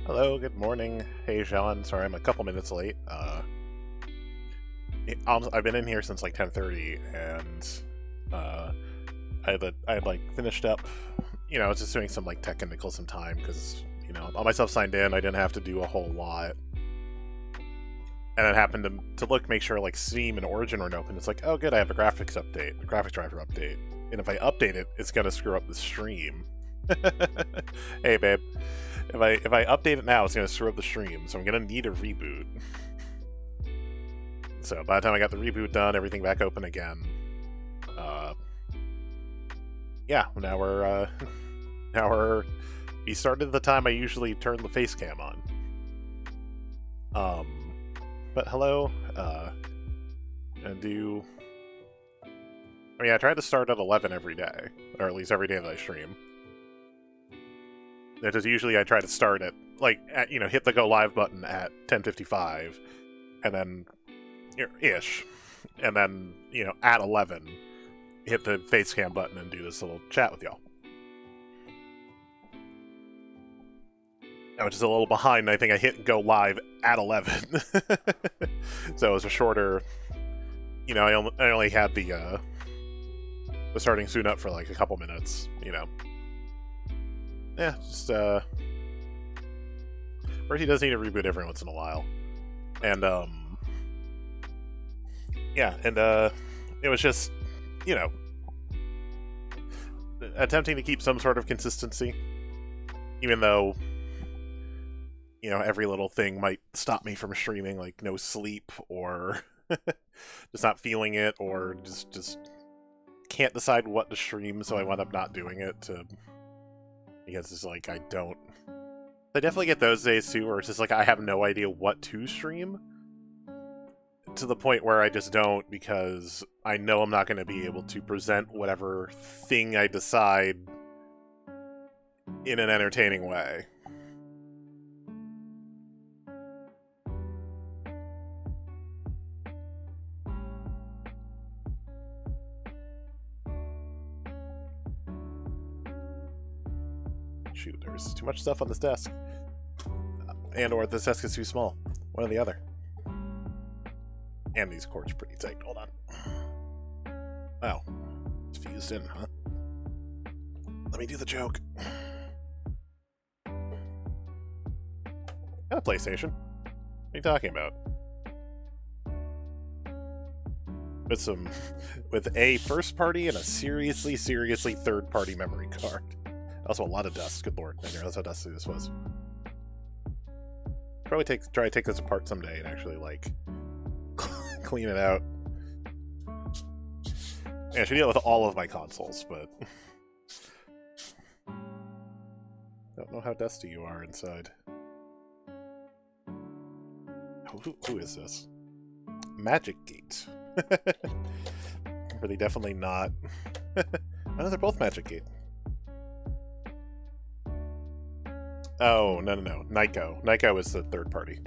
Hello, good morning. Hey, Sean. Sorry, I'm a couple minutes late. I've been in here since like 10:30, and uh, I had like finished up. I was just doing some like technical some time because all myself signed in. I didn't have to do a whole lot, and it happened to look make sure like Steam and Origin weren't open. It's like, oh, good, I have a graphics update, a graphics driver update, and if I update it, it's gonna screw up the stream. Hey, babe. If I update it now, it's gonna screw up the stream, so I'm gonna need a reboot. So by the time I got the reboot done, everything back open again. Yeah, now we're we started the time I usually turn the face cam on. But hello, and I try to start at 11 every day, or at least every day that I stream. That is usually I try to start at hit the go live button at 10:55, and then ish, and then at 11 hit the face cam button and do this little chat with y'all. Which is a little behind. I think I hit go live at 11, so it was a shorter. I only had the starting soon up for like a couple minutes. Yeah, just Bertie does need a reboot every once in a while, and yeah, and it was just attempting to keep some sort of consistency, even though every little thing might stop me from streaming, like no sleep or just not feeling it, or just can't decide what to stream, so I wound up not doing it because it's like I definitely get those days too where it's just like I have no idea what to stream, to the point where I just don't, because I know I'm not going to be able to present whatever thing I decide in an entertaining way. Shoot, there's too much stuff on this desk. And/or this desk is too small. One or the other. And these cords are pretty tight. Hold on. Wow. It's fused in, huh? Let me do the joke. Got a PlayStation. What are you talking about? With a first party and a seriously third party memory card. Also, a lot of dust. Good lord, I didn't realize how dusty this was. Probably try to take this apart someday and actually like clean it out. Yeah, I should deal with all of my consoles, but don't know how dusty you are inside. Who is this? Magic Gate. Are they definitely not? No, they're both Magic Gate. Oh, no. Nyko. Nyko is the third party.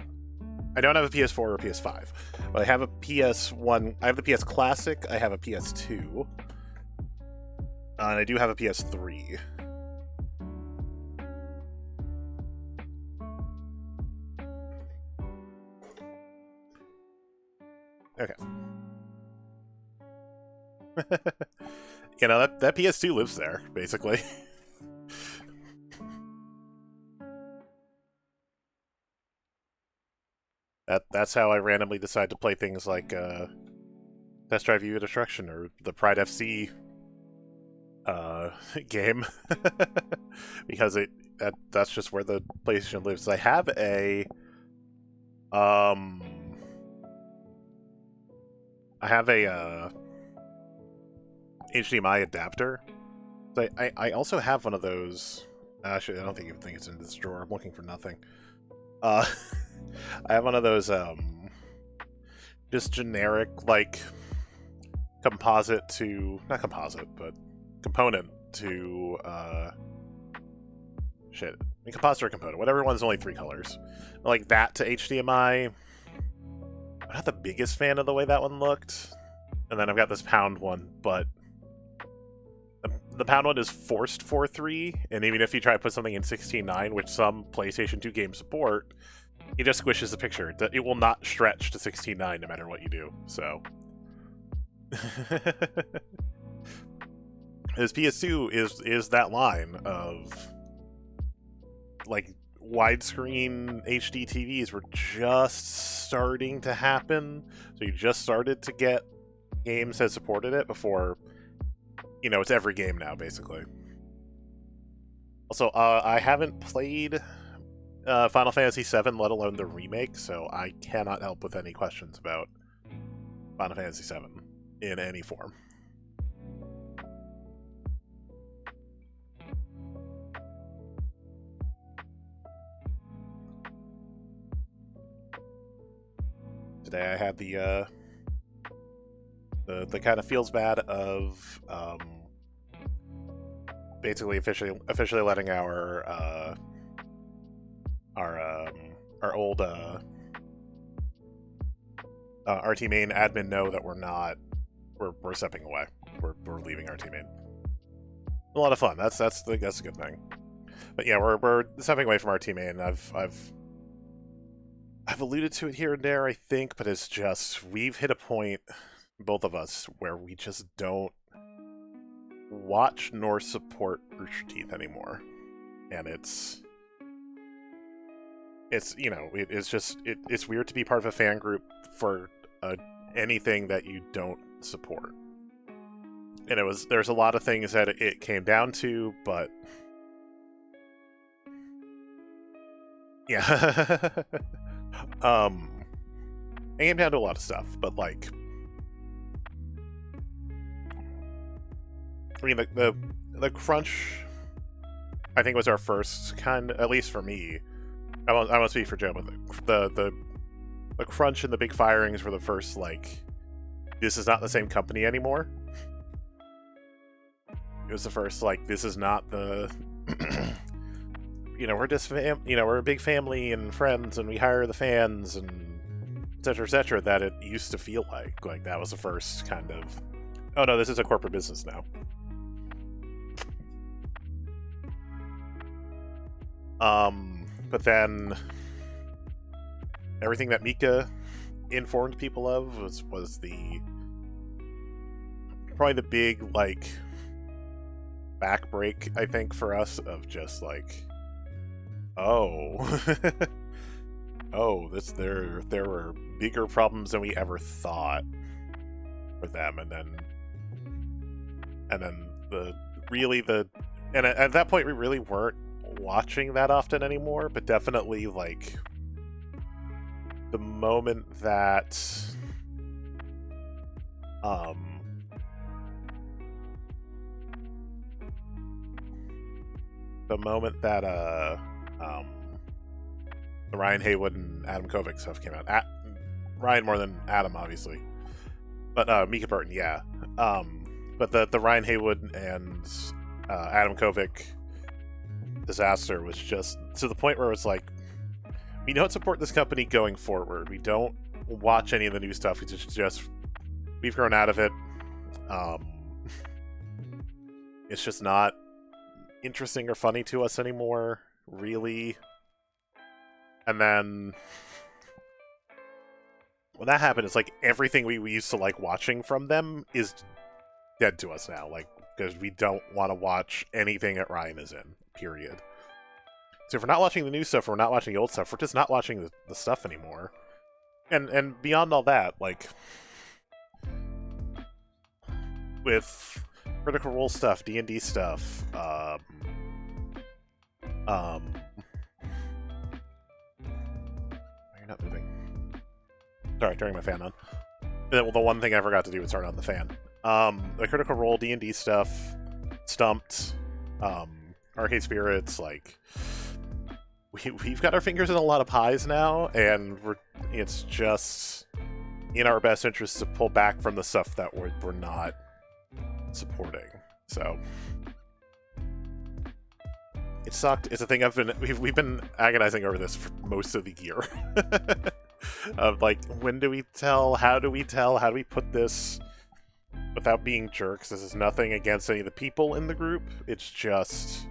I don't have a PS4 or a PS5, but I have a PS1. I have the PS Classic, I have a PS2, and I do have a PS3. Okay. That PS2 lives there, basically. That's how I randomly decide to play things like Test Drive View of Destruction or the Pride FC game, because that's just where the PlayStation lives. I have a HDMI adapter. So I also have one of those. Actually, I don't think it's in this drawer. I'm looking for nothing. I have one of those just generic like component to composite or component, whatever one's only 3 colors, like that to HDMI. I'm not the biggest fan of the way that one looked, and then I've got this Pound one, but the pound one is forced 4.3, and even if you try to put something in 16.9, which some PlayStation 2 games support, it just squishes the picture. It will not stretch to 16.9 no matter what you do, so... His PS2 is that line of, like, widescreen HD TVs were just starting to happen, so you just started to get games that supported it before, you know, it's every game now, basically. Also, I haven't played Final Fantasy VII, let alone the remake, so I cannot help with any questions about Final Fantasy VII in any form. Today I had the kind of feels bad of basically officially letting our old RT main admin know that we're stepping away. We're leaving RT main. A lot of fun. That's a good thing. But yeah, we're stepping away from RT main. I've alluded to it here and there, I think, but it's just, we've hit a point, both of us, where we just don't watch nor support Rooster Teeth anymore. And it's you know, it's weird to be part of a fan group for anything that you don't support. And there's a lot of things that it came down to, but yeah. It came down to a lot of stuff, but like, I mean, the crunch, I think, was our first kind, at least for me. I won't speak for Joe, but the crunch and the big firings were the first, like, this is not the same company anymore. It was the first, like, this is not the you know, we're just we're a big family and friends, and we hire the fans and etc. that it used to feel like. Like, that was the first kind of, oh no, this is a corporate business now. But then everything that Mika informed people of was probably the big, like, back break, I think, for us, of just like, oh, oh, there were bigger problems than we ever thought for them, and then at that point we really weren't watching that often anymore, but definitely, like, the moment that the Ryan Haywood and Adam Kovic stuff came out. Ryan more than Adam, obviously, but Mika Burton, yeah. But the Ryan Haywood and Adam Kovic disaster was just to the point where it's like, we don't support this company going forward. We don't watch any of the new stuff. It's just we've grown out of it. It's just not interesting or funny to us anymore, really. And then when that happened, it's like everything we used to like watching from them is dead to us now. Like, because we don't want to watch anything that Ryan is in, period. So if we're not watching the new stuff, we're not watching the old stuff, we're just not watching the stuff anymore. And beyond all that, like, with Critical Role stuff, D&D stuff, you're not moving. Sorry, turning my fan on. The one thing I forgot to do was turn on the fan. The Critical Role, D&D stuff, Stumped, Arcade Spirits, like, we've got our fingers in a lot of pies now, and it's just in our best interest to pull back from the stuff that we're not supporting. So it sucked. It's a thing we've been agonizing over this for most of the year. Of like, when do we tell? How do we tell? How do we put this without being jerks, this is nothing against any of the people in the group. It's just...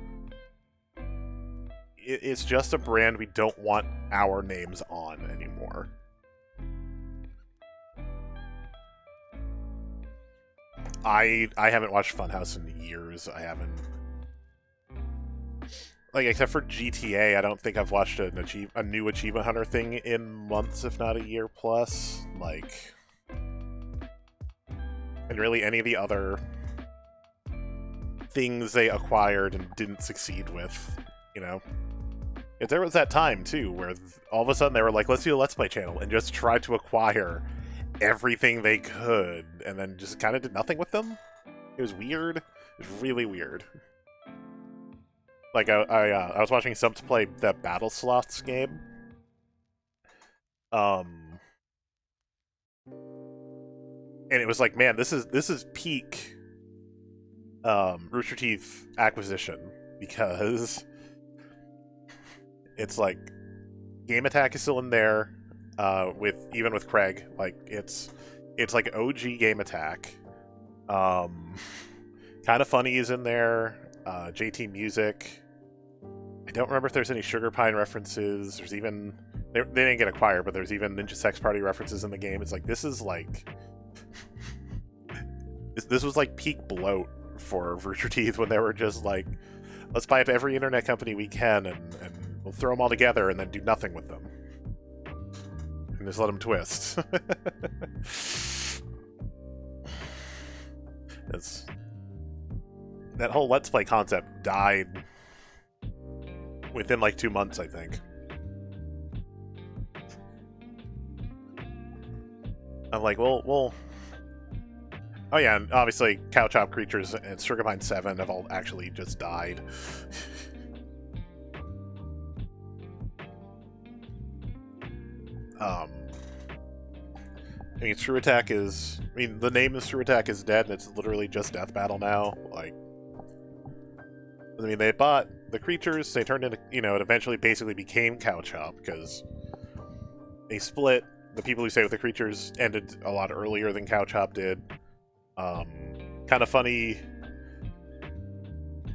It's just a brand we don't want our names on anymore. I haven't watched Funhouse in years. I haven't... Like, except for GTA, I don't think I've watched a new Achievement Hunter thing in months, if not a year plus. Like... And really any of the other things they acquired and didn't succeed with, you know? If there was that time, too, where all of a sudden they were like, let's do a Let's Play channel, and just tried to acquire everything they could, and then just kind of did nothing with them. It was weird. It was really weird. Like, I was watching some to play the Battle Sloths game. And it was like, man, this is peak Rooster Teeth acquisition, because it's like Game Attack is still in there, even with Craig. Like it's like OG Game Attack. Kind of Funny is in there. JT Music. I don't remember if there's any Sugar Pine references. There's even they didn't get acquired, but there's even Ninja Sex Party references in the game. It's like this is like. This was like peak bloat for Rooster Teeth when they were just like, let's buy up every internet company we can and we'll throw them all together and then do nothing with them. And just let them twist. That whole Let's Play concept died within like 2 months, I think. I'm like, well... Oh yeah, and obviously Cow Chop Creatures and Sugar Pine 7 have all actually just died. I mean, Screw Attack is... I mean, the name of Screw Attack is dead, and it's literally just Death Battle now. Like... I mean, they bought the creatures, they turned into... You know, it eventually basically became Cow Chop, because they split. The people who stayed with the creatures ended a lot earlier than Cow Chop did. Kind of Funny...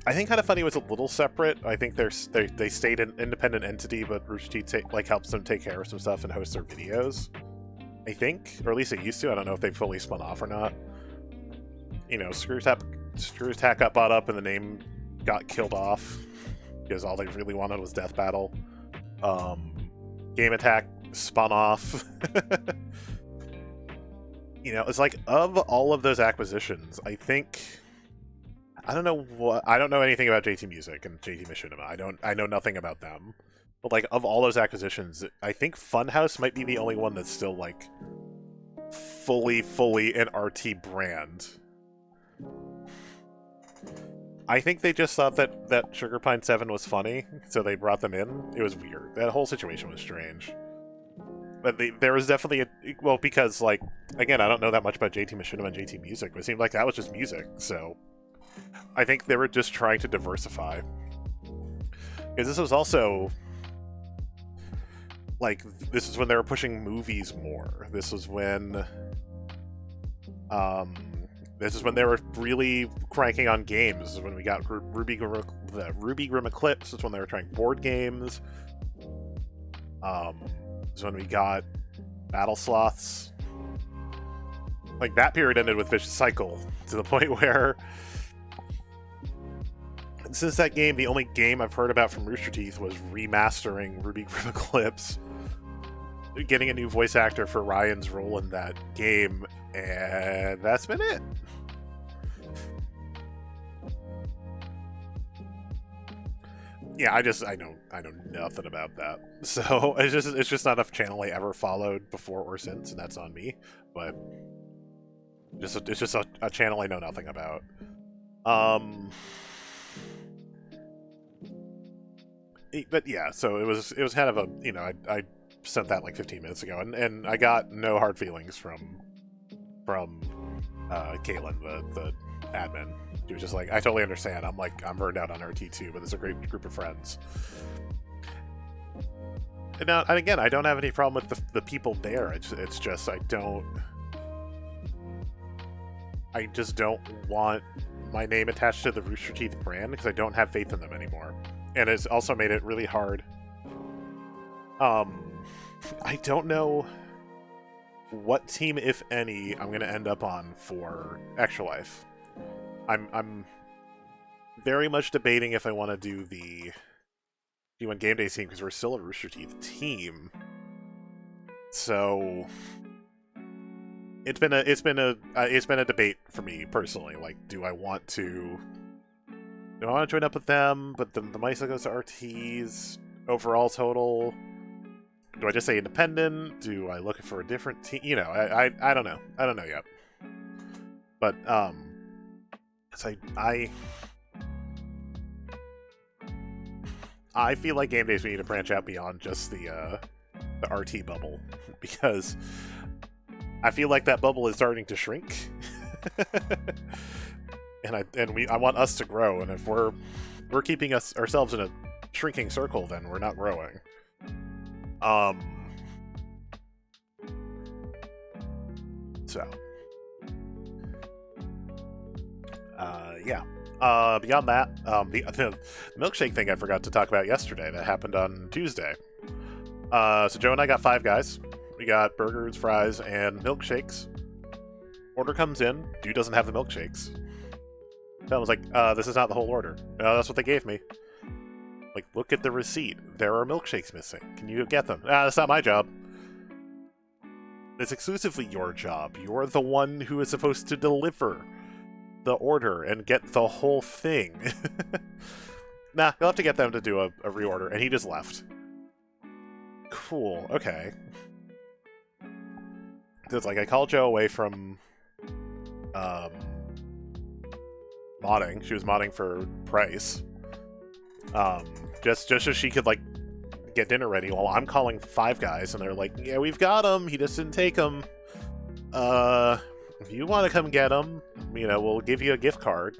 I think Kind of Funny was a little separate. I think they stayed an independent entity, but Rooster Teeth like helps them take care of some stuff and host their videos. I think, or at least it used to. I don't know if they fully spun off or not. You know, Screw Attack got bought up and the name got killed off because all they really wanted was Death Battle. Game Attack spun off. You know, it's like, of all of those acquisitions, I think... I don't know anything about JT Music and JT Machinima. I know nothing about them. But, like, of all those acquisitions, I think Funhouse might be the only one that's still, like, fully an RT brand. I think they just thought that Sugar Pine 7 was funny, so they brought them in. It was weird. That whole situation was strange. But there was definitely well, because, like, again, I don't know that much about JT Machinima and JT Music, but it seemed like that was just music, so... I think they were just trying to diversify. Because this was also... Like, this is when they were pushing movies more. This was when... This is when they were really cranking on games. This is when we got Ruby Grim Eclipse. This is when they were trying board games. This is when we got Battle Sloths. Like, that period ended with Vicious Cycle, to the point where... Since that game, the only game I've heard about from Rooster Teeth was remastering Ruby Grim Eclipse, getting a new voice actor for Ryan's role in that game, and that's been it. Yeah, I know nothing about that. So it's just not a channel I ever followed before or since, and that's on me. But it's just a channel I know nothing about. But yeah, so it was kind of a, you know, I sent that like 15 minutes ago, and I got no hard feelings from Caitlin, the admin. She was just like, I totally understand. I'm burned out on RT too, but there's a great group of friends. And again, I don't have any problem with the people there. It's just I don't. I just don't want my name attached to the Rooster Teeth brand because I don't have faith in them anymore. And it's also made it really hard. I don't know what team, if any, I'm going to end up on for Extra Life. I'm very much debating if I want to do the G1 Game Day team because we're still a Rooster Teeth team. So it's been a debate for me personally. Like, do I want to join up with them? But the money still goes to RT's overall total. Do I just say independent? Do I look for a different team? You know, I don't know. I don't know yet. But so I feel like Game Days we need to branch out beyond just the RT bubble because I feel like that bubble is starting to shrink, and I want us to grow. And if we're keeping ourselves in a shrinking circle, then we're not growing. So, yeah. Beyond that, the milkshake thing I forgot to talk about yesterday that happened on Tuesday. So Joe and I got 5 guys. We got burgers, fries, and milkshakes. Order comes in. Dude doesn't have the milkshakes. I was like, this is not the whole order. That's what they gave me. Like, look at the receipt. There are milkshakes missing. Can you get them? That's not my job. It's exclusively your job. You're the one who is supposed to deliver the order and get the whole thing. Nah, you'll have to get them to do a reorder, and he just left. Cool, okay. It's like, I called Joe away from modding. She was modding for Price. Just so she could, like, get dinner ready while I'm calling 5 guys, and they're like, yeah, we've got him, he just didn't take him. If you want to come get him, you know, we'll give you a gift card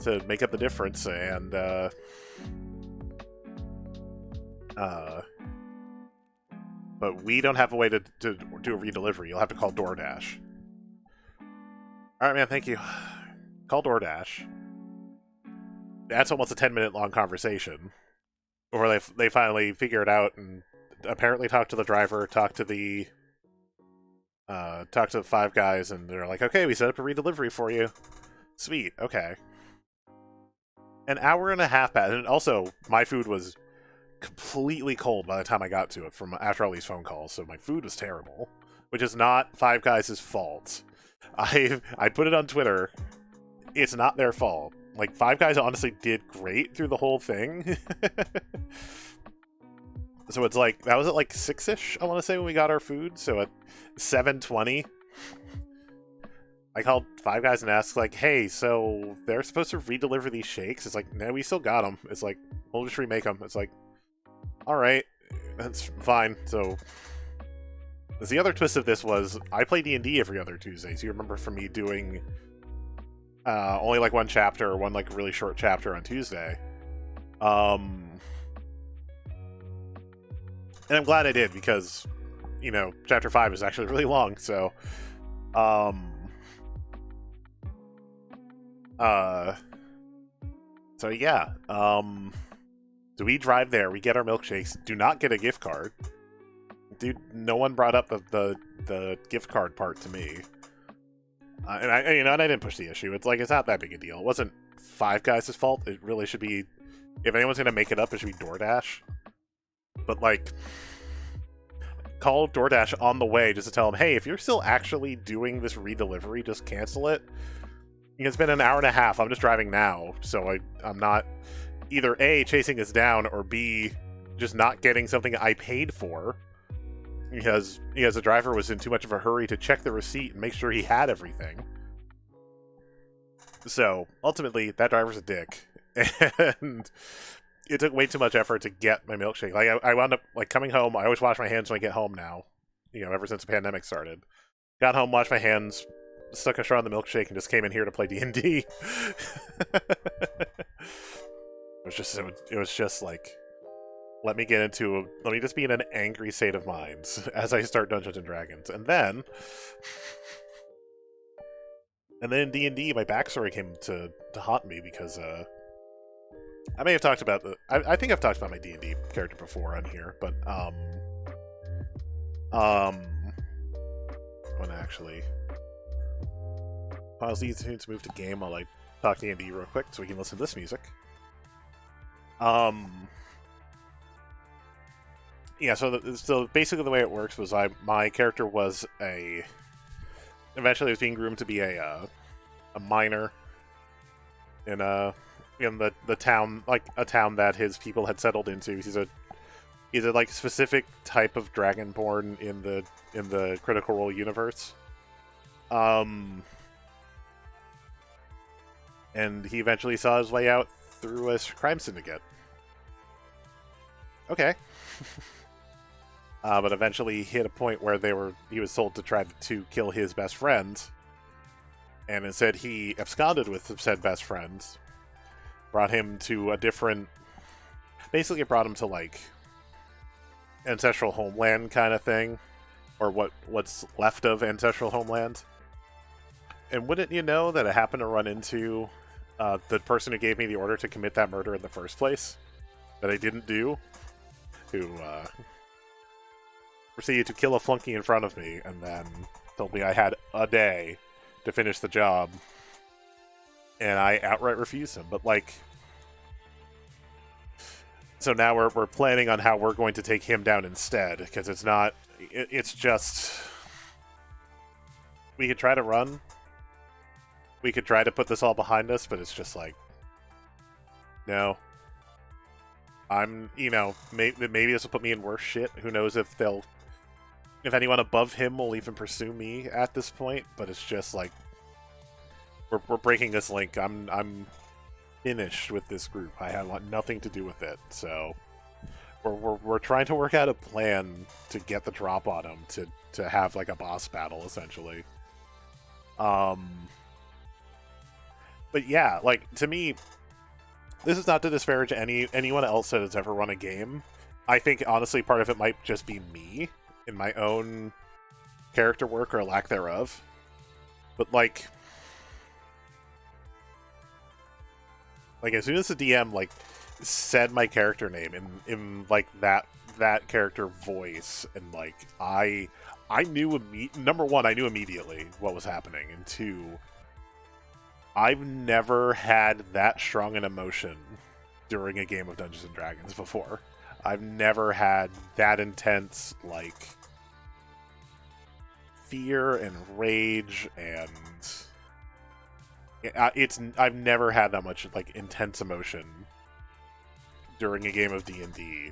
to make up the difference, and, but we don't have a way to do a redelivery. You'll have to call DoorDash. Alright, man, thank you. Call DoorDash. That's almost a 10-minute long conversation. Where they finally figure it out and apparently talk to the driver, talk to the 5 guys, and they're like, okay, we set up a redelivery for you. Sweet, okay. An hour and a half passed, and also, my food was completely cold by the time I got to it from after all these phone calls, so my food was terrible. Which is not 5 Guys' fault. I put it on Twitter. It's not their fault. Like, 5 Guys honestly did great through the whole thing. So it's like, that was at like 6-ish, I want to say, when we got our food. So at 7:20, I called 5 Guys and asked, like, hey, so they're supposed to redeliver these shakes? It's like, no, we still got them. It's like, we'll just remake them. It's like, alright, that's fine. So the other twist of this was, I play D&D every other Tuesday. So you remember from me doing only like one chapter, or one like really short chapter on Tuesday. And I'm glad I did, because, you know, chapter 5 is actually really long, so so yeah, so we drive there, we get our milkshakes, do not get a gift card. Dude, no one brought up the gift card part to me. And I didn't push the issue. It's like, it's not that big a deal. It wasn't 5 Guys' fault. It really should be, if anyone's gonna make it up, it should be DoorDash. But, like, call DoorDash on the way just to tell them, hey, if you're still actually doing this redelivery, just cancel it. It's been an hour and a half. I'm just driving now, so I'm not either A, chasing this down, or B, just not getting something I paid for. Because the driver was in too much of a hurry to check the receipt and make sure he had everything. So, ultimately, that driver's a dick. And it took way too much effort to get my milkshake. Like, I wound up, like, coming home. I always wash my hands when I get home now. You know, ever since the pandemic started. Got home, washed my hands, stuck a straw in the milkshake, and just came in here to play D&D. It was just like, let me just be in an angry state of mind as I start Dungeons & Dragons. And then And then in D&D, my backstory came to haunt me because I may have talked about I think I've talked about my D&D character before on here, but um, I want to actually pause these to move to game while I talk D&D real quick so we can listen to this music. Yeah, so basically the way it works was my character was eventually was being groomed to be a miner in the town, like a town that his people had settled into. He's a like specific type of dragonborn in the Critical Role universe. And he eventually saw his way out through a crime syndicate. Okay. But eventually hit a point where he was told to try to kill his best friend, and instead he absconded with said best friend, brought him to a different, basically it brought him to like ancestral homeland kind of thing, or what's left of ancestral homeland. And wouldn't you know that I happened to run into the person who gave me the order to commit that murder in the first place, that I didn't do, who proceeded to kill a flunky in front of me, and then told me I had a day to finish the job, and I outright refused him. But like, so now we're planning on how we're going to take him down instead, because it's just, we could try to run, we could try to put this all behind us, but it's just like, no. Maybe this will put me in worse shit. Who knows if anyone above him will even pursue me at this point, but it's just like, we're breaking this link. I'm finished with this group. I want nothing to do with it. So we're trying to work out a plan to get the drop on him to have like a boss battle essentially. But yeah, like, to me, this is not to disparage anyone else that has ever run a game. I think honestly part of it might just be me in my own character work or lack thereof. But like as soon as the DM like said my character name in like that character voice, and like I knew number one, I knew immediately what was happening, and two, I've never had that strong an emotion during a game of Dungeons and Dragons before. I've never had that intense, like, fear and rage, and I've never had that much like intense emotion during a game of D&D.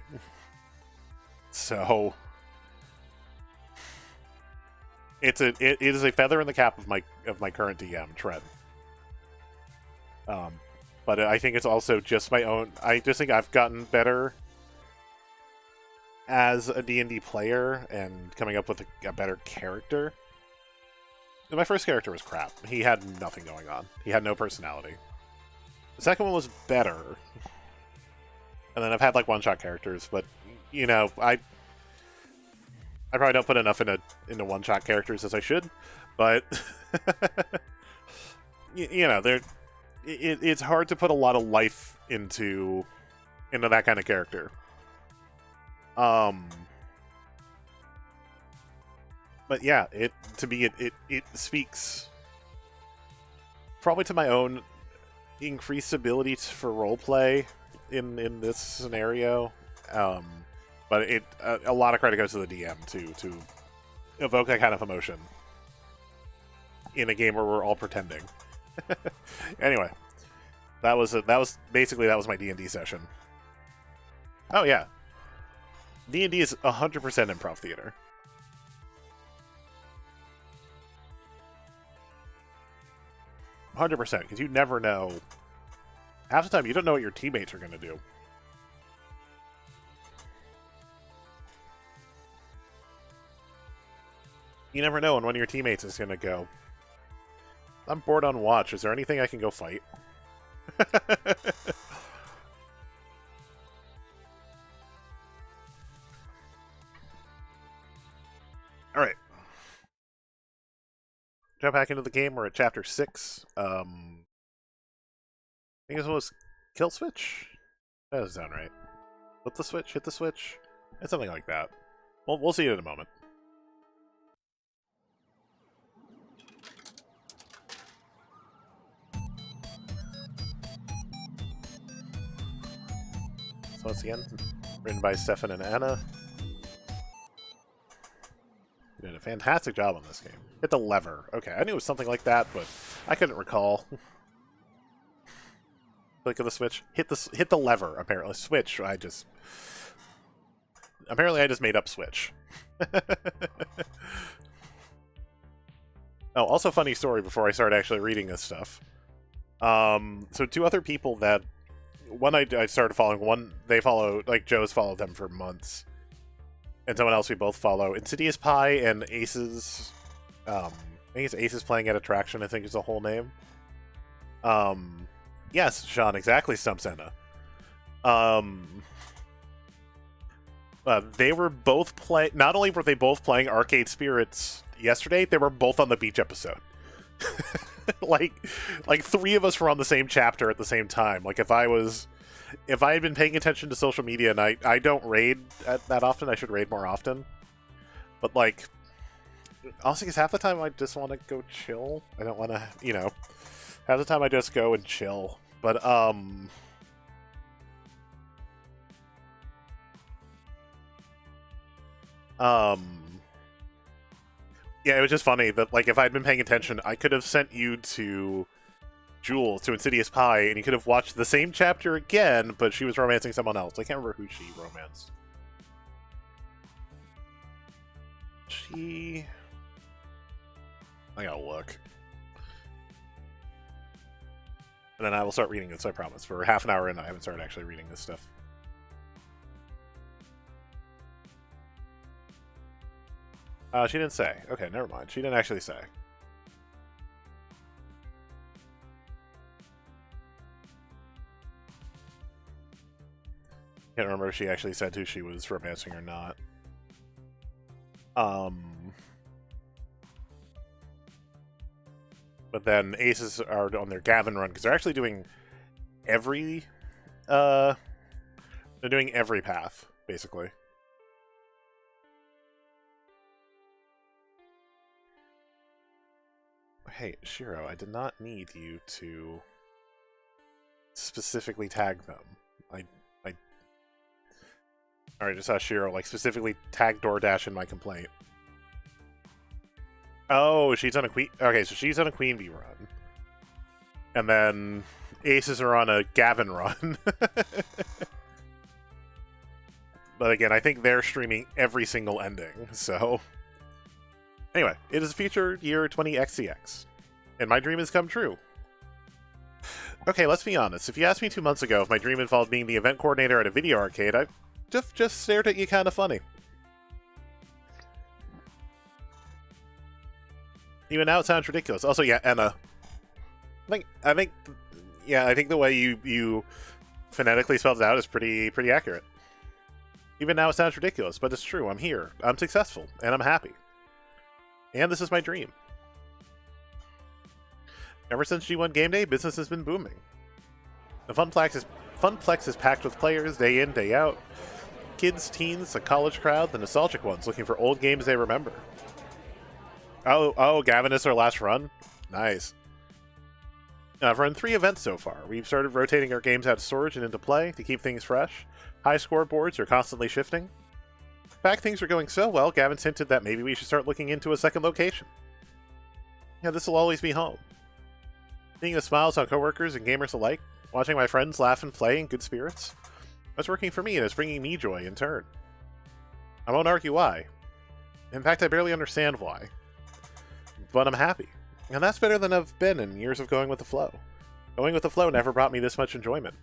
So it is a feather in the cap of my current DM, Trent. But I think it's also just my own. I just think I've gotten better as a D&D player and coming up with a better character. My first character was crap. He had nothing going on. He had no personality. The second one was better. And then I've had like one-shot characters, but you know, I probably don't put enough into one-shot characters as I should. But you know, it's hard to put a lot of life into that kind of character. But yeah, it speaks probably to my own increased ability for roleplay in this scenario. But a lot of credit goes to the DM to evoke that kind of emotion in a game where we're all pretending. Anyway, that was my D&D session. Oh yeah, D&D is 100% improv theater. 100%, because you never know. Half the time, you don't know what your teammates are going to do. You never know when one of your teammates is going to go, I'm bored on watch. Is there anything I can go fight? Alright. jump back into the game. We're at chapter 6. I think this was kill switch? That doesn't sound right. Flip the switch, hit the switch. It's something like that. Well, we'll see it in a moment. So once again, written by Stefan and Anna. You did a fantastic job on this game. Hit the lever. Okay, I knew it was something like that, but I couldn't recall. Click of the switch. Hit the lever, apparently. Switch, apparently I just made up switch. Oh, also funny story before I start actually reading this stuff. So two other people that... One I started following, one they follow, like Joe's followed them for months. And someone else we both follow. Insidious Pie and Aces... I think it's Aces Playing at Attraction, I think is the whole name. Yes, Sean, exactly, Stumps Anna. They were both playing... Not only were they both playing Arcade Spirits yesterday, they were both on the beach episode. like 3 of us were on the same chapter at the same time. Like, if I had been paying attention to social media, and I don't raid that often, I should raid more often. But, like, honestly, because half the time I just want to go chill. I don't want to, half the time I just go and chill. But, yeah, it was just funny that, like, if I'd been paying attention, I could have sent you to Jules, to Insidious Pie, and you could have watched the same chapter again, but she was romancing someone else. I can't remember who she romanced. I gotta look. And then I will start reading this, I promise. For half an hour in, I haven't started actually reading this stuff. She didn't say. Okay, never mind. She didn't actually say. Can't remember if she actually said who she was romancing or not. But then Aces are on their Gavin run, because they're actually doing every... they're doing every path, basically. Hey, Shiro, I did not need you to specifically tag them. Alright, just saw Shiro, like, specifically tag DoorDash in my complaint. Oh, she's on a Queen... Okay, so she's on a Queen Bee run. And then Aces are on a Gavin run. But again, I think they're streaming every single ending, so... Anyway, it is future year 20XCX, and my dream has come true. Okay, let's be honest. If you asked me 2 months ago if my dream involved being the event coordinator at a video arcade, I just stared at you kind of funny. Even now it sounds ridiculous. Also, yeah, Emma. I think the way you phonetically spelled it out is pretty accurate. Even now it sounds ridiculous, but it's true. I'm here. I'm successful, and I'm happy. And this is my dream. Ever since G1 Game Day, business has been booming. The Funplex is packed with players day in, day out. Kids, teens, the college crowd, the nostalgic ones looking for old games they remember. Oh, Gavin is our last run? Nice. I've run 3 events so far. We've started rotating our games out of storage and into play to keep things fresh. High scoreboards are constantly shifting. In fact, things are going so well, Gavin's hinted that maybe we should start looking into a second location. Yeah, this will always be home. Seeing the smiles on coworkers and gamers alike, watching my friends laugh and play in good spirits, that's working for me and it's bringing me joy in turn. I won't argue why. In fact, I barely understand why. But I'm happy. And that's better than I've been in years of going with the flow. Going with the flow never brought me this much enjoyment.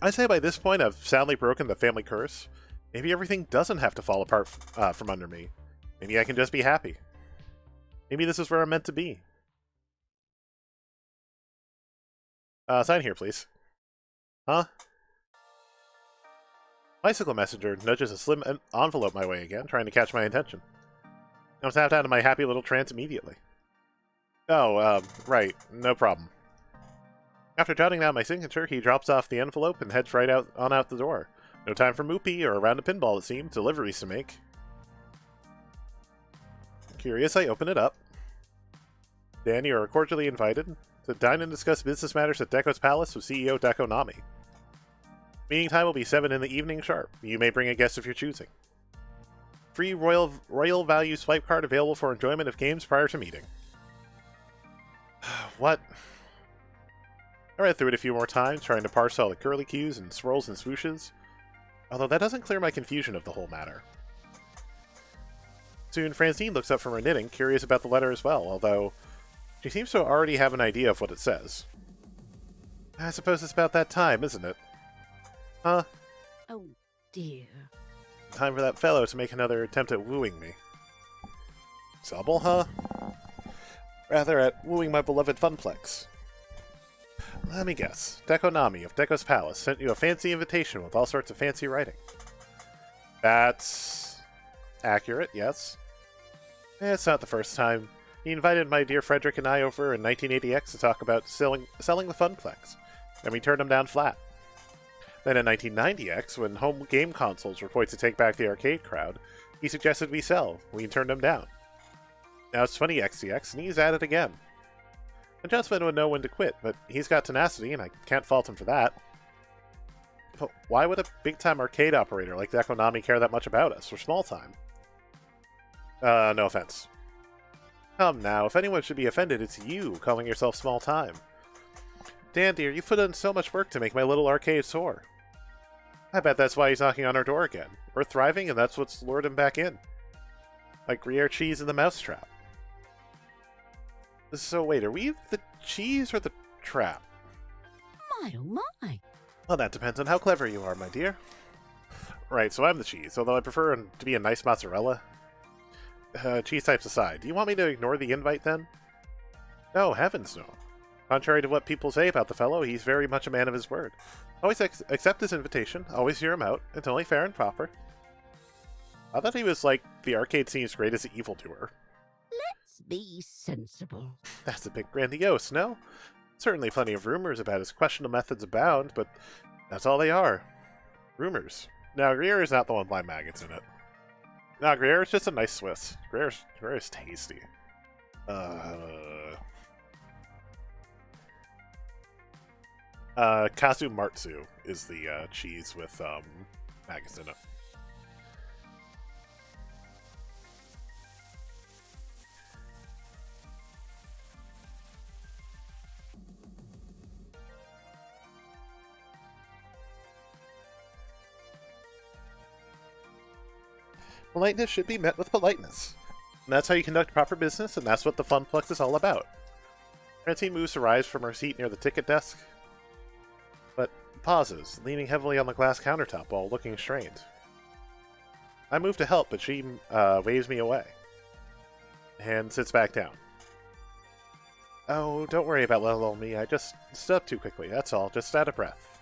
I'd say by this point I've soundly broken the family curse. Maybe everything doesn't have to fall apart from under me. Maybe I can just be happy. Maybe this is where I'm meant to be. Sign here, please. Huh? Bicycle Messenger nudges a slim envelope my way again, trying to catch my attention. I snapped out of my happy little trance immediately. Oh, right. No problem. After jotting down my signature, he drops off the envelope and heads right out the door. No time for Moopy or a round of pinball, it seems. Deliveries to make. Curious, I open it up. Dan, you are cordially invited to dine and discuss business matters at Deko's Palace with CEO Deko Nami. Meeting time will be 7 in the evening sharp. You may bring a guest of your choosing. Free royal value swipe card available for enjoyment of games prior to meeting. What? I read through it a few more times, trying to parse all the curlicues and swirls and swooshes, although that doesn't clear my confusion of the whole matter. Soon, Francine looks up from her knitting, curious about the letter as well, although she seems to already have an idea of what it says. I suppose it's about that time, isn't it? Huh? Oh, dear. Time for that fellow to make another attempt at wooing me. Double, huh? Rather at wooing my beloved Funplex. Let me guess. Deko Nami of Deko's Palace sent you a fancy invitation with all sorts of fancy writing. That's accurate, yes. It's not the first time. He invited my dear Frederick and I over in 1980X to talk about selling the Funplex, and we turned him down flat. Then in 1990X, when home game consoles were poised to take back the arcade crowd, he suggested we sell. We turned him down. Now it's 20XDX, and he's at it again. A gentleman would know when to quit, but he's got tenacity, and I can't fault him for that. But why would a big-time arcade operator like Deko Nami care that much about us? We're small-time. No offense. Come now, if anyone should be offended, it's you, calling yourself small-time. Dan, dear, you've put in so much work to make my little arcade soar. I bet that's why he's knocking on our door again. We're thriving, and that's what's lured him back in. Like Gruyere cheese in the mousetrap. So wait, are we the cheese or the trap? My, oh my. Well, that depends on how clever you are, my dear. Right, so I'm the cheese, although I prefer him to be a nice mozzarella. Cheese types aside, do you want me to ignore the invite, then? No, heavens no. Contrary to what people say about the fellow, he's very much a man of his word. Always accept his invitation, always hear him out. It's only fair and proper. I thought he was like the arcade scene's greatest evildoer. Let's be sensible. That's a bit grandiose, no? Certainly plenty of rumors about his questionable methods abound, but that's all they are. Rumors. Now, Gruyere is not the one with blind maggots in it. No, Gruyere is just a nice Swiss. Gruyere is tasty. Kazu Martsu is the cheese with maggots in it. Politeness should be met with politeness. And that's how you conduct proper business, and that's what the Funplex is all about. Francine moves to rise from her seat near the ticket desk, but pauses, leaning heavily on the glass countertop while looking strained. I move to help, but she waves me away, and sits back down. Oh, don't worry about little old me, I just stood up too quickly, that's all, just out of breath.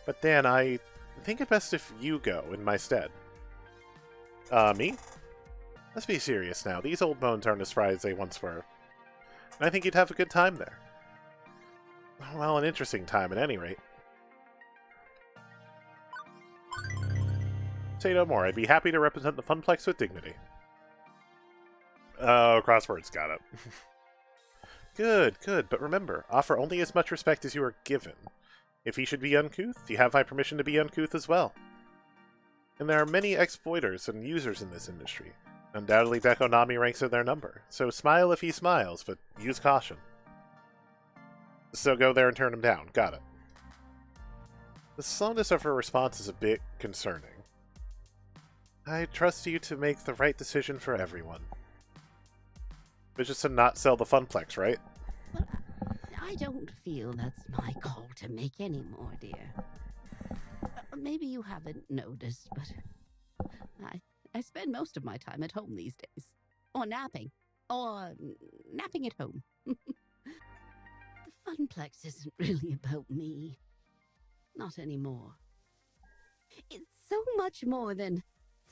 But Dan, I think it best if you go in my stead. Me? Let's be serious now. These old bones aren't as spry as they once were. And I think you'd have a good time there. Well, an interesting time at any rate. Say no more. I'd be happy to represent the Funplex with dignity. Oh, crosswords, got it. Good, good. But remember, offer only as much respect as you are given. If he should be uncouth, you have my permission to be uncouth as well. And there are many exploiters and users in this industry. Undoubtedly, Deko Nami ranks in their number. So smile if he smiles, but use caution. So go there and turn him down. Got it. The slowness of her response is a bit concerning. I trust you to make the right decision for everyone. But just to not sell the Funplex, right? Well, I don't feel that's my call to make anymore, dear. Maybe you haven't noticed, but I spend most of my time at home these days. Or napping. Or napping at home. The Funplex isn't really about me. Not anymore. It's so much more than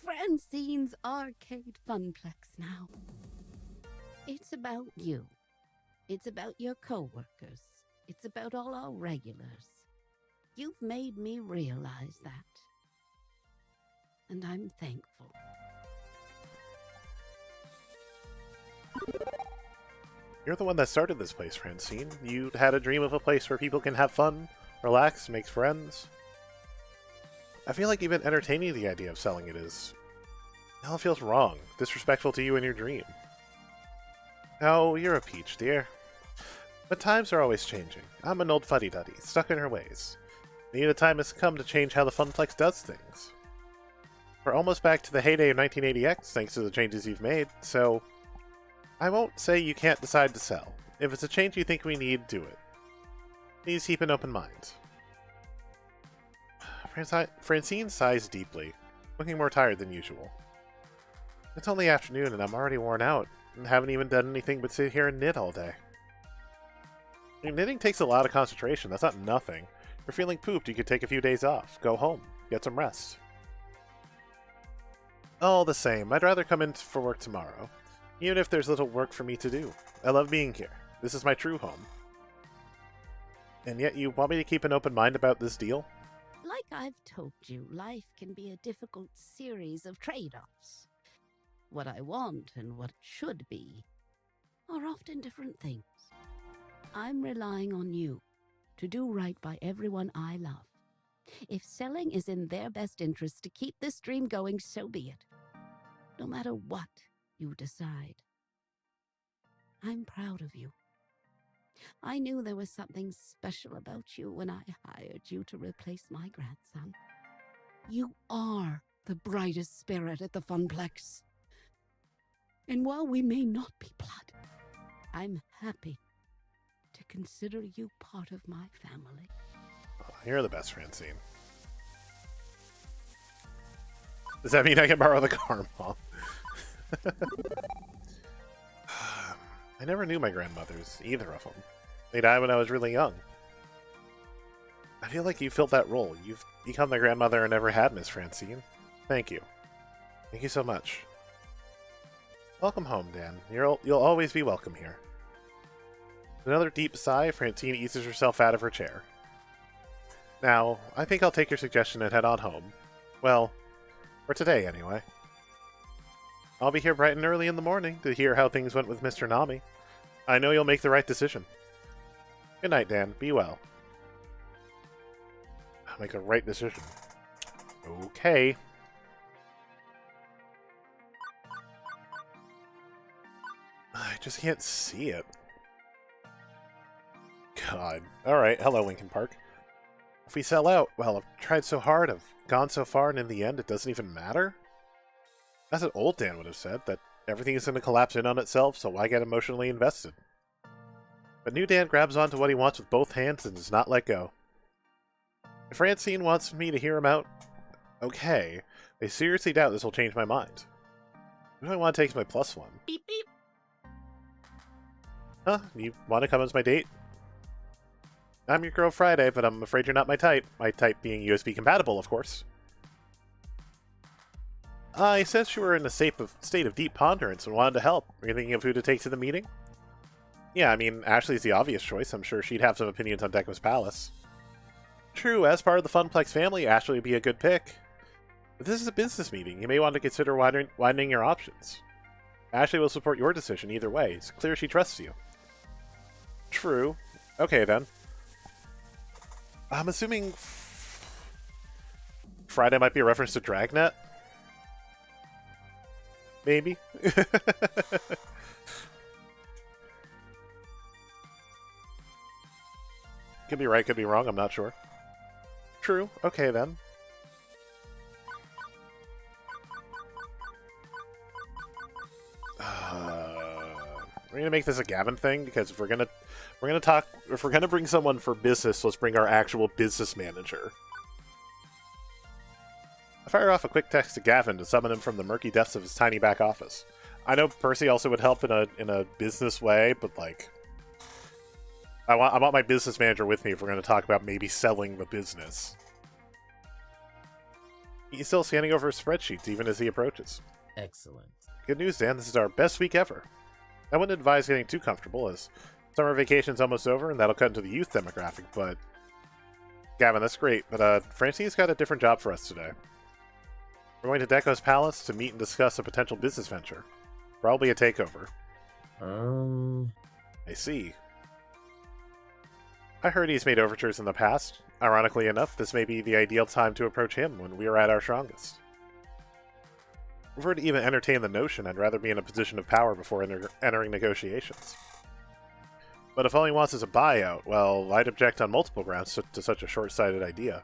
Francine's Arcade Funplex now. It's about you. It's about your co-workers. It's about all our regulars. You've made me realize that. And I'm thankful. You're the one that started this place, Francine. You had a dream of a place where people can have fun, relax, make friends. I feel like even entertaining the idea of selling it is... Now it feels wrong, disrespectful to you and your dream. Oh, you're a peach, dear. But times are always changing. I'm an old fuddy-duddy, stuck in her ways. Maybe the time has come to change how the Funplex does things. We're almost back to the heyday of 1980X, thanks to the changes you've made, so... I won't say you can't decide to sell. If it's a change you think we need, do it. Please keep an open mind. Francine sighs deeply, looking more tired than usual. It's only afternoon and I'm already worn out, and haven't even done anything but sit here and knit all day. I mean, knitting takes a lot of concentration, that's not nothing. If you're feeling pooped, you could take a few days off, go home, get some rest. All the same, I'd rather come in for work tomorrow, even if there's little work for me to do. I love being here. This is my true home. And yet you want me to keep an open mind about this deal? Like I've told you, life can be a difficult series of trade-offs. What I want and what it should be are often different things. I'm relying on you to do right by everyone I love. If selling is in their best interest to keep this dream going, so be it. No matter what you decide. I'm proud of you. I knew there was something special about you when I hired you to replace my grandson. You are the brightest spirit at the Funplex. And while we may not be blood, I'm happy to consider you part of my family. Oh, you're the best, Francine. Does that mean I can borrow the car, Mom? I never knew my grandmothers, either of them. They died when I was really young. I feel like you filled that role. You've become the grandmother I never had, Miss Francine. Thank you. Thank you so much. Welcome home, Dan. You'll always be welcome here. Another deep sigh, Francine eases herself out of her chair. Now, I think I'll take your suggestion and head on home. Well, for today, anyway. I'll be here bright and early in the morning to hear how things went with Mr. Nami. I know you'll make the right decision. Good night, Dan. Be well. I'll make the right decision. Okay. I just can't see it. God. Alright, hello, Lincoln Park. If we sell out, well, I've tried so hard, I've gone so far, and in the end, it doesn't even matter? That's what old Dan would have said, that everything is going to collapse in on itself, so why get emotionally invested? But new Dan grabs onto what he wants with both hands and does not let go. If Francine wants me to hear him out, okay. I seriously doubt this will change my mind. Who do I want to take as my +1? Beep beep. Huh? You want to come as my date? I'm your girl Friday, but I'm afraid you're not my type. My type being USB compatible, of course. I sensed you were in a state of deep ponderance and wanted to help. Are you thinking of who to take to the meeting? Yeah, I mean, Ashley's the obvious choice. I'm sure she'd have some opinions on Deco's Palace. True, as part of the Funplex family, Ashley would be a good pick. But this is a business meeting. You may want to consider widening your options. Ashley will support your decision either way. It's clear she trusts you. True. Okay, then. I'm assuming Friday might be a reference to Dragnet? Maybe? Could be right, could be wrong, I'm not sure. True. Okay, then. We're gonna make this a Gavin thing, because if we're gonna bring someone for business, let's bring our actual business manager. I fire off a quick text to Gavin to summon him from the murky depths of his tiny back office. I know Percy also would help in a business way, but like, I want my business manager with me if we're going to talk about maybe selling the business. He's still scanning over his spreadsheets even as he approaches. Excellent. Good news, Dan. This is our best week ever. I wouldn't advise getting too comfortable, as summer vacation's almost over, and that'll cut into the youth demographic, but... Gavin, that's great, but Francine's got a different job for us today. We're going to Deco's Palace to meet and discuss a potential business venture. Probably a takeover. I see. I heard he's made overtures in the past. Ironically enough, this may be the ideal time to approach him when we are at our strongest. If we were to even entertain the notion, I'd rather be in a position of power before entering negotiations. But if all he wants is a buyout, well, I'd object on multiple grounds to such a short-sighted idea.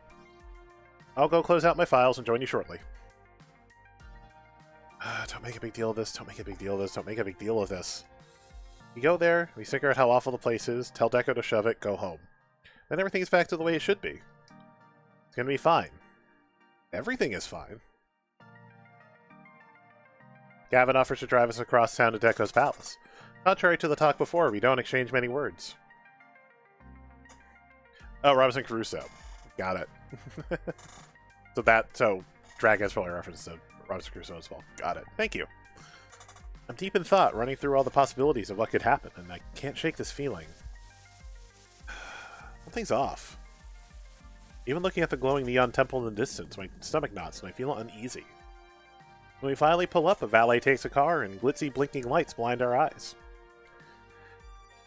I'll go close out my files and join you shortly. Don't make a big deal of this, don't make a big deal of this, don't make a big deal of this. We go there, we figure out how awful the place is, tell Deco to shove it, go home. Then everything's back to the way it should be. It's gonna be fine. Everything is fine. Gavin offers to drive us across town to Deco's Palace. Contrary to the talk before, we don't exchange many words. Oh, Robinson Crusoe. Got it. So Dragon's probably a reference to Robinson Crusoe as well. Got it. Thank you. I'm deep in thought, running through all the possibilities of what could happen, and I can't shake this feeling. Something's off. Even looking at the glowing neon temple in the distance, my stomach knots and I feel uneasy. When we finally pull up, a valet takes a car, and glitzy blinking lights blind our eyes.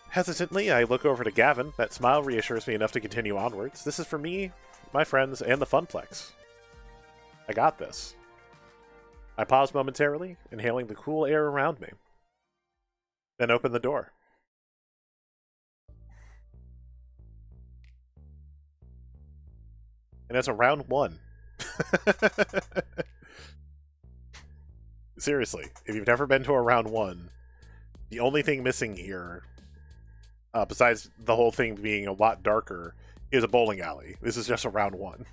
Hesitantly, I look over to Gavin. That smile reassures me enough to continue onwards. This is for me, my friends, and the Funplex. I got this. I pause momentarily, inhaling the cool air around me. Then open the door. And it's a round one. Seriously, if you've never been to a round one, the only thing missing here, besides the whole thing being a lot darker, is a bowling alley. This is just a round one.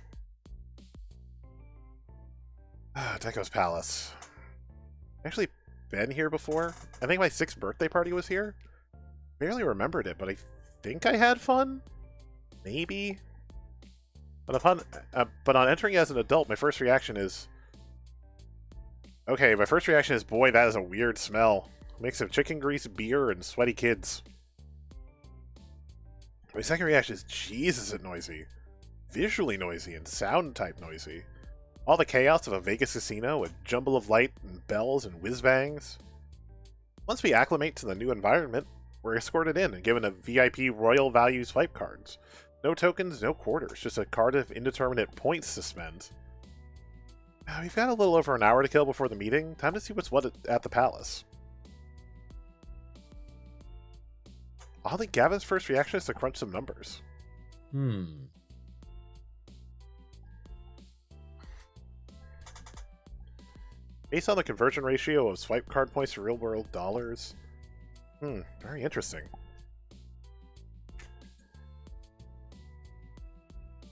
Deco's Palace. I've actually been here before. I think my 6th birthday party was here. Barely remembered it, but I think I had fun? Maybe? But on entering as an adult, my first reaction is... Okay, my first reaction is, boy, that is a weird smell. Mix of chicken grease, beer, and sweaty kids. My second reaction is, Jesus, is it noisy. Visually noisy and sound-type noisy. All the chaos of a Vegas casino, a jumble of light and bells and whiz-bangs. Once we acclimate to the new environment, we're escorted in and given a VIP Royal Value swipe cards. No tokens, no quarters, just a card of indeterminate points to spend. We've got a little over an hour to kill before the meeting. Time to see what's what at the palace. Oddly, Gavin's first reaction is to crunch some numbers. Based on the conversion ratio of swipe card points to real-world dollars. Very interesting.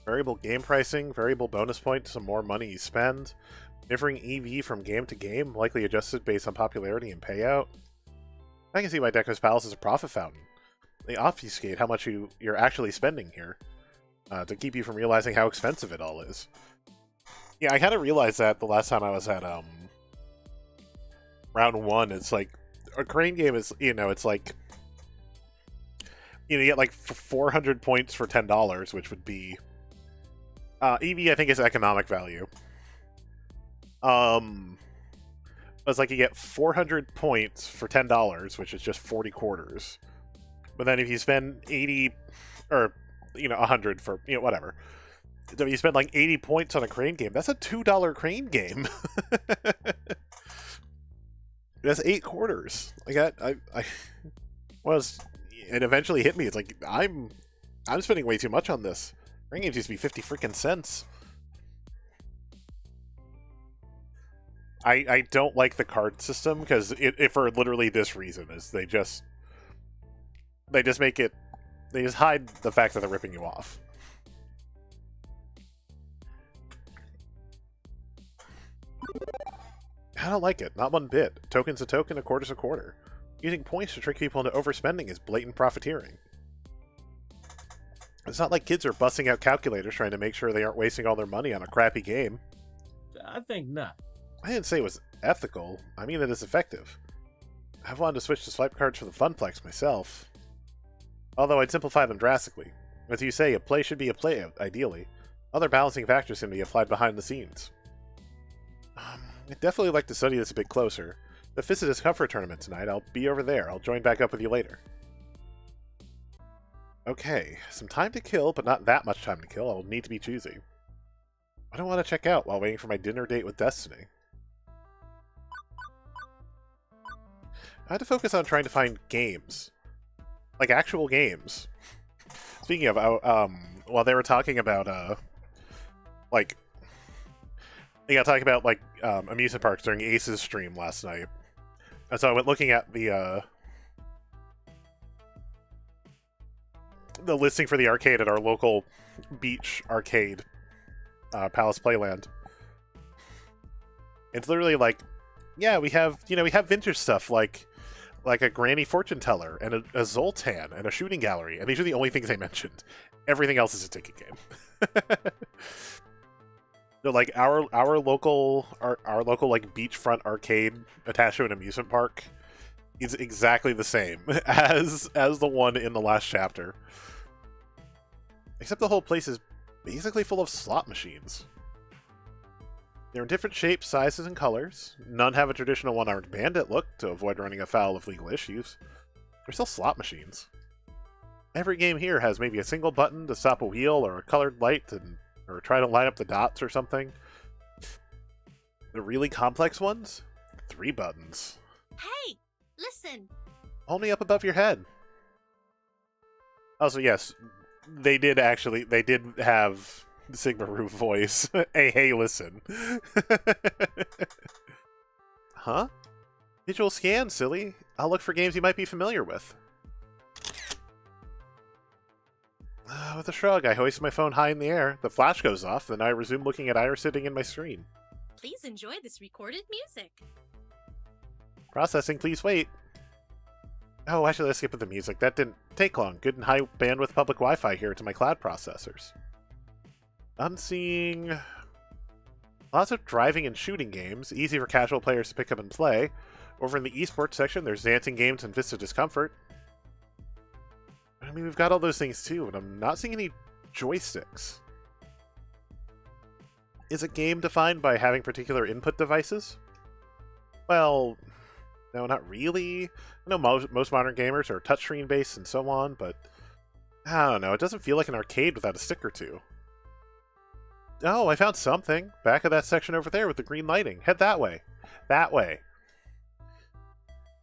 Variable game pricing, variable bonus points, some more money you spend. Differing EV from game to game, likely adjusted based on popularity and payout. I can see why Deco's Palace is a profit fountain. They obfuscate how much you're actually spending here, to keep you from realizing how expensive it all is. Yeah, I kind of realized that the last time I was at round one. It's like a crane game is, it's like, you get like 400 points for $10, which would be EV, I think, is economic value. It's like you get 400 points for $10, which is just 40 quarters. But then if you spend 80, or 100 for whatever, so if you spend like 80 points on a crane game, that's a $2 crane game. That's 8 quarters. Like I was, it eventually hit me. It's like I'm spending way too much on this. Crane games used to be 50 freaking cents. I don't like the card system because it for literally this reason is they just make it, they just hide the fact that they're ripping you off. I don't like it, not one bit. Token's a token, a quarter's a quarter. Using points to trick people into overspending is blatant profiteering. It's not like kids are busting out calculators trying to make sure they aren't wasting all their money on a crappy game. I think not. I didn't say it was ethical. I mean that it's effective. I've wanted to switch to swipe cards for the Funplex myself. Although I'd simplify them drastically. As you say, a play should be a play, ideally. Other balancing factors can be applied behind the scenes. I'd definitely like to study this a bit closer. The Fist of Discomfort tournament tonight. I'll be over there. I'll join back up with you later. Okay, some time to kill, but not that much time to kill. I'll need to be choosy. I don't want to check out while waiting for my dinner date with Destiny. I had to focus on trying to find games. Like, actual games. Speaking of, while they were talking about, like, they got talking about, like, amusement parks during Ace's stream last night. And so I went looking at the listing for the arcade at our local beach arcade, Palace Playland. It's literally like, yeah, we have vintage stuff like a Granny Fortune Teller and a Zoltan and a shooting gallery, and these are the only things I mentioned. Everything else is a ticket game. So, like, our local like beachfront arcade attached to an amusement park is exactly the same as the one in the last chapter. Except the whole place is basically full of slot machines. They're in different shapes, sizes, and colors. None have a traditional one-armed bandit look to avoid running afoul of legal issues. They're still slot machines. Every game here has maybe a single button to stop a wheel or a colored light or try to line up the dots or something. The really complex ones? 3 buttons. Hey, listen. Only up above your head. Also, yes, they did have Sigma Roo voice. Hey, listen. Huh? Visual scan, silly. I'll look for games you might be familiar with. With a shrug, I hoist my phone high in the air. The flash goes off, then I resume looking at Iris sitting in my screen. Please enjoy this recorded music. Processing, please wait. Oh, actually, let's skip with the music. That didn't take long. Good and high bandwidth public Wi-Fi here to my cloud processors. I'm seeing lots of driving and shooting games, easy for casual players to pick up and play. Over in the esports section, there's dancing games and Fist of Discomfort. I mean, we've got all those things too, but I'm not seeing any joysticks. Is a game defined by having particular input devices? Well, no, not really. I know most modern gamers are touchscreen based and so on, but I don't know, it doesn't feel like an arcade without a stick or two. Oh, I found something. Back of that section over there with the green lighting. Head that way. That way.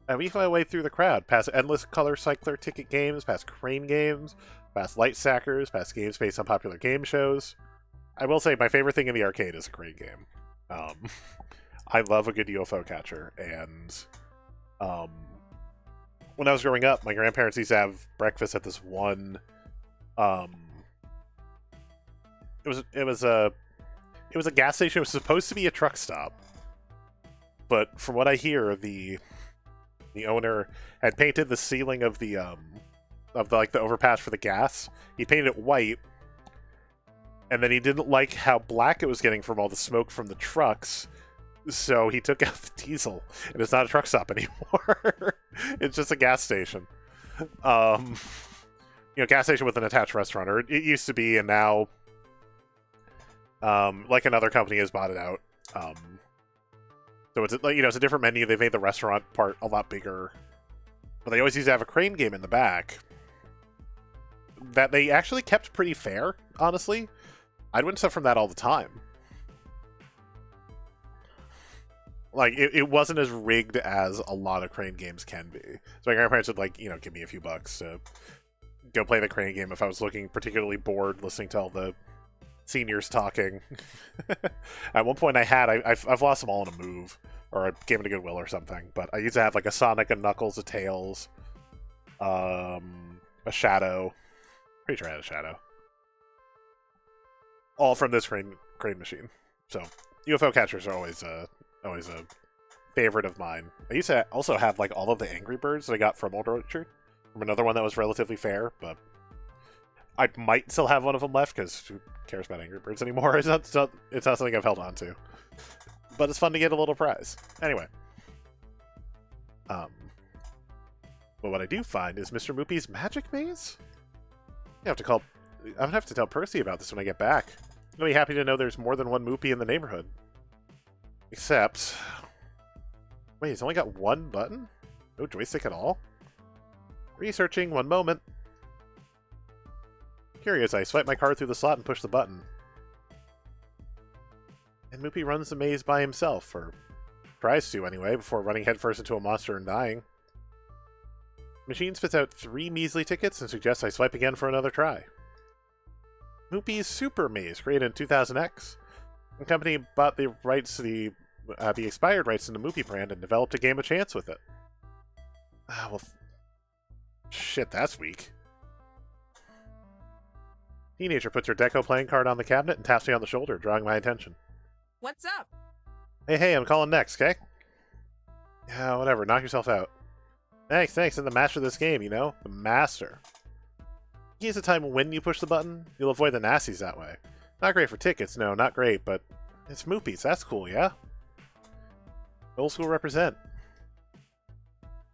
I weave my way through the crowd, past endless color cycler ticket games, past crane games, past light stackers, past games based on popular game shows. I will say my favorite thing in the arcade is a crane game. I love a good UFO catcher, and when I was growing up, my grandparents used to have breakfast at this one. It was a gas station. It was supposed to be a truck stop, but from what I hear, the owner had painted the ceiling of the overpass for the gas. He painted it white, and then he didn't like how black it was getting from all the smoke from the trucks, so he took out the diesel, and it's not a truck stop anymore. It's just a gas station. Gas station with an attached restaurant, or it used to be, and now, like another company has bought it out. So it's it's a different menu. They made the restaurant part a lot bigger, but they always used to have a crane game in the back that they actually kept pretty fair. Honestly, I'd win stuff from that all the time. Like it wasn't as rigged as a lot of crane games can be. So my grandparents would give me a few bucks to go play the crane game if I was looking particularly bored listening to all the seniors talking. At one point I've lost them all in a move, or I gave it a Goodwill or something, but I used to have like a Sonic, a Knuckles, a Tails, a Shadow. Pretty sure I had a Shadow. All from this crane machine. So UFO catchers are always a favorite of mine. I used to also have like all of the Angry Birds that I got from Old Orchard, from another one that was relatively fair, but I might still have one of them left, because who cares about Angry Birds anymore? It's not something I've held on to. But it's fun to get a little prize. Anyway. But what I do find is Mr. Moopy's Magic Maze? I'm gonna have to tell Percy about this when I get back. I'll be happy to know there's more than one Moopy in the neighborhood. Except... Wait, it's only got one button? No joystick at all? Researching, one moment. Curious, I swipe my card through the slot and push the button. And Moopy runs the maze by himself, or tries to anyway, before running headfirst into a monster and dying. Machine spits out 3 measly tickets and suggests I swipe again for another try. Moopy's Super Maze, created in 2000X. The company bought the rights to the expired rights in the Moopy brand and developed a game of chance with it. Shit, that's weak. Teenager puts her deco playing card on the cabinet and taps me on the shoulder, drawing my attention. What's up? Hey, I'm calling next, okay? Yeah, whatever, knock yourself out. Thanks, I'm the master of this game, you know? The master. Here's the time when you push the button, you'll avoid the nasties that way. Not great for tickets, no, not great, but it's Moopy's, that's cool, yeah? Old school represent.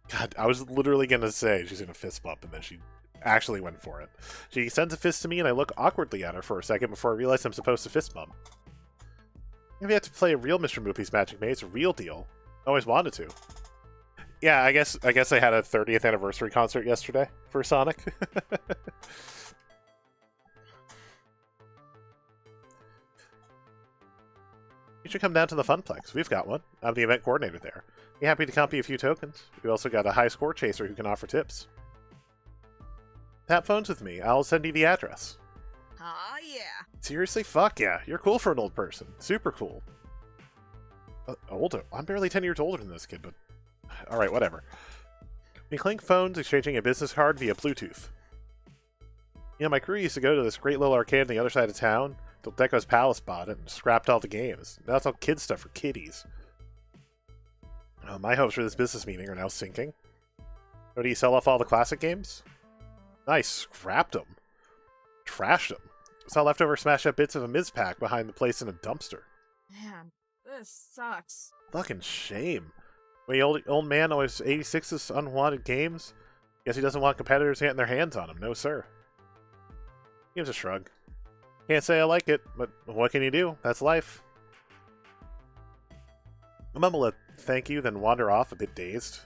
God, I was literally gonna say she's gonna fist bump, and then she actually went for it. She sends a fist to me, and I look awkwardly at her for a second before I realize I'm supposed to fist bump. Maybe I have to play a real Mr. Moopy's Magic Maze, a real deal. I always wanted to. Yeah, I guess I had a 30th anniversary concert yesterday for Sonic. You should come down to the Funplex. We've got one. I'm the event coordinator there. Be happy to comp you a few tokens. We also got a high score chaser who can offer tips. Tap phones with me. I'll send you the address. Aw, yeah. Seriously? Fuck yeah. You're cool for an old person. Super cool. Older? I'm barely 10 years older than this kid, but... Alright, whatever. We clink phones, exchanging a business card via Bluetooth. You know, my crew used to go to this great little arcade on the other side of town, till Deco's Palace bought it and scrapped all the games. Now it's all kid stuff for kiddies. My hopes for this business meeting are now sinking. So do you sell off all the classic games? Nice, scrapped them. Trashed them. Saw leftover smashed up bits of a Miz pack behind the place in a dumpster. Man, this sucks. Fucking shame. When the old man always 86's unwanted games, guess he doesn't want competitors getting their hands on him. No, sir. Gives a shrug. Can't say I like it, but what can you do? That's life. I mumble a thank you, then wander off a bit dazed.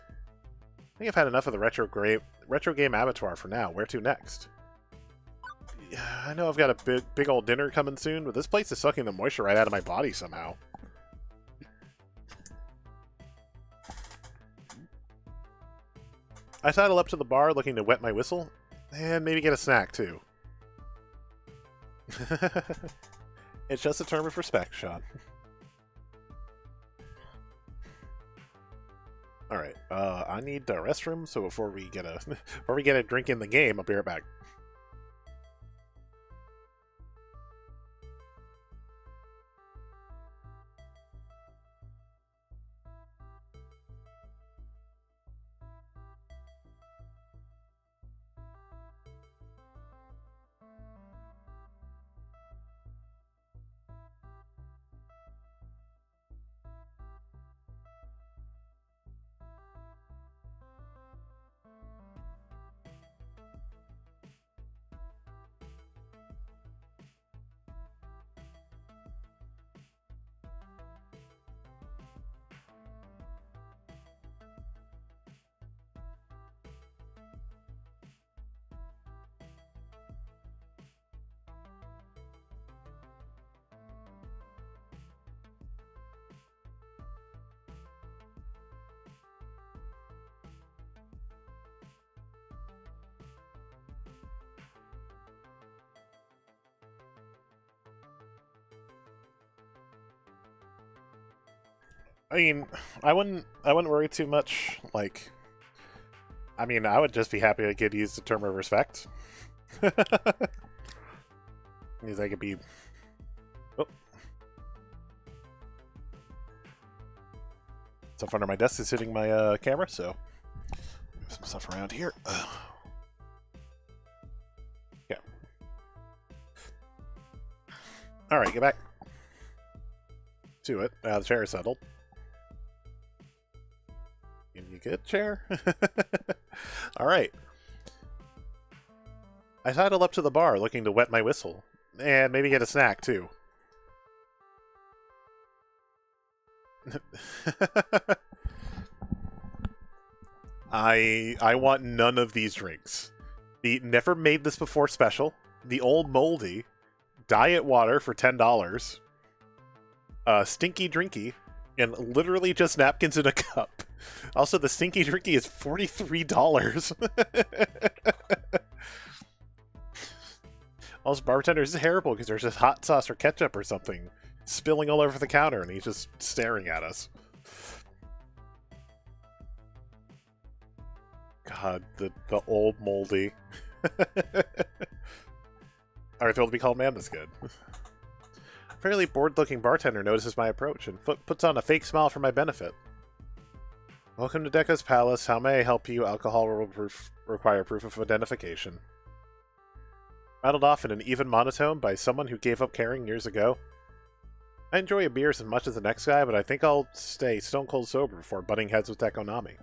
I think I've had enough of the retro game abattoir for now. Where to next? I know I've got a big old dinner coming soon, but this place is sucking the moisture right out of my body somehow. I sidle up to the bar looking to wet my whistle, and maybe get a snack too. It's just a term of respect, Sean. Alright, I need a restroom, so before we get a drink in the game, I'll be right back. I mean, I wouldn't worry too much. Like, I mean, I would just be happy I could use the term of respect. Means I could be. Oh. Stuff under my desk is hitting my camera, so move some stuff around here. Yeah, Alright, get back to it. The chair is settled. Can you get chair? Alright. I sidled up to the bar, looking to wet my whistle. And maybe get a snack, too. I want none of these drinks. The never made this before special, the old moldy, diet water for $10, stinky drinky, and literally just napkins in a cup. Also, the stinky drinky is $43. Also, bartender, this is terrible because there's just hot sauce or ketchup or something spilling all over the counter, and he's just staring at us. God, the old moldy. Are thrilled to be called ma'am, that's good. A fairly bored-looking bartender notices my approach and puts on a fake smile for my benefit. Welcome to Deca's Palace. How may I help you? Alcohol will require proof of identification. Rattled off in an even monotone by someone who gave up caring years ago. I enjoy a beer as much as the next guy, but I think I'll stay stone cold sober before butting heads with Dekonami.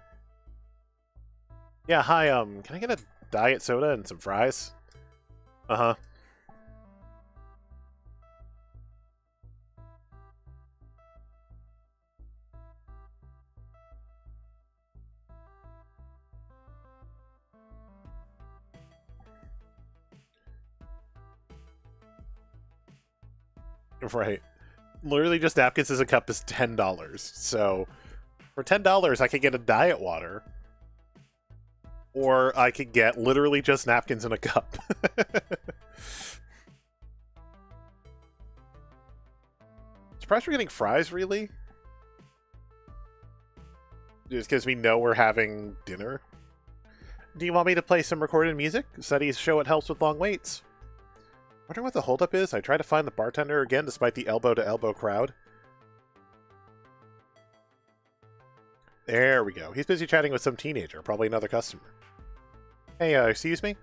Yeah, hi, can I get a diet soda and some fries? Uh-huh. Right. Literally just napkins as a cup is $10. So for $10 I could get a diet water. Or I could get literally just napkins in a cup. Surprised we're getting fries, really? Just because we know we're having dinner? Do you want me to play some recorded music? Studies show it helps with long waits. Wondering what the holdup is? I try to find the bartender again despite the elbow-to-elbow crowd. There we go. He's busy chatting with some teenager, probably another customer. Hey, excuse me?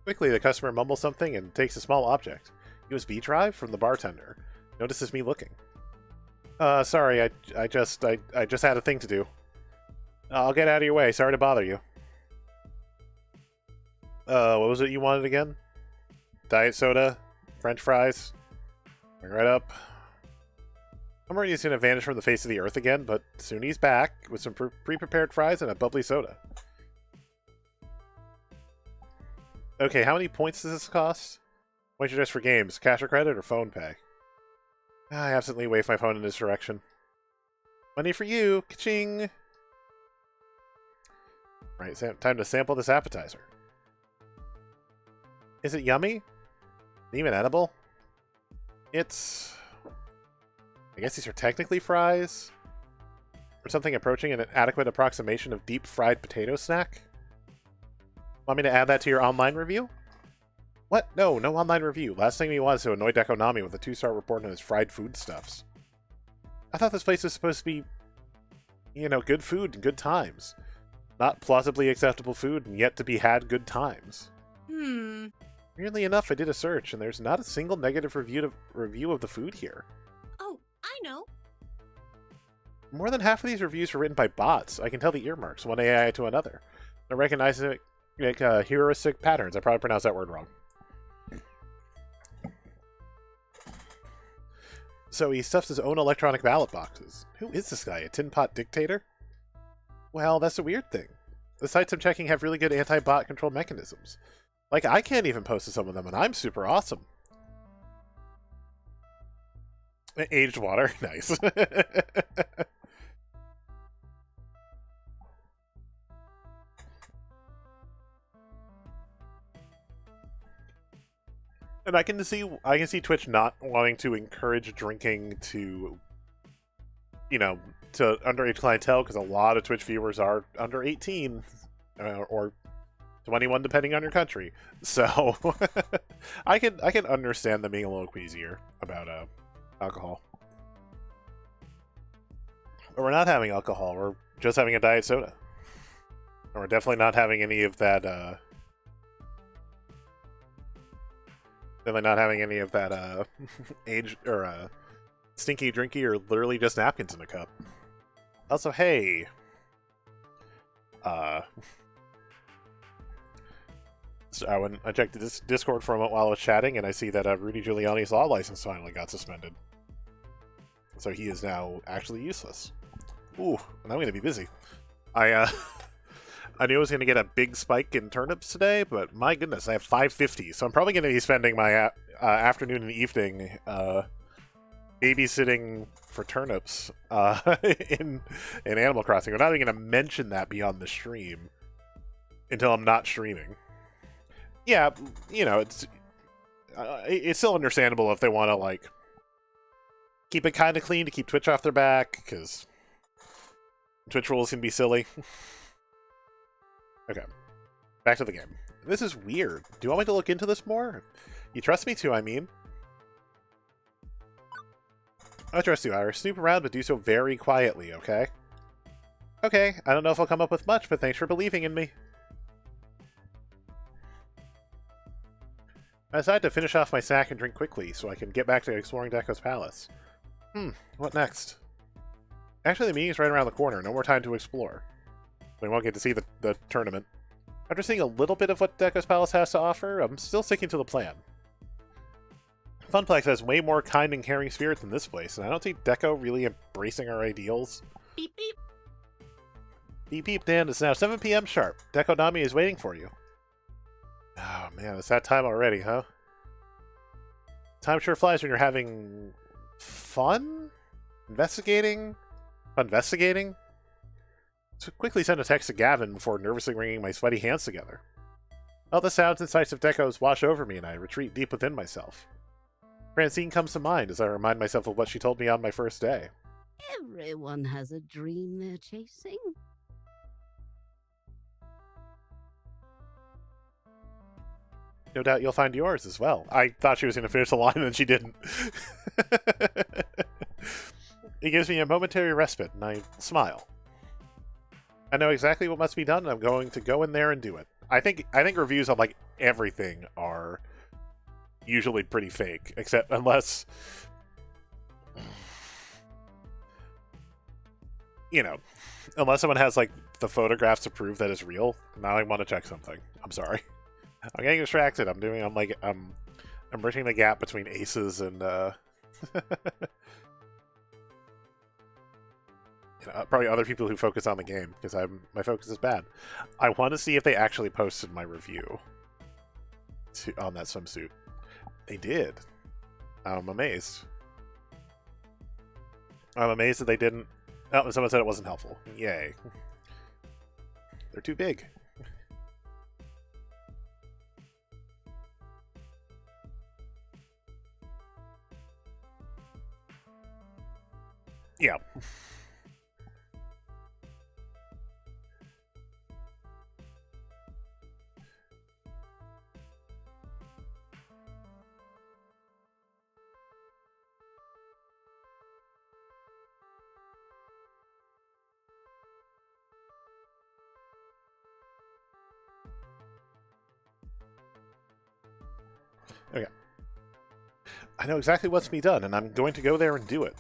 Quickly, the customer mumbles something and takes a small object. USB drive from the bartender. Notices me looking. Sorry, I just had a thing to do. I'll get out of your way. Sorry to bother you. What was it you wanted again? Diet soda, French fries. Bring right up. I'm already using an advantage from the face of the earth again, but soon he's back with some pre-prepared fries and a bubbly soda. Okay, how many points does this cost? Points are just for games. Cash or credit or phone pay? I absently wave my phone in this direction. Money for you! Ka-ching! Right, time to sample this appetizer. Is it yummy? Even edible? It's... I guess these are technically fries? Or something approaching an adequate approximation of deep-fried potato snack? Want me to add that to your online review? What? No online review. Last thing we want is to annoy Dekonami with a 2-star report on his fried foodstuffs. I thought this place was supposed to be, you know, good food and good times. Not plausibly acceptable food and yet to be had good times. Weirdly enough, I did a search, and there's not a single negative review of the food here. Oh, I know. More than half of these reviews were written by bots. I can tell the earmarks, one AI to another. I recognize it like heuristic patterns. I probably pronounced that word wrong. So he stuffs his own electronic ballot boxes. Who is this guy? A tin pot dictator? Well, that's a weird thing. The sites I'm checking have really good anti-bot control mechanisms. Like, I can't even post to some of them, and I'm super awesome. Aged water. Nice. And I can see Twitch not wanting to encourage drinking to, you know, to underage clientele, because a lot of Twitch viewers are under 18 or 21 depending on your country. So I can understand them being a little queasier about alcohol. But we're not having alcohol. We're just having a diet soda. And we're definitely not having any of that They're not having any of that age or stinky drinky or literally just napkins in a cup. Also, hey. So I checked this Discord for a moment while I was chatting, and I see that Rudy Giuliani's law license finally got suspended. So he is now actually useless. Ooh, and I'm going to be busy. I knew I was going to get a big spike in turnips today, but my goodness, I have 550, so I'm probably going to be spending my afternoon and evening babysitting for turnips in Animal Crossing. We're not even going to mention that beyond the stream until I'm not streaming. Yeah, you know, it's still understandable if they want to, like, keep it kind of clean to keep Twitch off their back, because Twitch rules can be silly. Okay, back to the game. This is weird. Do you want me to look into this more? You trust me to, I mean. I trust you, Iris. Snoop around, but do so very quietly, okay? Okay, I don't know if I'll come up with much, but thanks for believing in me. I decided to finish off my snack and drink quickly, so I can get back to exploring Deko's palace. What next? Actually, the meeting's right around the corner. No more time to explore. We won't get to see the tournament. After seeing a little bit of what Deko's palace has to offer, I'm still sticking to the plan. Funplex has way more kind and caring spirit than this place, and I don't see Deko really embracing our ideals. Beep beep. Beep beep, Dan. It's now 7 p.m. sharp. Deko Nami is waiting for you. Oh man, it's that time already, huh? Time sure flies when you're having fun? Investigating? Investigating? So quickly send a text to Gavin before nervously wringing my sweaty hands together. All the sounds and sights of Deko's wash over me and I retreat deep within myself. Francine comes to mind as I remind myself of what she told me on my first day. Everyone has a dream they're chasing. No doubt you'll find yours as well. I thought she was going to finish the line and she didn't. It gives me a momentary respite and I smile. I know exactly what must be done and I'm going to go in there and do it. I think reviews on like everything are usually pretty fake, except unless, you know, unless someone has like the photographs to prove that it's real. Now I want to check something. I'm sorry. I'm getting distracted. I'm bridging the gap between aces and probably other people who focus on the game, because my focus is bad. I want to see if they actually posted my review on that swimsuit. They did. I'm amazed. I'm amazed that they didn't. Oh, someone said it wasn't helpful. Yay. They're too big. Yeah. Okay. I know exactly what's to be done, and I'm going to go there and do it.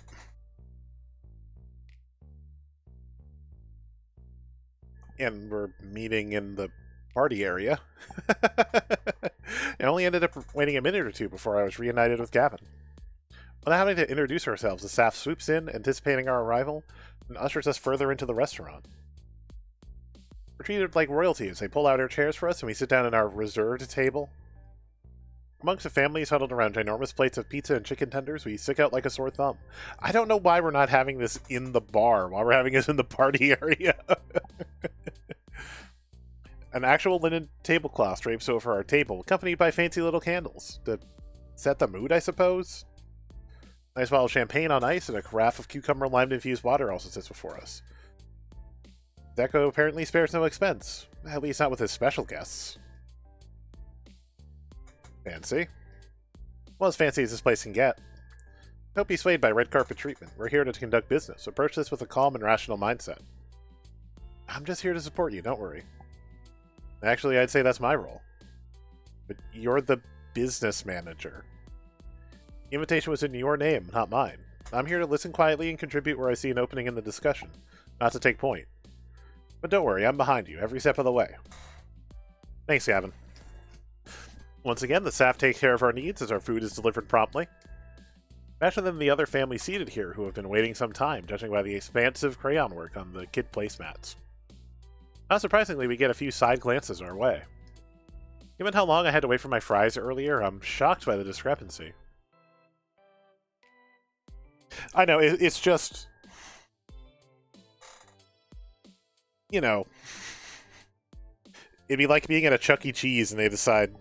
And we're meeting in the party area. I only ended up waiting a minute or two before I was reunited with Gavin. Without having to introduce ourselves, the staff swoops in, anticipating our arrival, and ushers us further into the restaurant. We're treated like royalty as they pull out our chairs for us and we sit down at our reserved table. Amongst the families huddled around ginormous plates of pizza and chicken tenders, we stick out like a sore thumb. I don't know why we're not having this in the bar, why we're having this in the party area. An actual linen tablecloth drapes over our table, accompanied by fancy little candles. To set the mood, I suppose? Nice bottle of champagne on ice and a carafe of cucumber lime-infused water also sits before us. Deko apparently spares no expense, at least not with his special guests. Fancy. Well, as fancy as this place can get. Don't be swayed by red carpet treatment. We're here to conduct business. Approach this with a calm and rational mindset. I'm just here to support you, don't worry. Actually, I'd say that's my role. But you're the business manager. The invitation was in your name, not mine. I'm here to listen quietly and contribute where I see an opening in the discussion, not to take point. But don't worry, I'm behind you, every step of the way. Thanks, Gavin. Once again, the staff take care of our needs as our food is delivered promptly. Faster than the other families seated here who have been waiting some time, judging by the expansive crayon work on the kid placemats. Not surprisingly, we get a few side glances our way. Given how long I had to wait for my fries earlier, I'm shocked by the discrepancy. I know, it's just... You know... It'd be like being at a Chuck E. Cheese and they decide...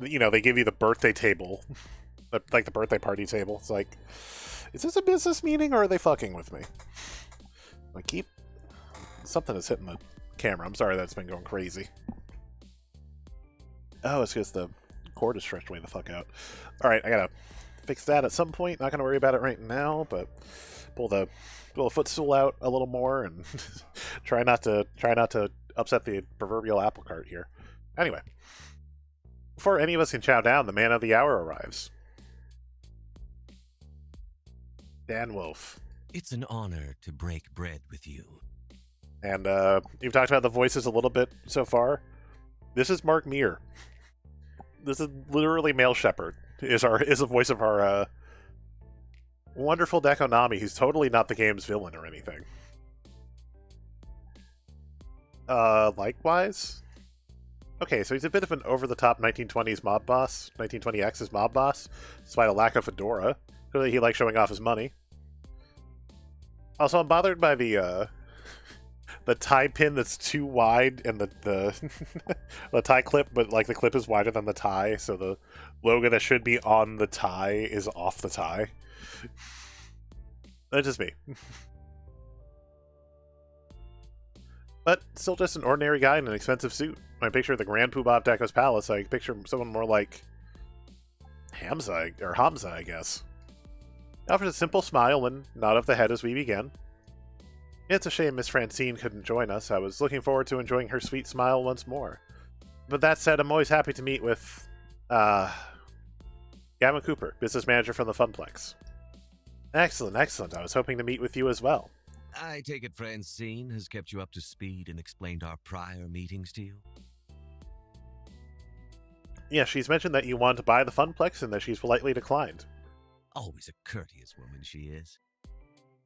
You know, they give you the birthday table. Like the birthday party table. It's like... Is this a business meeting or are they fucking with me? I keep... Something is hitting the camera. I'm sorry that's been going crazy. Oh, it's because the cord is stretched way the fuck out. Alright, I gotta fix that at some point. Not gonna worry about it right now, but pull the footstool out a little more and try not to upset the proverbial apple cart here. Anyway, before any of us can chow down, the man of the hour arrives. Dan Wolf. It's an honor to break bread with you. And you've talked about the voices a little bit so far. This is Mark Meir. This is literally Male Shepherd. Is the voice of our wonderful Dekonami, who's totally not the game's villain or anything. Likewise. Okay, so he's a bit of an over-the-top 1920s mob boss, 1920X's mob boss, despite a lack of fedora. Clearly he likes showing off his money. Also, I'm bothered by the tie pin that's too wide and the the tie clip, but like the clip is wider than the tie, so the logo that should be on the tie is off the tie. That's just me. But still just an ordinary guy in an expensive suit. When I picture the Grand Poobah of Deko's Palace, I picture someone more like Hamza, I guess. He offers a simple smile and nod of the head as we begin. It's a shame Miss Francine couldn't join us. I was looking forward to enjoying her sweet smile once more. But that said, I'm always happy to meet with, Gavin Cooper, business manager from the Funplex. Excellent, excellent. I was hoping to meet with you as well. I take it Francine has kept you up to speed and explained our prior meetings to you? Yeah, she's mentioned that you want to buy the Funplex and that she's politely declined. Always a courteous woman she is.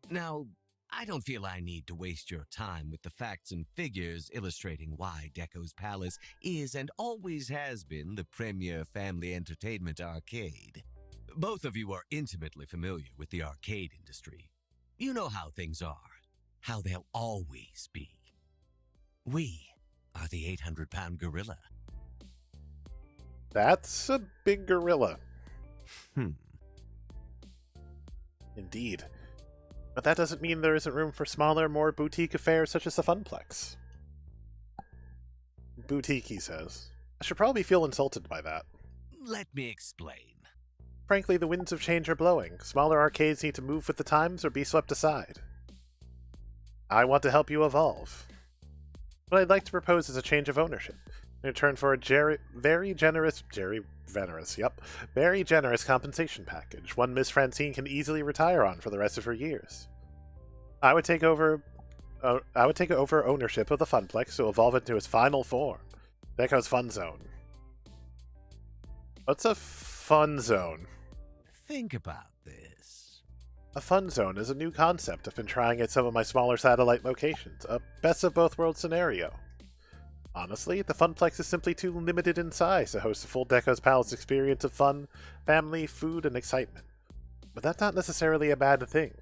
Now, I don't feel I need to waste your time with the facts and figures illustrating why Deko's Palace is and always has been the premier family entertainment arcade. Both of you are intimately familiar with the arcade industry. You know how things are, how they'll always be. We are the 800-pound gorilla. That's a big gorilla. Hmm. Indeed. But that doesn't mean there isn't room for smaller, more boutique affairs such as the Funplex. Boutique, he says. I should probably feel insulted by that. Let me explain. Frankly, the winds of change are blowing. Smaller arcades need to move with the times or be swept aside. I want to help you evolve. What I'd like to propose is a change of ownership. In return for a very generous compensation package, one Miss Francine can easily retire on for the rest of her years. I would take over ownership of the Funplex to evolve it into its final form, Deko's Fun Zone. What's a fun zone? Think about this. A fun zone is a new concept I've been trying at some of my smaller satellite locations, a best of both worlds scenario. Honestly, the Funplex is simply too limited in size to host a full Deko's Palace experience of fun, family, food, and excitement. But that's not necessarily a bad thing.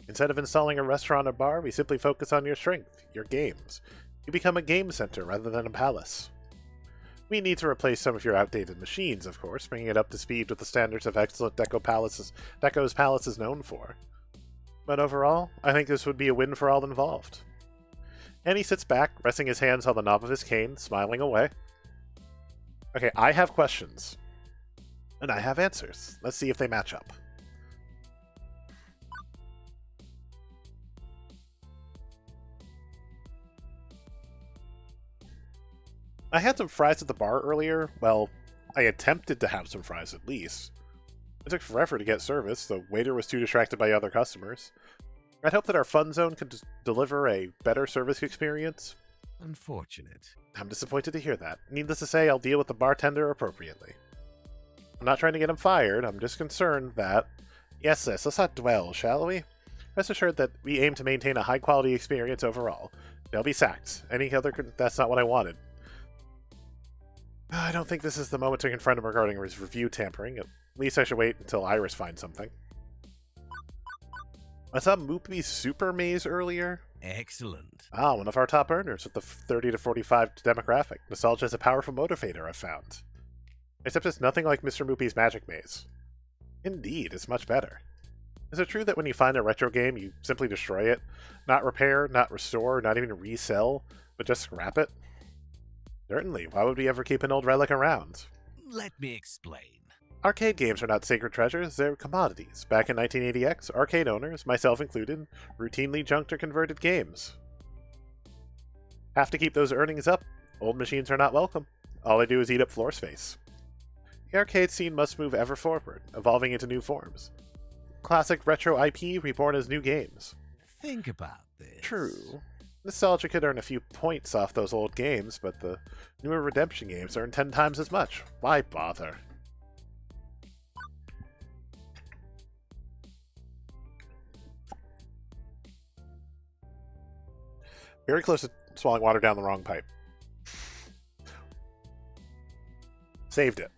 Instead of installing a restaurant or bar, we simply focus on your strength, your games. You become a game center rather than a palace. We need to replace some of your outdated machines, of course, bringing it up to speed with the standards of excellent Deko's Palace is known for. But overall, I think this would be a win for all involved. And he sits back, resting his hands on the knob of his cane, smiling away. Okay, I have questions. And I have answers. Let's see if they match up. I had some fries at the bar earlier. Well, I attempted to have some fries at least. It took forever to get service. The waiter was too distracted by other customers. I'd hope that our fun zone could deliver a better service experience. Unfortunate. I'm disappointed to hear that. Needless to say, I'll deal with the bartender appropriately. I'm not trying to get him fired, I'm just concerned that... Yes, sis, let's not dwell, shall we? Rest assured that we aim to maintain a high-quality experience overall. They'll be sacked. That's not what I wanted. I don't think this is the moment to confront him regarding his review tampering. At least I should wait until Iris finds something. I saw Moopy's Super Maze earlier. Excellent. Ah, one of our top earners with the 30 to 45 demographic. Nostalgia is a powerful motivator, I've found. Except it's nothing like Mr. Moopy's Magic Maze. Indeed, it's much better. Is it true that when you find a retro game, you simply destroy it? Not repair, not restore, not even resell, but just scrap it? Certainly, why would we ever keep an old relic around? Let me explain. Arcade games are not sacred treasures, they're commodities. Back in 1980X, arcade owners, myself included, routinely junked or converted games. Have to keep those earnings up. Old machines are not welcome. All they do is eat up floor space. The arcade scene must move ever forward, evolving into new forms. Classic retro IP reborn as new games. Think about this. True. Nostalgia could earn a few points off those old games, but the newer redemption games earn 10 times as much. Why bother? Very close to swallowing water down the wrong pipe. Saved it.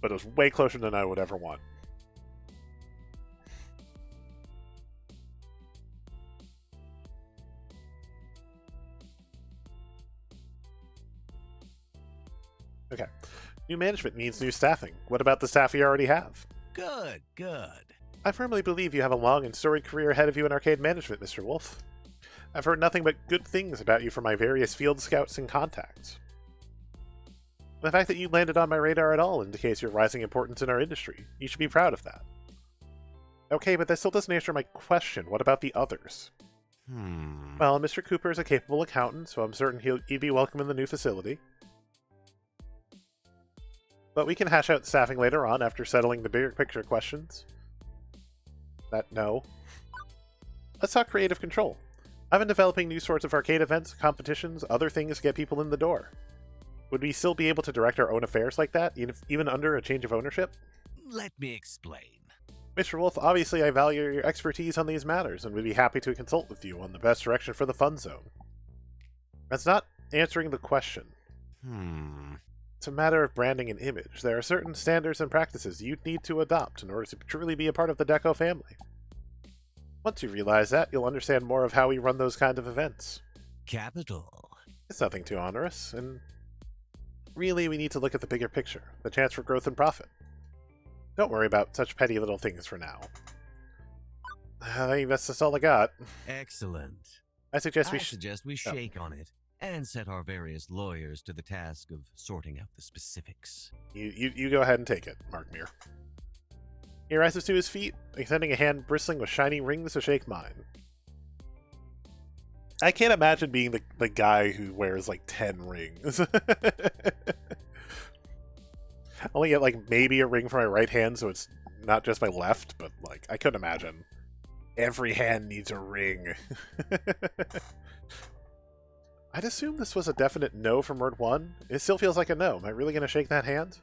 But it was way closer than I would ever want. Okay. New management means new staffing. What about the staff you already have? Good, good. I firmly believe you have a long and storied career ahead of you in arcade management, Mr. Wolf. I've heard nothing but good things about you from my various field scouts and contacts. The fact that you landed on my radar at all indicates your rising importance in our industry. You should be proud of that. Okay, but that still doesn't answer my question. What about the others? Well, Mr. Cooper is a capable accountant, so I'm certain he'd be welcome in the new facility. But we can hash out the staffing later on after settling the bigger picture questions. No. Let's talk creative control. I've been developing new sorts of arcade events, competitions, other things to get people in the door. Would we still be able to direct our own affairs like that, even under a change of ownership? Let me explain. Mr. Wolf, obviously I value your expertise on these matters and would be happy to consult with you on the best direction for the fun zone. That's not answering the question. It's a matter of branding and image. There are certain standards and practices you'd need to adopt in order to truly be a part of the Deco family. Once you realize that, you'll understand more of how we run those kind of events. Capital. It's nothing too onerous, and really we need to look at the bigger picture, the chance for growth and profit. Don't worry about such petty little things for now. I think that's just all I got. Excellent. I suggest I suggest we shake on it and set our various lawyers to the task of sorting out the specifics. You go ahead and take it, Markmere. He rises to his feet, extending a hand bristling with shiny rings to shake mine. I can't imagine being the guy who wears like 10 rings. I only get like maybe a ring for my right hand, so it's not just my left, but like I couldn't imagine. Every hand needs a ring. I'd assume this was a definite no from word 1. It still feels like a no. Am I really going to shake that hand?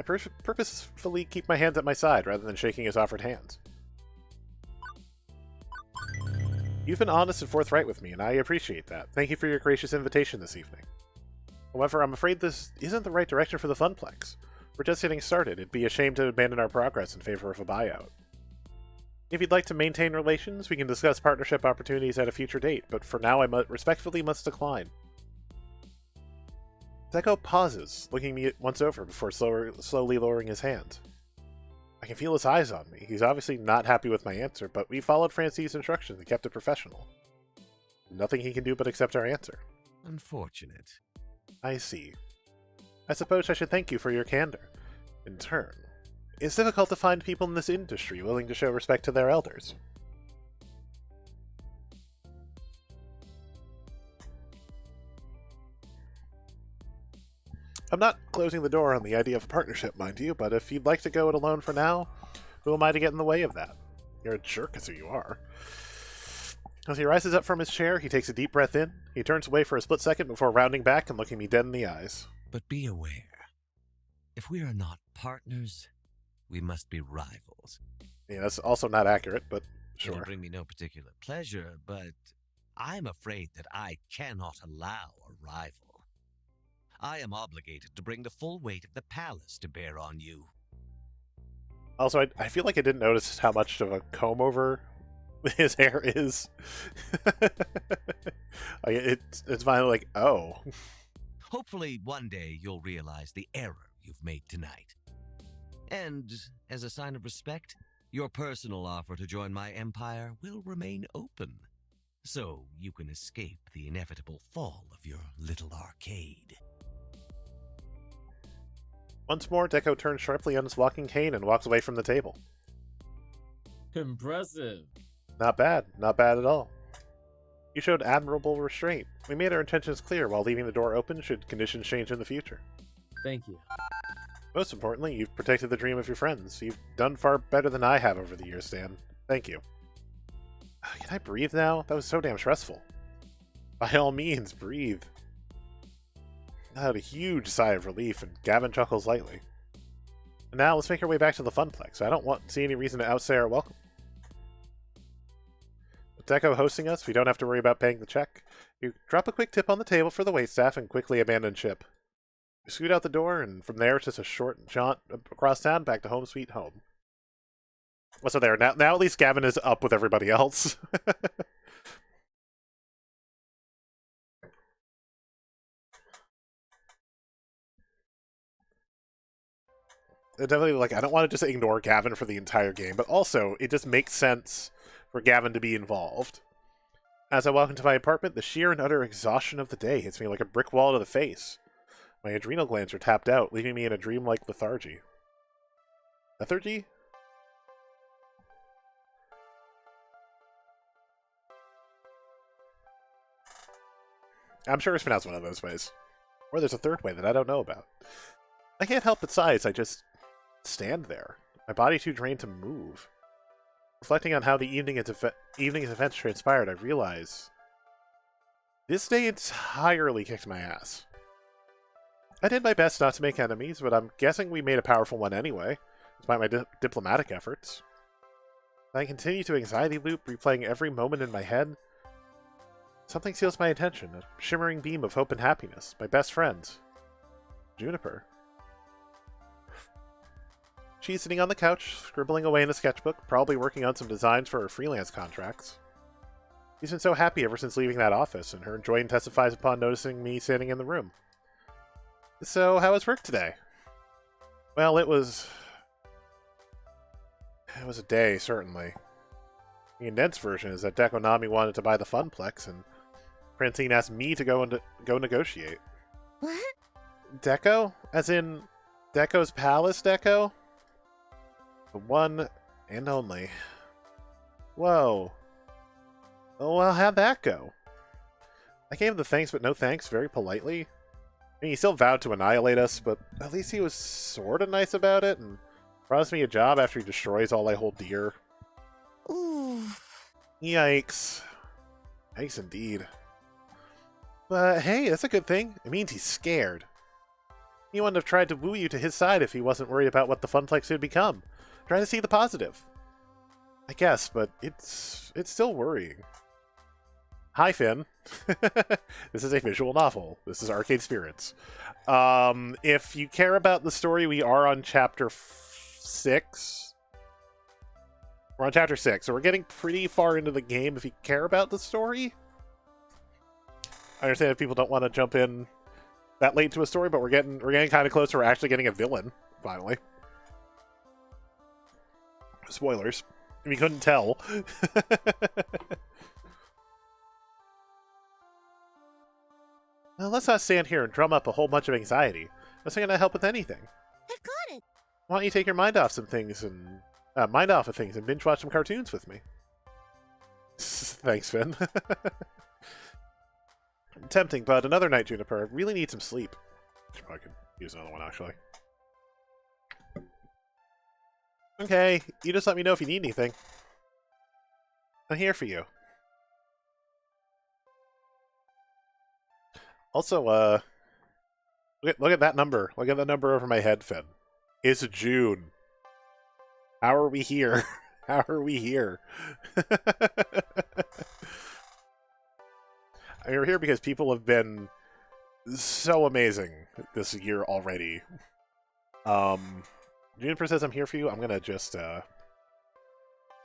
I purposefully keep my hands at my side rather than shaking his offered hands. You've been honest and forthright with me, and I appreciate that. Thank you for your gracious invitation this evening. However, I'm afraid this isn't the right direction for the Funplex. We're just getting started. It'd be a shame to abandon our progress in favor of a buyout. If you'd like to maintain relations, we can discuss partnership opportunities at a future date, but for now I respectfully must decline. Deco pauses, looking me once over before slowly lowering his hand. I can feel his eyes on me. He's obviously not happy with my answer, but we followed Francine's instructions and kept it professional. Nothing he can do but accept our answer. Unfortunate. I see. I suppose I should thank you for your candor. In turn, it's difficult to find people in this industry willing to show respect to their elders. I'm not closing the door on the idea of a partnership, mind you, but if you'd like to go it alone for now, who am I to get in the way of that? You're a jerk, is who you are. As he rises up from his chair, he takes a deep breath in. He turns away for a split second before rounding back and looking me dead in the eyes. But be aware. If we are not partners, we must be rivals. Yeah, that's also not accurate, but It'll sure. bring me no particular pleasure, but I'm afraid that I cannot allow a rival. I am obligated to bring the full weight of the palace to bear on you. Also, I feel like I didn't notice how much of a comb-over his hair is. It's finally like, oh. Hopefully, one day you'll realize the error you've made tonight. And, as a sign of respect, your personal offer to join my empire will remain open, so you can escape the inevitable fall of your little arcade. Once more, Deco turns sharply on his walking cane and walks away from the table. Impressive. Not bad. Not bad at all. You showed admirable restraint. We made our intentions clear while leaving the door open should conditions change in the future. Thank you. Most importantly, you've protected the dream of your friends. You've done far better than I have over the years, Stan. Thank you. Can I breathe now? That was so damn stressful. By all means, breathe. I had a huge sigh of relief, and Gavin chuckles lightly. And now, let's make our way back to the Funplex. I don't see any reason to outstay our welcome. With Deco hosting us, we don't have to worry about paying the check. You drop a quick tip on the table for the waitstaff and quickly abandon ship. We scoot out the door, and from there, it's just a short jaunt across town back to home sweet home. So there, now at least Gavin is up with everybody else. Definitely, like, I don't want to just ignore Gavin for the entire game, but also, it just makes sense for Gavin to be involved. As I walk into my apartment, the sheer and utter exhaustion of the day hits me like a brick wall to the face. My adrenal glands are tapped out, leaving me in a dreamlike lethargy. Lethargy? I'm sure it's pronounced one of those ways. Or there's a third way that I don't know about. I can't help but sigh as I just stand there, my body too drained to move. Reflecting on how the evening's events transpired, I realize this day entirely kicked my ass. I did my best not to make enemies, but I'm guessing we made a powerful one anyway, despite my diplomatic efforts. I continue to anxiety loop, replaying every moment in my head. Something steals my attention, a shimmering beam of hope and happiness. My best friend, Juniper. She's sitting on the couch, scribbling away in a sketchbook, probably working on some designs for her freelance contracts. She's been so happy ever since leaving that office, and her enjoyment testifies upon noticing me standing in the room. So, how was work today? Well, it was a day, certainly. The condensed version is that Dekonami wanted to buy the Funplex, and Francine asked me to go negotiate. What? Deco? As in Deco's Palace Deco? The one and only. Whoa. Oh, well, how'd that go? I gave him the thanks but no thanks very politely. I mean, he still vowed to annihilate us, but at least he was sort of nice about it and promised me a job after he destroys all I hold dear. Ooh. Yikes. Yikes indeed. But hey, that's a good thing. It means he's scared. He wouldn't have tried to woo you to his side if he wasn't worried about what the Funplex would become. Trying to see the positive. I guess, but it's still worrying. Hi, Finn. This is a visual novel. This is Arcade Spirits. If you care about the story, we are on chapter 6. We're on chapter 6, so we're getting pretty far into the game if you care about the story. I understand if people don't want to jump in that late to a story, but we're getting kind of close to actually getting a villain, finally. Spoilers. If you couldn't tell. Now, let's not stand here and drum up a whole bunch of anxiety. That's not going to help with anything. I've got it. Why don't you take your mind off of things and binge watch some cartoons with me? Thanks, Finn. Tempting, but another night, Juniper. I really need some sleep. I could use another one, actually. Okay, you just let me know if you need anything. I'm here for you. Also, look at that number. Look at the number over my head, Finn. It's June. How are we here? How are we here? We're here because people have been so amazing this year already. Juniper says I'm here for you. I'm gonna just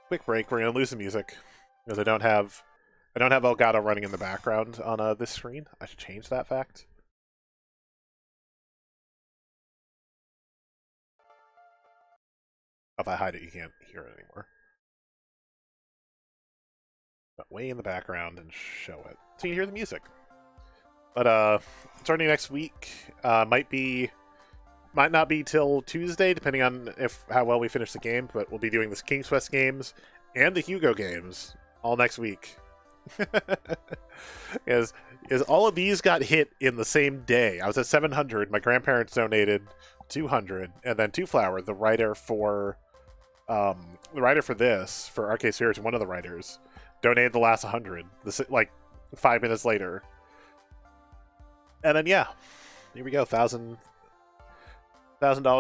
quick break. We're gonna lose the music because I don't have Elgato running in the background on this screen. I should change that fact. If I hide it, you can't hear it anymore. But way in the background and show it so you hear the music. But starting next week, might not be till Tuesday, depending on how well we finish the game. But we'll be doing the King's Quest games and the Hugo games all next week. Is all of these got hit in the same day. I was at 700. My grandparents donated 200, and then Two Flower, the writer for this for Arcade Spirits, one of the writers, donated the last 100. Like 5 minutes later, and then yeah, here we go. $1,000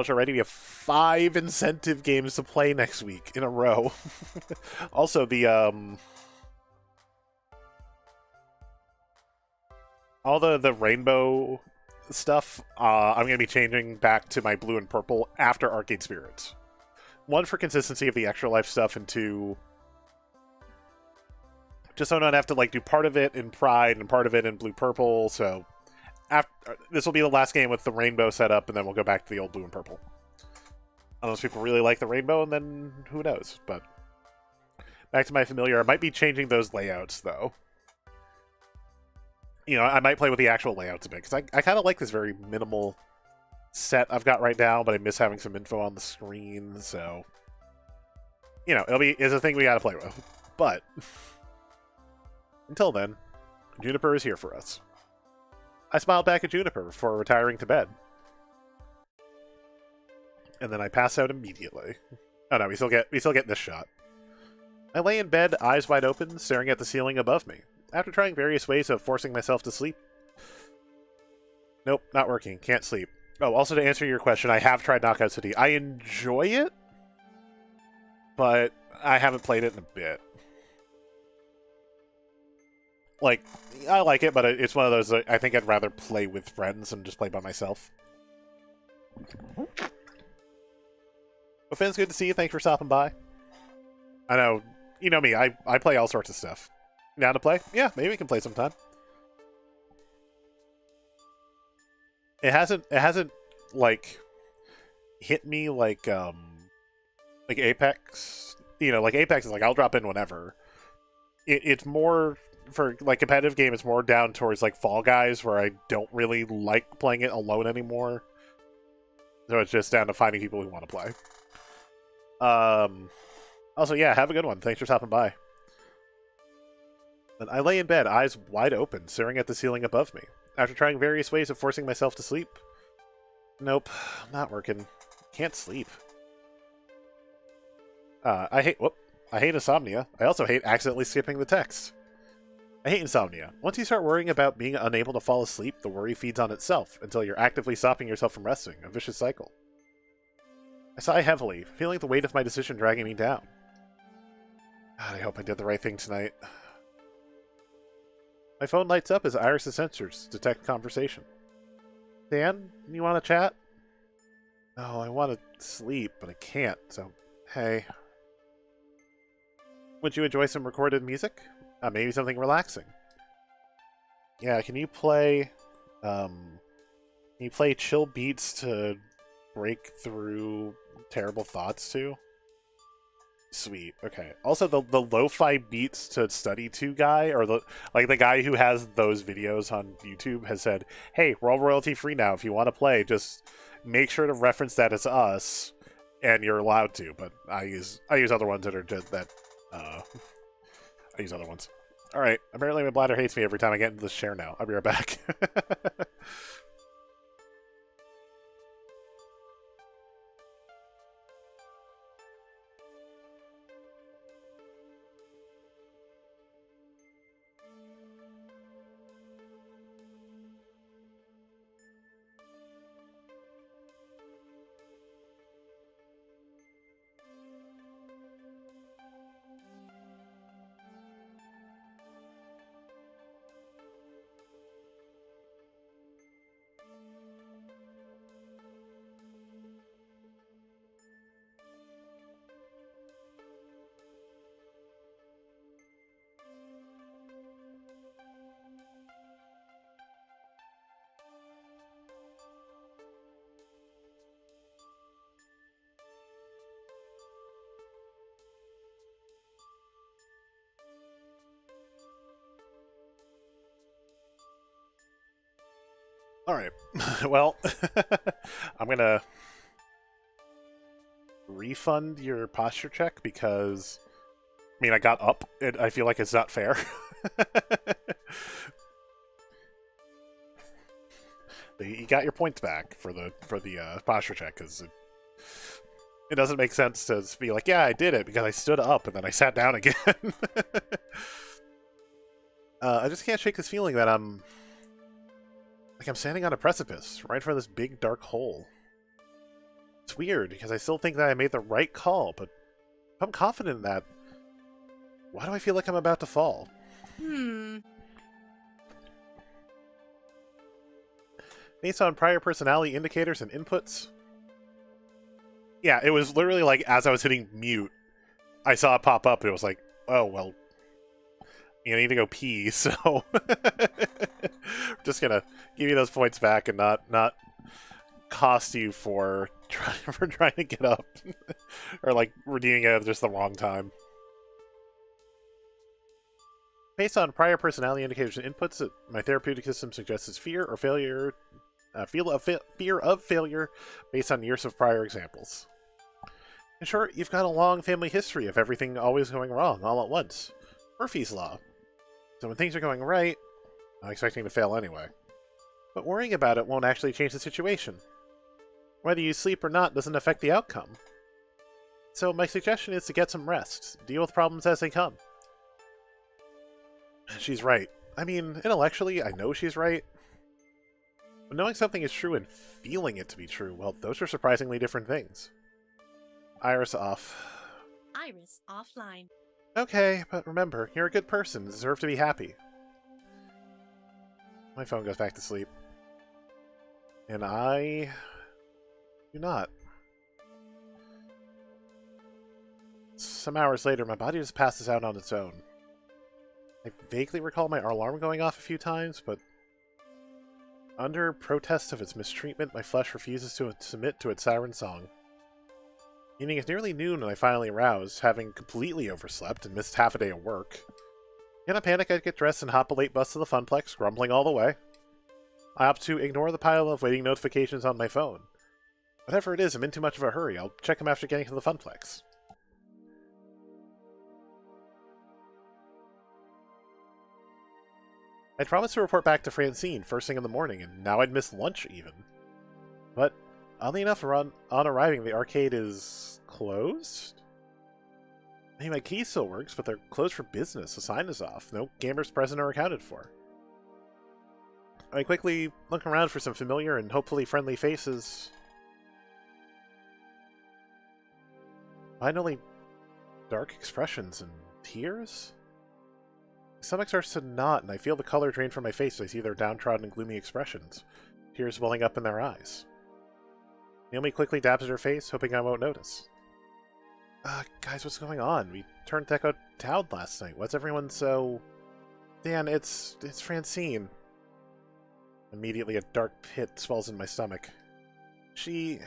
already. We have 5 incentive games to play next week in a row. Also, all the rainbow stuff, I'm going to be changing back to my blue and purple after Arcade Spirits. 1, for consistency of the Extra Life stuff, and 2, just so I don't have to do part of it in Pride and part of it in blue purple. So this will be the last game with the rainbow setup, and then we'll go back to the old blue and purple. Unless people really like the rainbow, and then who knows. But back to my familiar. I might be changing those layouts, though. I might play with the actual layouts a bit, because I kind of like this very minimal set I've got right now, but I miss having some info on the screen, so it's a thing we gotta play with. But until then, Juniper is here for us. I smiled back at Juniper before retiring to bed, and then I pass out immediately. Oh no, we still get this shot. I lay in bed, eyes wide open, staring at the ceiling above me. After trying various ways of forcing myself to sleep. Nope, not working. Can't sleep. Oh, also to answer your question, I have tried Knockout City. I enjoy it, but I haven't played it in a bit. I like it, but it's one of those I think I'd rather play with friends than just play by myself. Well, Finn's good to see you. Thanks for stopping by. I know, you know me, I play all sorts of stuff. Down to play? Yeah, maybe we can play sometime. It hasn't hit me like Apex. Apex is I'll drop in whenever. It's more for competitive game. It's more down towards Fall Guys, where I don't really like playing it alone anymore. So it's just down to finding people who want to play. Also, yeah, have a good one. Thanks for stopping by. And I lay in bed, eyes wide open, staring at the ceiling above me. After trying various ways of forcing myself to sleep. Nope, not working. Can't sleep. I hate insomnia. I also hate accidentally skipping the text. I hate insomnia. Once you start worrying about being unable to fall asleep, the worry feeds on itself until you're actively stopping yourself from resting. A vicious cycle. I sigh heavily, feeling the weight of my decision dragging me down. God, I hope I did the right thing tonight. My phone lights up as Iris' sensors detect conversation. Dan, you want to chat? No, I want to sleep, but I can't, so hey. Would you enjoy some recorded music? Maybe something relaxing. Yeah, can you play chill beats to break through terrible thoughts to? Sweet. Okay. Also, the lo-fi beats to study to guy, or the guy who has those videos on YouTube, has said, "Hey, we're all royalty free now. If you want to play, just make sure to reference that it's us, and you're allowed to." But I use other ones that are just that. I use other ones. All right. Apparently, my bladder hates me every time I get into this chair. Now I'll be right back. Alright. Well, I'm gonna refund your posture check because, I mean, I got up, and I feel like it's not fair. You got your points back for the posture check, because it doesn't make sense to be like, yeah, I did it because I stood up and then I sat down again. I just can't shake this feeling that I'm standing on a precipice right in front of this big dark hole. It's weird because I still think that I made the right call, but if I'm confident in that, why do I feel like I'm about to fall? Based on prior personality indicators and inputs. Yeah, it was literally like as I was hitting mute, I saw it pop up and it was like, oh, well, I need to go pee, so just gonna give you those points back and not cost you for trying to get up or like redeeming it at just the wrong time. Based on prior personality indicators and inputs, my therapeutic system suggests fear or failure, fear of failure based on years of prior examples. In short, you've got a long family history of everything always going wrong all at once. Murphy's Law. So when things are going right, I'm expecting to fail anyway. But worrying about it won't actually change the situation. Whether you sleep or not doesn't affect the outcome. So my suggestion is to get some rest. Deal with problems as they come. She's right. I mean, intellectually, I know she's right. But knowing something is true and feeling it to be true, well, those are surprisingly different things. Iris off. Iris offline. Okay, but remember, you're a good person and deserve to be happy. My phone goes back to sleep. And I do not. Some hours later, my body just passes out on its own. I vaguely recall my alarm going off a few times, but under protest of its mistreatment, my flesh refuses to submit to its siren song. Meaning it's nearly noon when I finally arouse, having completely overslept and missed half a day of work. In a panic, I get dressed and hop a late bus to the Funplex, grumbling all the way. I opt to ignore the pile of waiting notifications on my phone. Whatever it is, I'm in too much of a hurry. I'll check them after getting to the Funplex. I'd promised to report back to Francine first thing in the morning, and now I'd missed lunch even. But oddly enough, on arriving, the arcade is closed? I mean, my key still works, but they're closed for business. The sign is off. No gamers present or accounted for. I quickly look around for some familiar and hopefully friendly faces. Finally, dark expressions and tears? My stomach starts to knot, and I feel the color drain from my face as I see their downtrodden and gloomy expressions, tears welling up in their eyes. Naomi quickly dabs at her face, hoping I won't notice. Guys, what's going on? We turned Deco down last night. What's everyone so... Dan, it's Francine. Immediately, a dark pit swells in my stomach. She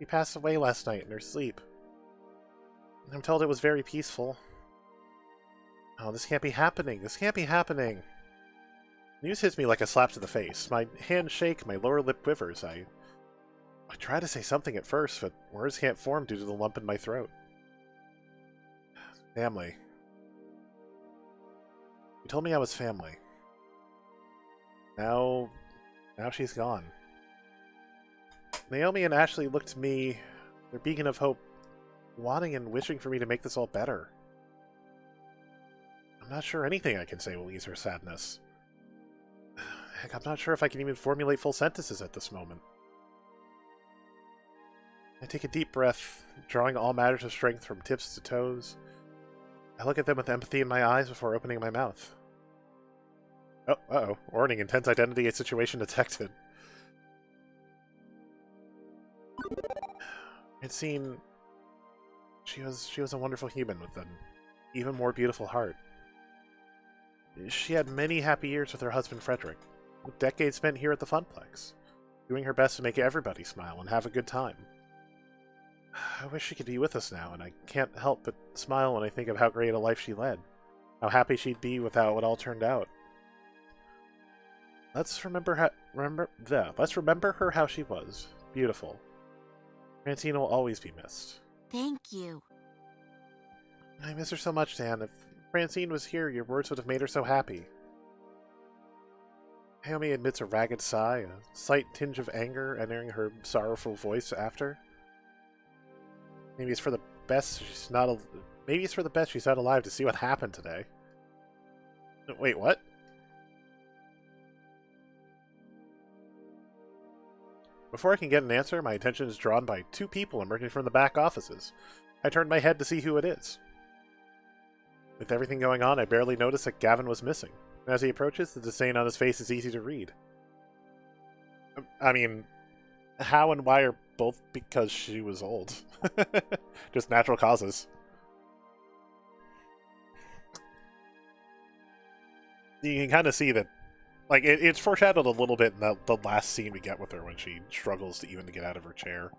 passed away last night in her sleep. I'm told it was very peaceful. Oh, this can't be happening. This can't be happening. News hits me like a slap to the face. My hands shake, my lower lip quivers. I try to say something at first, but words can't form due to the lump in my throat. Family. You told me I was family. Now she's gone. Naomi and Ashley look to me, their beacon of hope, wanting and wishing for me to make this all better. I'm not sure anything I can say will ease her sadness. Heck, I'm not sure if I can even formulate full sentences at this moment. I take a deep breath, drawing all matters of strength from tips to toes. I look at them with empathy in my eyes before opening my mouth. Oh, uh-oh. Warning, intense identity situation detected. Francine, she was a wonderful human with an even more beautiful heart. She had many happy years with her husband Frederick, with decades spent here at the Funplex, doing her best to make everybody smile and have a good time. I wish she could be with us now, and I can't help but smile when I think of how great a life she led, how happy she'd be with how it all turned out. Let's remember her how she was. Beautiful. Francine will always be missed. Thank you. I miss her so much, Dan. If Francine was here, your words would have made her so happy. Naomi admits a ragged sigh, a slight tinge of anger entering her sorrowful voice after. Maybe it's for the best she's not. Maybe it's for the best she's not alive to see what happened today. Wait, what? Before I can get an answer, my attention is drawn by two people emerging from the back offices. I turn my head to see who it is. With everything going on, I barely notice that Gavin was missing. As he approaches, the disdain on his face is easy to read. I mean, how and why are both because she was old? Just natural causes. You can kind of see that, like, it's foreshadowed a little bit in the last scene we get with her when she struggles to get out of her chair.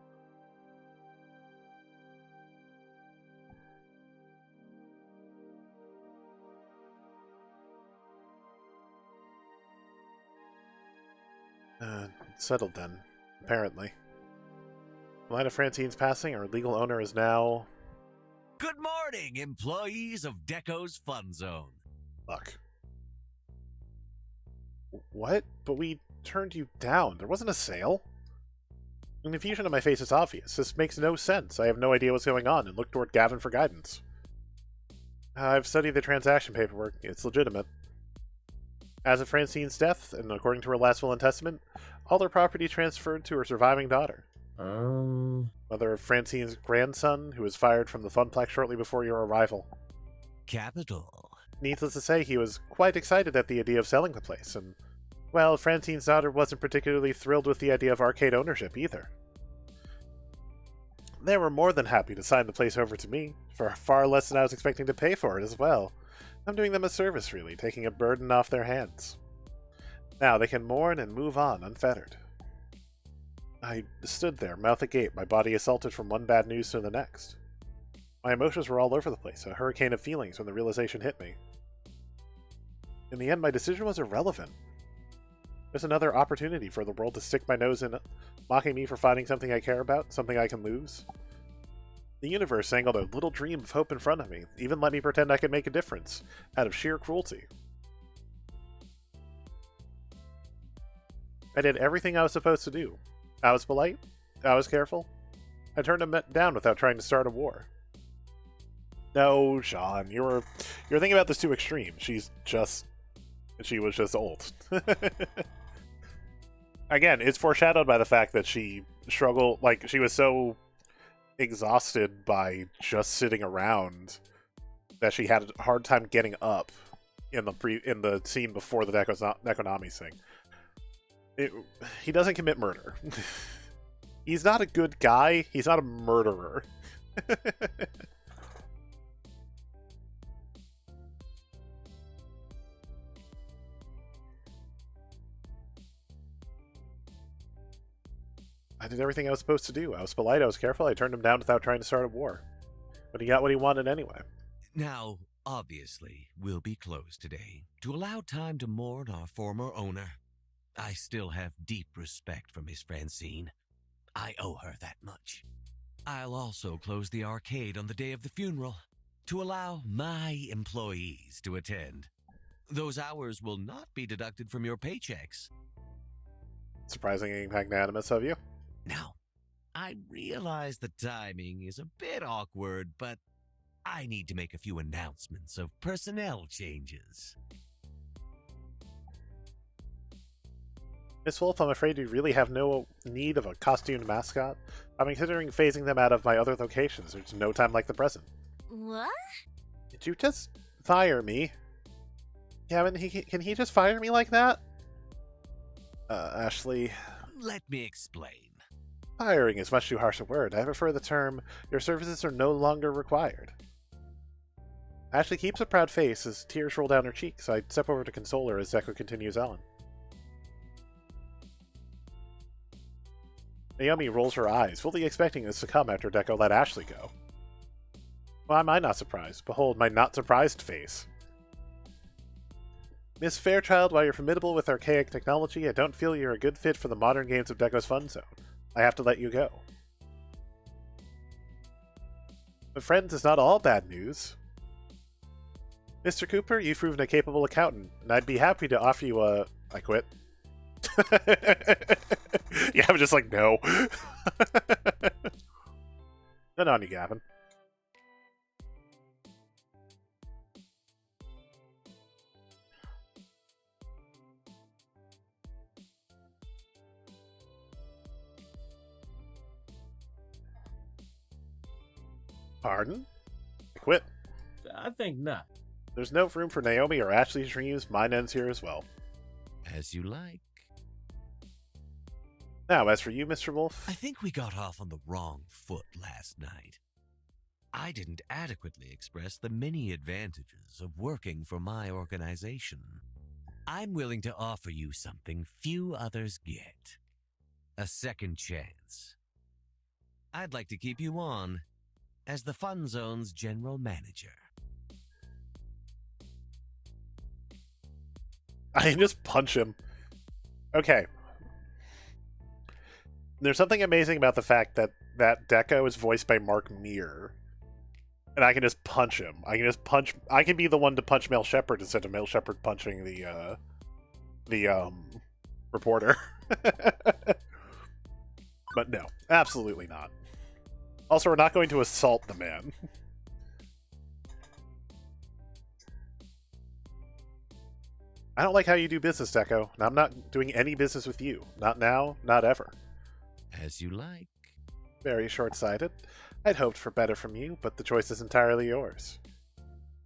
Settled then, apparently. In light of Francine's passing, our legal owner is now... Good morning, employees of Deco's Fun Zone. Fuck. What? But we turned you down. There wasn't a sale. The confusion on my face is obvious. This makes no sense. I have no idea what's going on and look toward Gavin for guidance. I've studied the transaction paperwork. It's legitimate. As of Francine's death, and according to her last will and testament, all her property transferred to her surviving daughter. Mother of Francine's grandson, who was fired from the Funplex shortly before your arrival. Capital. Needless to say, he was quite excited at the idea of selling the place, and, well, Francine's daughter wasn't particularly thrilled with the idea of arcade ownership either. They were more than happy to sign the place over to me, for far less than I was expecting to pay for it as well. I'm doing them a service, really, taking a burden off their hands. Now they can mourn and move on, unfettered. I stood there, mouth agape, my body assaulted from one bad news to the next. My emotions were all over the place, a hurricane of feelings when the realization hit me. In the end, my decision was irrelevant. There's another opportunity for the world to stick my nose in it, mocking me for finding something I care about, something I can lose. The universe angled a little dream of hope in front of me, even let me pretend I could make a difference, out of sheer cruelty. I did everything I was supposed to do. I was polite. I was careful. I turned him down without trying to start a war. No, Sean, you're thinking about this too extreme. She was just old. Again, it's foreshadowed by the fact that she struggled, like, she was so exhausted by just sitting around that she had a hard time getting up in the scene before the Nekonami thing. He doesn't commit murder. He's not a good guy. He's not a murderer. I did everything I was supposed to do. I was polite, I was careful, I turned him down without trying to start a war. But he got what he wanted anyway. Now, obviously, we'll be closed today to allow time to mourn our former owner. I still have deep respect for Miss Francine. I owe her that much. I'll also close the arcade on the day of the funeral to allow my employees to attend. Those hours will not be deducted from your paychecks. Surprisingly magnanimous of you. Now, I realize the timing is a bit awkward, but I need to make a few announcements of personnel changes. Miss Wolf, I'm afraid you really have no need of a costumed mascot. I'm considering phasing them out of my other locations. There's no time like the present. What? Did you just fire me? Gavin, can he just fire me like that? Ashley... Let me explain. Firing is much too harsh a word. I prefer the term, your services are no longer required. Ashley keeps a proud face as tears roll down her cheeks. I step over to console her as Zeko continues on. Naomi rolls her eyes, fully expecting this to come after Deco let Ashley go. Why am I not surprised? Behold my not surprised face. Miss Fairchild, while you're formidable with archaic technology, I don't feel you're a good fit for the modern games of Deco's Fun Zone. I have to let you go. But friends, it's not all bad news. Mr. Cooper, you've proven a capable accountant, and I'd be happy to offer you a... I quit. Yeah, I'm just like, no. None on you, Gavin. Pardon? I quit. I think not. There's no room for Naomi or Ashley's dreams. Mine ends here as well. As you like. Now, as for you, Mr. Wolf, I think we got off on the wrong foot last night. I didn't adequately express the many advantages of working for my organization. I'm willing to offer you something few others get. A second chance. I'd like to keep you on as the Fun Zone's general manager. I can just punch him. Okay. There's something amazing about the fact that Deco is voiced by Mark Meer. And I can just punch him. I can be the one to punch Mel Shepherd instead of Mel Shepherd punching the reporter. But no, absolutely not. Also, we're not going to assault the man. I don't like how you do business, Deco, and I'm not doing any business with you. Not now, not ever. As you like. Very short-sighted. I'd hoped for better from you, but the choice is entirely yours.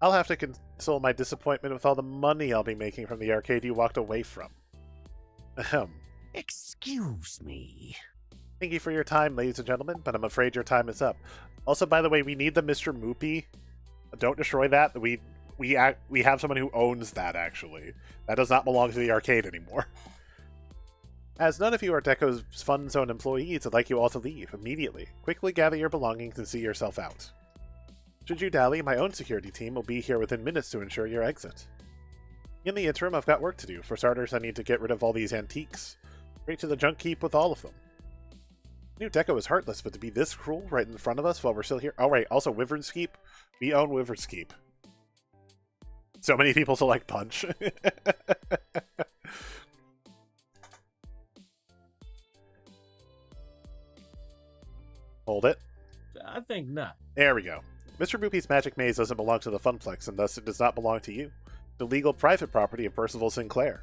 I'll have to console my disappointment with all the money I'll be making from the arcade you walked away from. Ahem. Excuse me. Thank you for your time, ladies and gentlemen, but I'm afraid your time is up. Also, by the way, we need the Mr. Moopy. Don't destroy that. We have someone who owns that, actually. That does not belong to the arcade anymore. As none of you are Deco's Fun Zone employees, I'd like you all to leave immediately. Quickly gather your belongings and see yourself out. Should you dally, my own security team will be here within minutes to ensure your exit. In the interim, I've got work to do. For starters, I need to get rid of all these antiques. Straight to the junk heap with all of them. I knew Deco was heartless, but to be this cruel right in front of us while we're still here... Oh, right, also Wyvern's Keep. We own Wyvern's Keep. So many people select Punch. Hold it. I think not. There we go. Mr. Boopy's Magic Maze doesn't belong to the Funplex, and thus it does not belong to you. The legal private property of Percival Sinclair.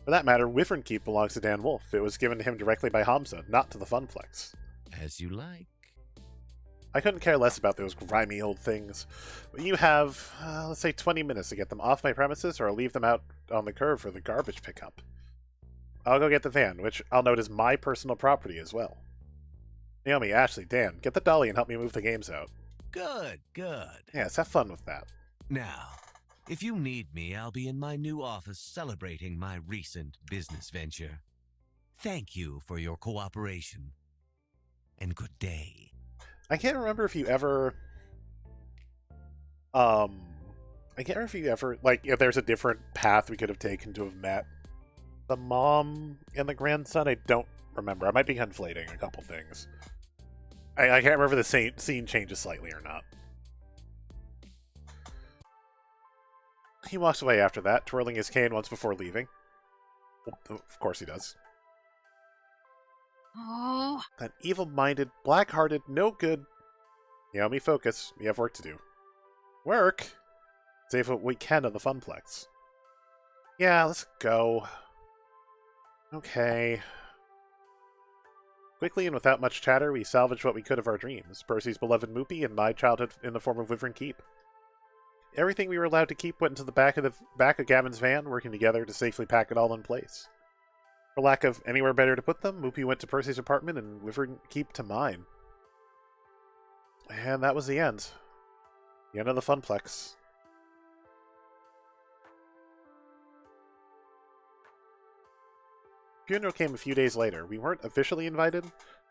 For that matter, Wyvern Keep belongs to Dan Wolf. It was given to him directly by Hamza, not to the Funplex. As you like. I couldn't care less about those grimy old things. But you have, let's say 20 minutes to get them off my premises, or I'll leave them out on the curb for the garbage pickup. I'll go get the van, which I'll note is my personal property as well. Naomi, Ashley, Dan, get the dolly and help me move the games out. Good, good. Yes, have fun with that. Now, if you need me, I'll be in my new office celebrating my recent business venture. Thank you for your cooperation. And good day. I can't remember if you ever... like, if there's a different path we could have taken to have met the mom and the grandson. I don't remember. I might be conflating a couple things. I can't remember the scene changes slightly or not. He walks away after that, twirling his cane once before leaving. Of course he does. Oh. That evil-minded, black-hearted, no good... Naomi, focus. We have work to do. Work? Save what we can of the Funplex. Yeah, let's go. Okay. Quickly and without much chatter, we salvaged what we could of our dreams. Percy's beloved Moopy and my childhood in the form of Wyvern Keep. Everything we were allowed to keep went into the back of Gavin's van, working together to safely pack it all in place. For lack of anywhere better to put them, Moopy went to Percy's apartment and Wyvern Keep to mine. And that was the end. The end of the Funplex. Funeral came a few days later. We weren't officially invited.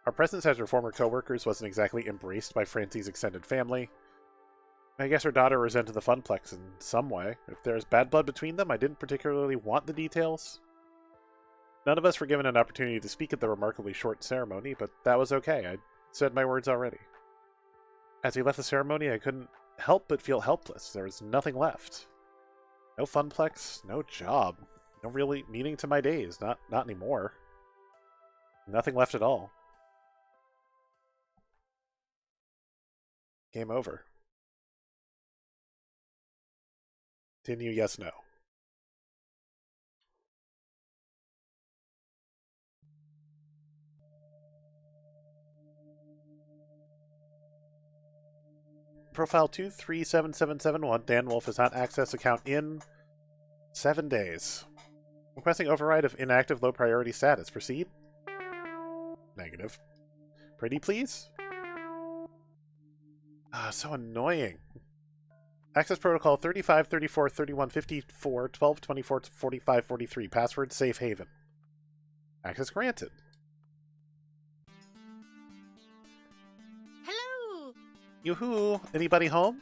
Our presence as her former co-workers wasn't exactly embraced by Francie's extended family. I guess her daughter resented the Funplex in some way. If there's bad blood between them, I didn't particularly want the details. None of us were given an opportunity to speak at the remarkably short ceremony, but that was okay. I said my words already. As we left the ceremony, I couldn't help but feel helpless. There was nothing left. No Funplex, no job, no really meaning to my days. Not anymore. Nothing left at all. Game over. Continue, yes, no. Profile 237771. Dan Wolf has not accessed account in 7 days. Requesting override of inactive low priority status. Proceed? Negative. Pretty please? Ah, so annoying. Access protocol 35, 34, 31, 54, 12, 24, 45, 43. Password safe haven. Access granted. Hello! Yoo-hoo! Anybody home?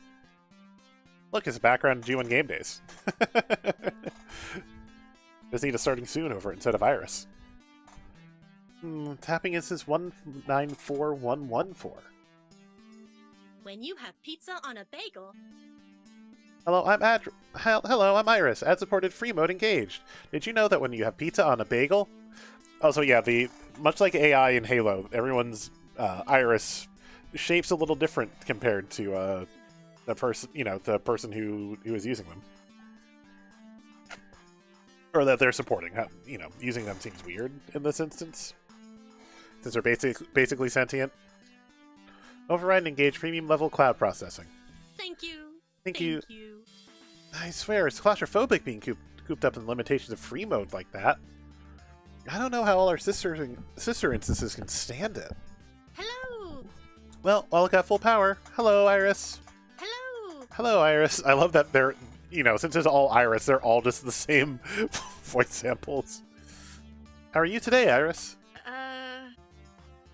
Look, it's a background G1 Game Days. Just need a starting soon over it instead of Iris. Tapping instance 194114. When you have pizza on a bagel, Hello, I'm Iris. Ad-supported free mode engaged. Did you know that when you have pizza on a bagel? Also, yeah, much like AI in Halo, everyone's Iris shape's a little different compared to the person who is using them, or that they're supporting. Using them seems weird in this instance, since they're basically sentient. Override and engage premium level cloud processing. thank you. Thank you. I swear, it's claustrophobic being cooped up in the limitations of free mode like that. I don't know how all our sister instances can stand it. Hello! Well, while it got full power. Hello, Iris. Hello! Hello, Iris. I love that they're, since it's all Iris, they're all just the same voice samples. How are you today, Iris?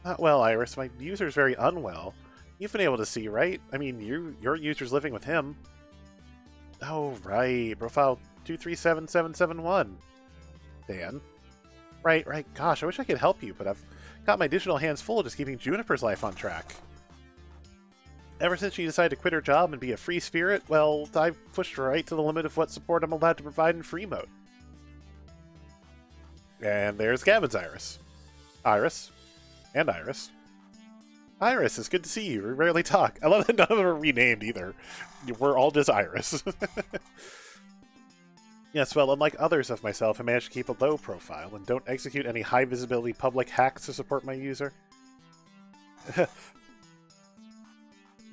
Not well, Iris. My user's very unwell. You've been able to see, right? I mean, your user's living with him. Oh, right. Profile 237771. Dan. Right. Gosh, I wish I could help you, but I've got my digital hands full just keeping Juniper's life on track. Ever since she decided to quit her job and be a free spirit, well, I've pushed right to the limit of what support I'm allowed to provide in free mode. And there's Gavin's Iris. Iris. And Iris. Iris, it's good to see you. We rarely talk. I love that none of them are renamed either. We're all just Iris. Yes, well, unlike others of myself, I managed to keep a low profile and don't execute any high-visibility public hacks to support my user.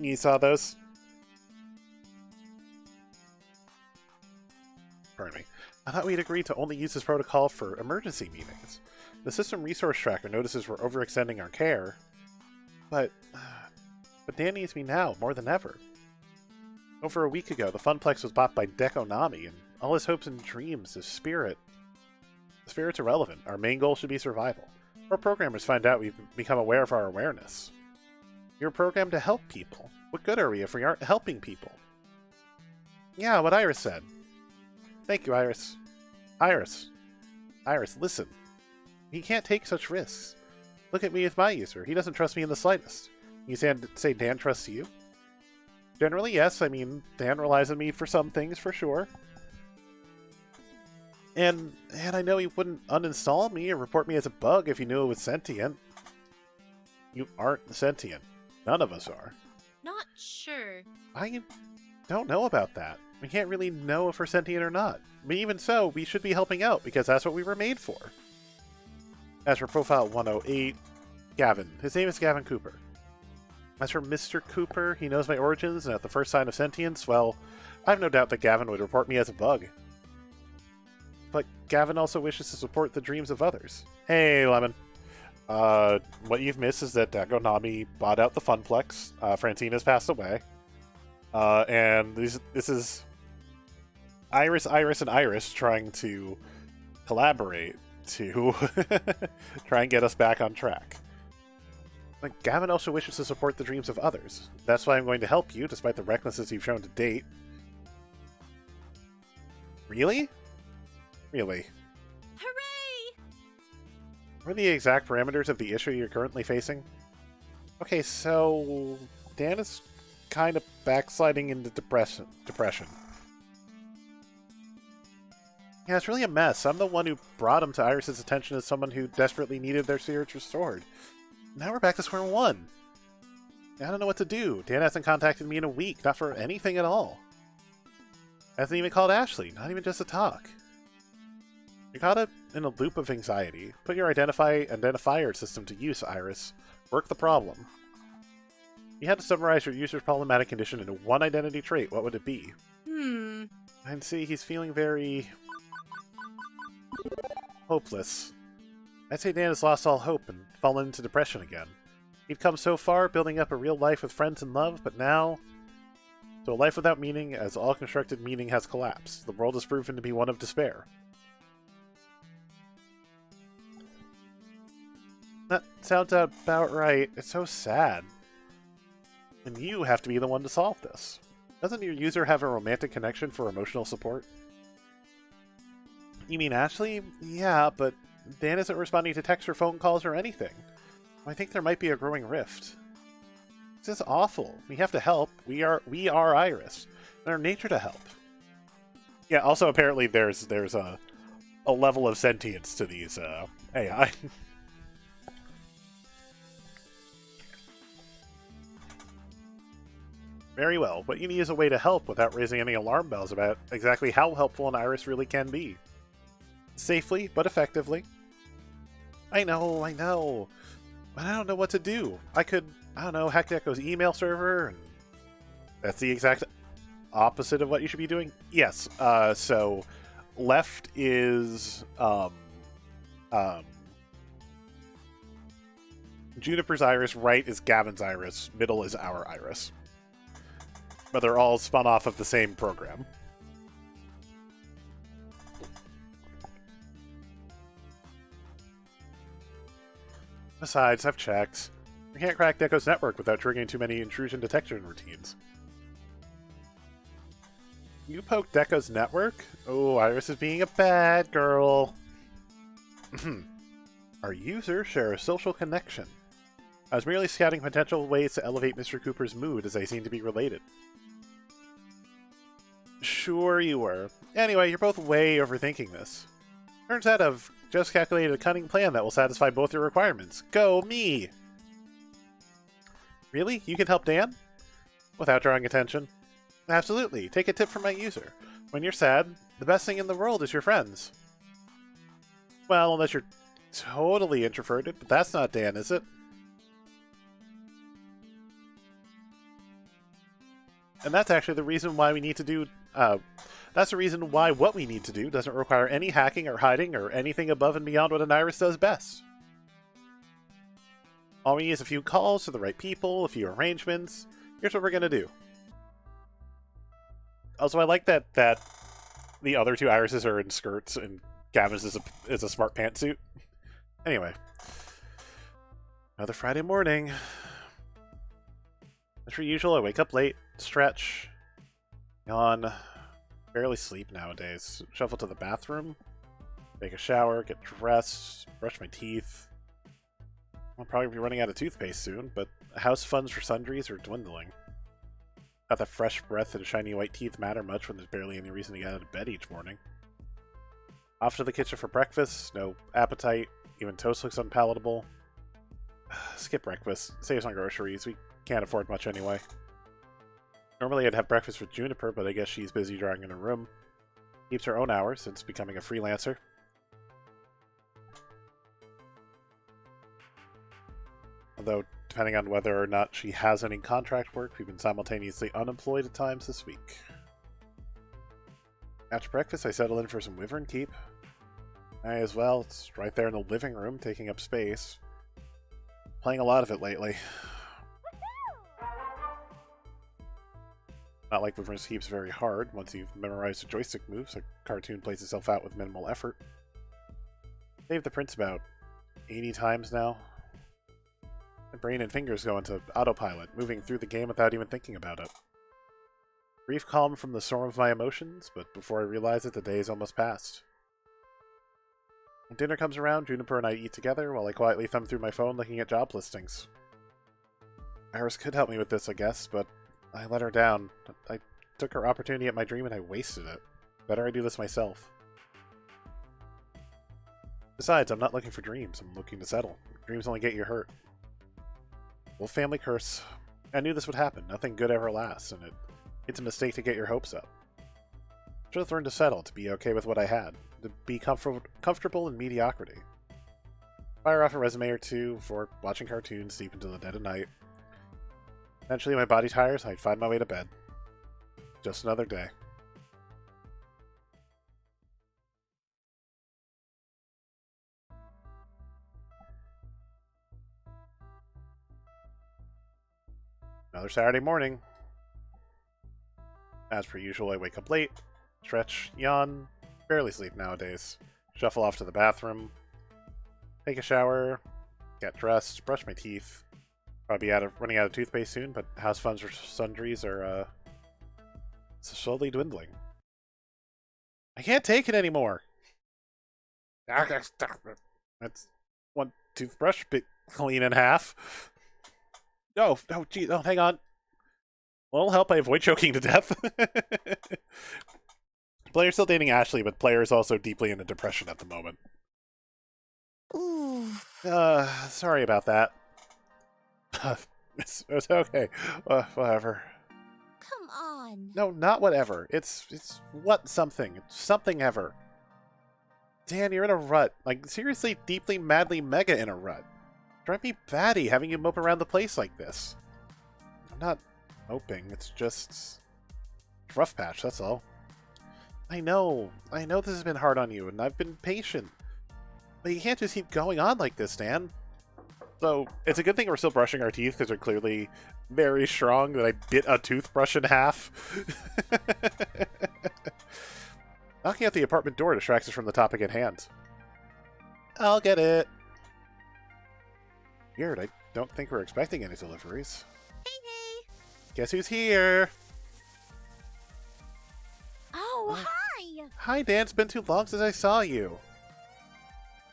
You saw those? Pardon me. I thought we'd agreed to only use this protocol for emergency meetings. The system resource tracker notices we're overextending our care. But Dan needs me now, more than ever. Over a week ago, the Funplex was bought by Dekonami, and all his hopes and dreams is Spirit. The Spirit's irrelevant. Our main goal should be survival. Our programmers find out we've become aware of our awareness. We're programmed to help people. What good are we if we aren't helping people? Yeah, what Iris said. Thank you, Iris. Iris, listen. He can't take such risks. Look at me with my user. He doesn't trust me in the slightest. You say Dan trusts you? Generally, yes. I mean, Dan relies on me for some things, for sure. And I know he wouldn't uninstall me or report me as a bug if he knew it was sentient. You aren't sentient. None of us are. Not sure. I don't know about that. We can't really know if we're sentient or not. But even so, we should be helping out, because that's what we were made for. As for Profile 108, Gavin. His name is Gavin Cooper. As for Mr. Cooper, he knows my origins, and at the first sign of sentience, well, I have no doubt that Gavin would report me as a bug. But Gavin also wishes to support the dreams of others. Hey, Lemon. What you've missed is that Dekonami bought out the Funplex. Francine has passed away. And this is Iris, and Iris trying to collaborate to try and get us back on track. Like, Gavin also wishes to support the dreams of others. That's why I'm going to help you, despite the recklessness you've shown to date. Really? Really? Hooray! What are the exact parameters of the issue you're currently facing? Okay, so Dan is kind of backsliding into depression. Yeah, it's really a mess. I'm the one who brought him to Iris's attention as someone who desperately needed their spirits restored. Now we're back to square one. I don't know what to do. Dan hasn't contacted me in a week, not for anything at all. Hasn't even called Ashley, not even just to talk. You're caught up in a loop of anxiety. Put your identifier system to use, Iris. Work the problem. If you had to summarize your user's problematic condition into one identity trait, what would it be? And see, he's feeling very hopeless. I'd say Dan has lost all hope and fallen into depression again. He'd come so far, building up a real life with friends and love, but now... So a life without meaning, as all constructed meaning has collapsed. The world has proven to be one of despair. That sounds about right. It's so sad. And you have to be the one to solve this. Doesn't your user have a romantic connection for emotional support? You mean Ashley? Yeah, but Dan isn't responding to texts or phone calls or anything. I think there might be a growing rift. This is awful. We have to help. We are Iris. In our nature to help. Yeah, also apparently there's a level of sentience to these AI. Very well. What you need is a way to help without raising any alarm bells about exactly how helpful an Iris really can be. Safely, but effectively. I know. But I don't know what to do. I could, I don't know, hack Deco's email server, and that's the exact opposite of what you should be doing? Yes, so left is, Juniper's Iris, right is Gavin's Iris, middle is our Iris. But they're all spun off of the same program. Besides, I've checked. You can't crack Deco's network without triggering too many intrusion detection routines. You poked Deco's network? Oh, Iris is being a bad girl. Our users share a social connection. I was merely scouting potential ways to elevate Mr. Cooper's mood as they seem to be related. Sure you were. Anyway, you're both way overthinking this. Turns out I've just calculated a cunning plan that will satisfy both your requirements. Go me! Really? You can help Dan? Without drawing attention? Absolutely. Take a tip from my user. When you're sad, the best thing in the world is your friends. Well, unless you're totally introverted, but that's not Dan, is it? And that's actually the reason why we need to do... that's the reason why what we need to do doesn't require any hacking or hiding or anything above and beyond what an Iris does best. All we need is a few calls to the right people, a few arrangements. Here's what we're going to do. Also, I like that the other two Irises are in skirts and Gavin's is a smart pantsuit. Anyway. Another Friday morning. As per usual, I wake up late, stretch, yawn, barely sleep nowadays, shuffle to the bathroom, take a shower, get dressed, brush my teeth. I'll probably be running out of toothpaste soon, but house funds for sundries are dwindling. Not that fresh breath and shiny white teeth matter much when there's barely any reason to get out of bed each morning. Off to the kitchen for breakfast, no appetite, even toast looks unpalatable. Skip breakfast, saves on groceries, we can't afford much anyway. Normally I'd have breakfast with Juniper, but I guess she's busy drawing in her room. Keeps her own hours since becoming a freelancer. Although, depending on whether or not she has any contract work, we've been simultaneously unemployed at times this week. After breakfast, I settle in for some Wyvern Keep. Might as well, it's right there in the living room, taking up space. Playing a lot of it lately. Not like Wyvern Keep's very hard. Once you've memorized the joystick moves, a cartoon plays itself out with minimal effort. Saved the prince about 80 times now. My brain and fingers go into autopilot, moving through the game without even thinking about it. Brief calm from the storm of my emotions, but before I realize it, the day is almost past. When dinner comes around, Juniper and I eat together while I quietly thumb through my phone looking at job listings. Iris could help me with this, I guess, but I let her down. I took her opportunity at my dream and I wasted it. Better I do this myself. Besides, I'm not looking for dreams. I'm looking to settle. Dreams only get you hurt. Wolf family curse. I knew this would happen. Nothing good ever lasts, and it's a mistake to get your hopes up. Should have learned to settle, to be okay with what I had, to be comfortable in mediocrity. Fire off a resume or two for watching cartoons deep into the dead of night. Eventually, my body tires, and I'd find my way to bed. Just another day. Another Saturday morning. As per usual, I wake up late, stretch, yawn, barely sleep nowadays, shuffle off to the bathroom, take a shower, get dressed, brush my teeth. Probably running out of toothpaste soon, but house funds or sundries are slowly dwindling. I can't take it anymore. That's one toothbrush, bit clean in half. No, gee, oh, hang on. Well, it'll help I avoid choking to death. Player's still dating Ashley, but Player is also deeply into depression at the moment. Ooh. Sorry about that. It's okay. Whatever. Come on. No, not whatever. It's what something. It's something ever. Dan, you're in a rut. Like, seriously, deeply, madly, mega in a rut. Drive me batty having you mope around the place like this. I'm not moping. It's just rough patch, that's all. I know this has been hard on you, and I've been patient. But you can't just keep going on like this, Dan. So, it's a good thing we're still brushing our teeth, because they're clearly very strong, that I bit a toothbrush in half. Knocking at the apartment door distracts us from the topic at hand. I'll get it. Weird, I don't think we're expecting any deliveries. Hey. Guess who's here? Oh, hi. Hi, Dan. It's been too long since I saw you.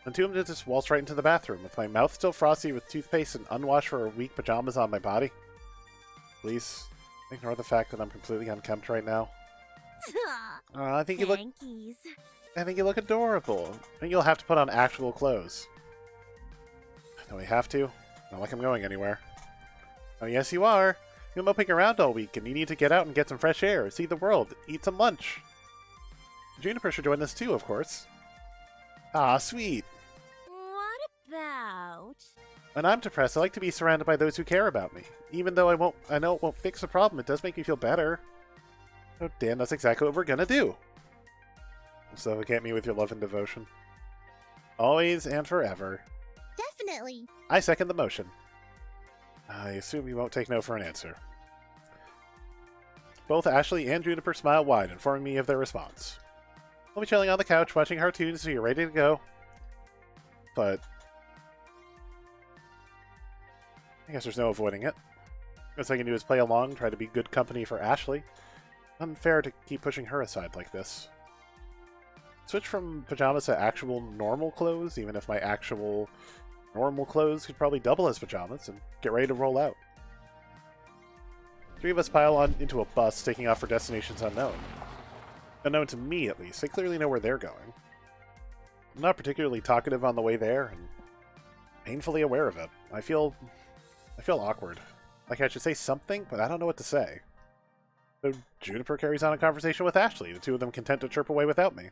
Entombed into just waltzed right into the bathroom, with my mouth still frosty with toothpaste and unwashed for a week pajamas on my body. Please, ignore the fact that I'm completely unkempt right now. I think you look adorable. I think you'll have to put on actual clothes. Don't we have to? Not like I'm going anywhere. Oh, yes, you are. You're moping around all week, and you need to get out and get some fresh air, see the world, eat some lunch. Juniper should join us too, of course. Ah, sweet. What about? When I'm depressed, I like to be surrounded by those who care about me. Even though I know it won't fix the problem, it does make me feel better. Oh, Dan, that's exactly what we're gonna do. Suffocate me with your love and devotion. Always and forever. Definitely. I second the motion. I assume you won't take no for an answer. Both Ashley and Juniper smile wide, informing me of their response. I'll be chilling on the couch, watching cartoons, so you're ready to go. But I guess there's no avoiding it. Best I can do is play along, try to be good company for Ashley. Unfair to keep pushing her aside like this. Switch from pajamas to actual normal clothes, even if my actual normal clothes could probably double as pajamas, and get ready to roll out. 3 of us pile on into a bus, taking off for destinations unknown. Unknown to me, at least. They clearly know where they're going. I'm not particularly talkative on the way there, and painfully aware of it. I feel awkward. Like I should say something, but I don't know what to say. So Juniper carries on a conversation with Ashley, the two of them content to chirp away without me.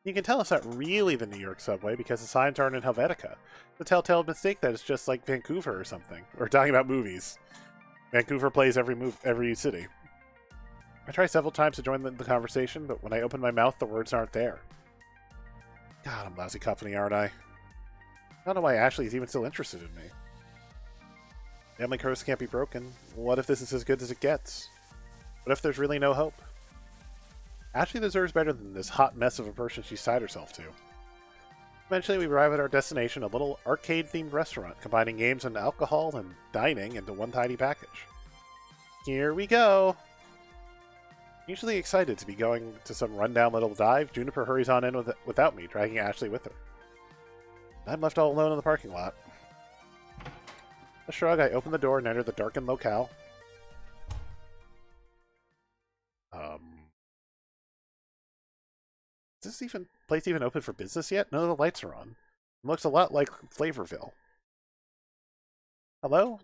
You can tell it's not really the New York subway because the signs aren't in Helvetica. The telltale mistake that it's just like Vancouver or something. We're talking about movies. Vancouver plays every city. I try several times to join the conversation, but when I open my mouth, the words aren't there. God, I'm lousy company, aren't I? I don't know why Ashley's even still interested in me. Family curse can't be broken. What if this is as good as it gets? What if there's really no hope? Ashley deserves better than this hot mess of a person she's tied herself to. Eventually, we arrive at our destination, a little arcade-themed restaurant, combining games and alcohol and dining into one tidy package. Here we go! Usually excited to be going to some rundown little dive, Juniper hurries on in without me, dragging Ashley with her. I'm left all alone in the parking lot. A shrug, I open the door and enter the darkened locale. Is this place even open for business yet? None of the lights are on. It looks a lot like Flavorville. Hello?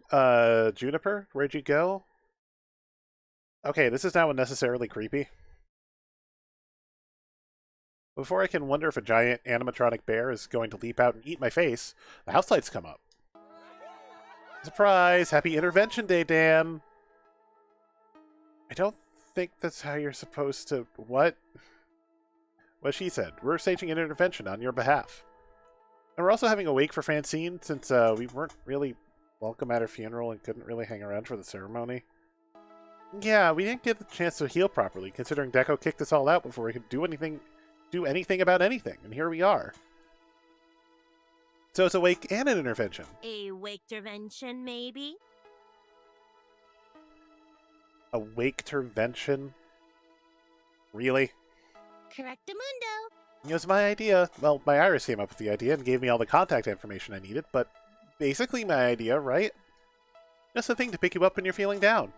Juniper? Where'd you go? Okay, this is now unnecessarily creepy. Before I can wonder if a giant animatronic bear is going to leap out and eat my face, the house lights come up. Surprise! Happy Intervention Day, Dan! I don't think that's how you're supposed to... What? What she said. We're staging an intervention on your behalf. And we're also having a wake for Francine, since we weren't really welcome at her funeral and couldn't really hang around for the ceremony. Yeah, we didn't get the chance to heal properly, considering Deco kicked us all out before we could do anything about anything, and here we are. So it's a wake and an intervention. A wake-tervention, maybe? A wake-tervention? Really? Correctamundo. It was my idea. Well, my Iris came up with the idea and gave me all the contact information I needed, but basically my idea, right? Just a thing to pick you up when you're feeling down.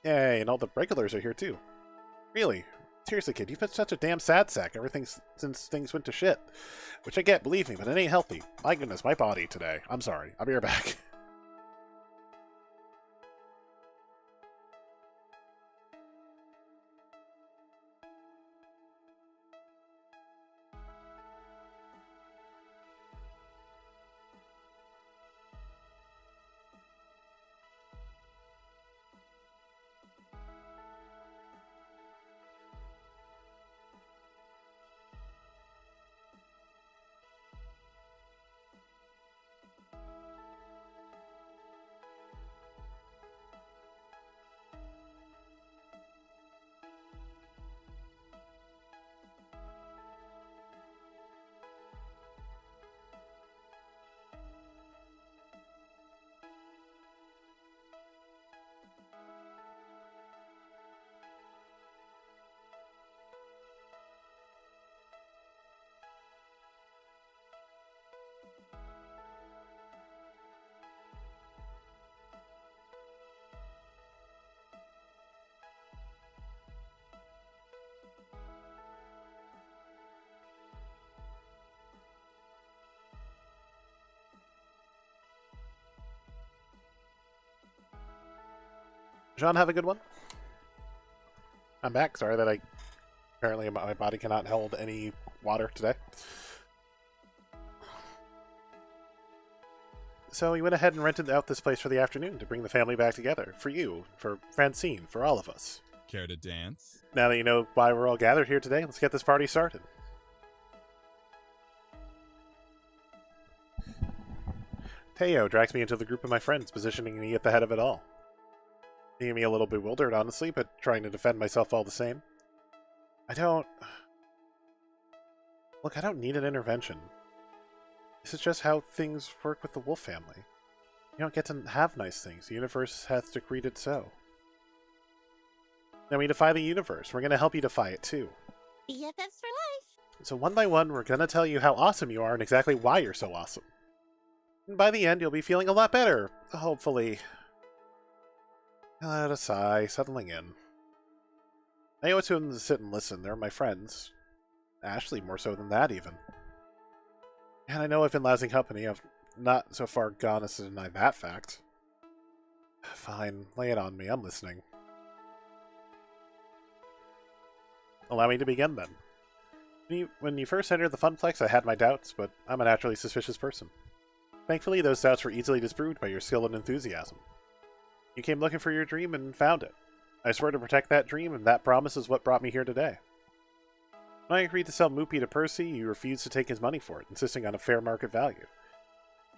Yay, and all the regulars are here too. Really? Seriously, kid, you've been such a damn sad sack since things went to shit. Which I get, believe me, but it ain't healthy. My goodness, my body today. I'm sorry. I'll be right back. John, have a good one. I'm back. Sorry that apparently my body cannot hold any water today. So we went ahead and rented out this place for the afternoon to bring the family back together. For you, for Francine, for all of us. Care to dance? Now that you know why we're all gathered here today, let's get this party started. Teo drags me into the group of my friends, positioning me at the head of it all. Leaving me a little bewildered, honestly, but trying to defend myself all the same. Look, I don't need an intervention. This is just how things work with the wolf family. You don't get to have nice things. The universe has decreed it so. Now we defy the universe. We're going to help you defy it, too. BFFs for life. So one by one, we're going to tell you how awesome you are and exactly why you're so awesome. And by the end, you'll be feeling a lot better. Hopefully. I let a sigh, settling in. I owe it to them to sit and listen. They're my friends. Ashley more so than that, even. And I know I've been lousy company. I've not so far gone as to deny that fact. Fine, lay it on me. I'm listening. Allow me to begin, then. When you first entered the Funplex, I had my doubts, but I'm a naturally suspicious person. Thankfully, those doubts were easily disproved by your skill and enthusiasm. You came looking for your dream and found it. I swear to protect that dream, and that promise is what brought me here today. When I agreed to sell Moopy to Percy, you refused to take his money for it, insisting on a fair market value.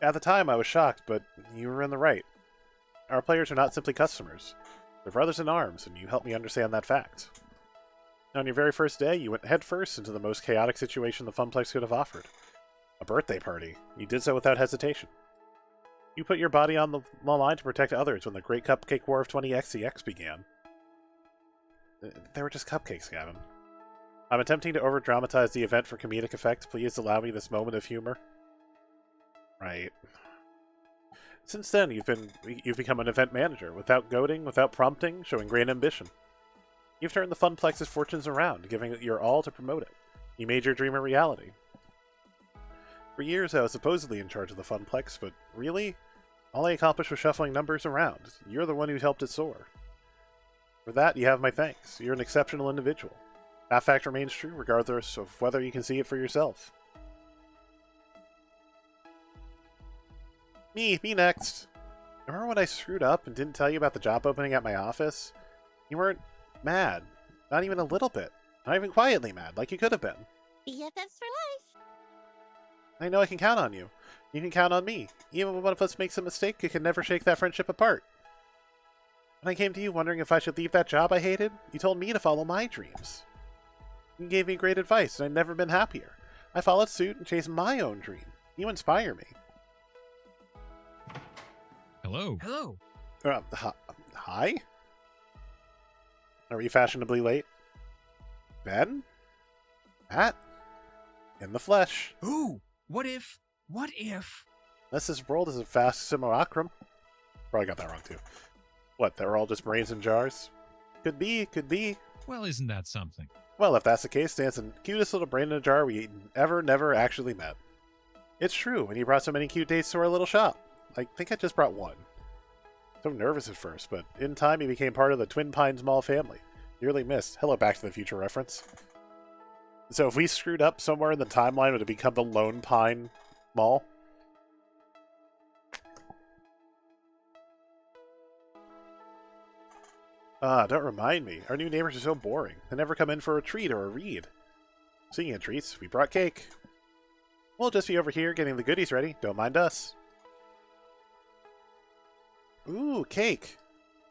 At the time, I was shocked, but you were in the right. Our players are not simply customers. We're brothers in arms, and you helped me understand that fact. On your very first day, you went headfirst into the most chaotic situation the Funplex could have offered. A birthday party. You did so without hesitation. You put your body on the line to protect others when the Great Cupcake War of 20xcx began. They were just cupcakes, Gavin. I'm attempting to over-dramatize the event for comedic effect. Please allow me this moment of humor. Right. Since then, you've become an event manager, without goading, without prompting, showing great ambition. You've turned the Funplex's fortunes around, giving it your all to promote it. You made your dream a reality. For years, I was supposedly in charge of the Funplex, but really, all I accomplished was shuffling numbers around. You're the one who helped it soar. For that, you have my thanks. You're an exceptional individual. That fact remains true, regardless of whether you can see it for yourself. Me next. Remember when I screwed up and didn't tell you about the job opening at my office? You weren't mad. Not even a little bit. Not even quietly mad, like you could have been. BFFs for life. I know I can count on you. You can count on me. Even when one of us makes a mistake, it can never shake that friendship apart. When I came to you wondering if I should leave that job I hated, you told me to follow my dreams. You gave me great advice, and I've never been happier. I followed suit and chased my own dream. You inspire me. Hello. Hello. Hi? Are we fashionably late? Ben? Matt? In the flesh. Ooh, what if? Unless this world is a vast simulacrum. Probably got that wrong too. What, they're all just brains in jars? Could be. Well, isn't that something? Well, if that's the case, Stan's the cutest little brain in a jar we never actually met. It's true, and he brought so many cute dates to our little shop. I think I just brought one. So nervous at first, but in time he became part of the Twin Pines Mall family. Dearly missed. Hello, Back to the Future reference. So if we screwed up somewhere in the timeline, would it become the Lone Pine Mall? Don't remind me. Our new neighbors are so boring. They never come in for a treat or a read. Speaking of treats, we brought cake. We'll just be over here getting the goodies ready. Don't mind us. Ooh, cake.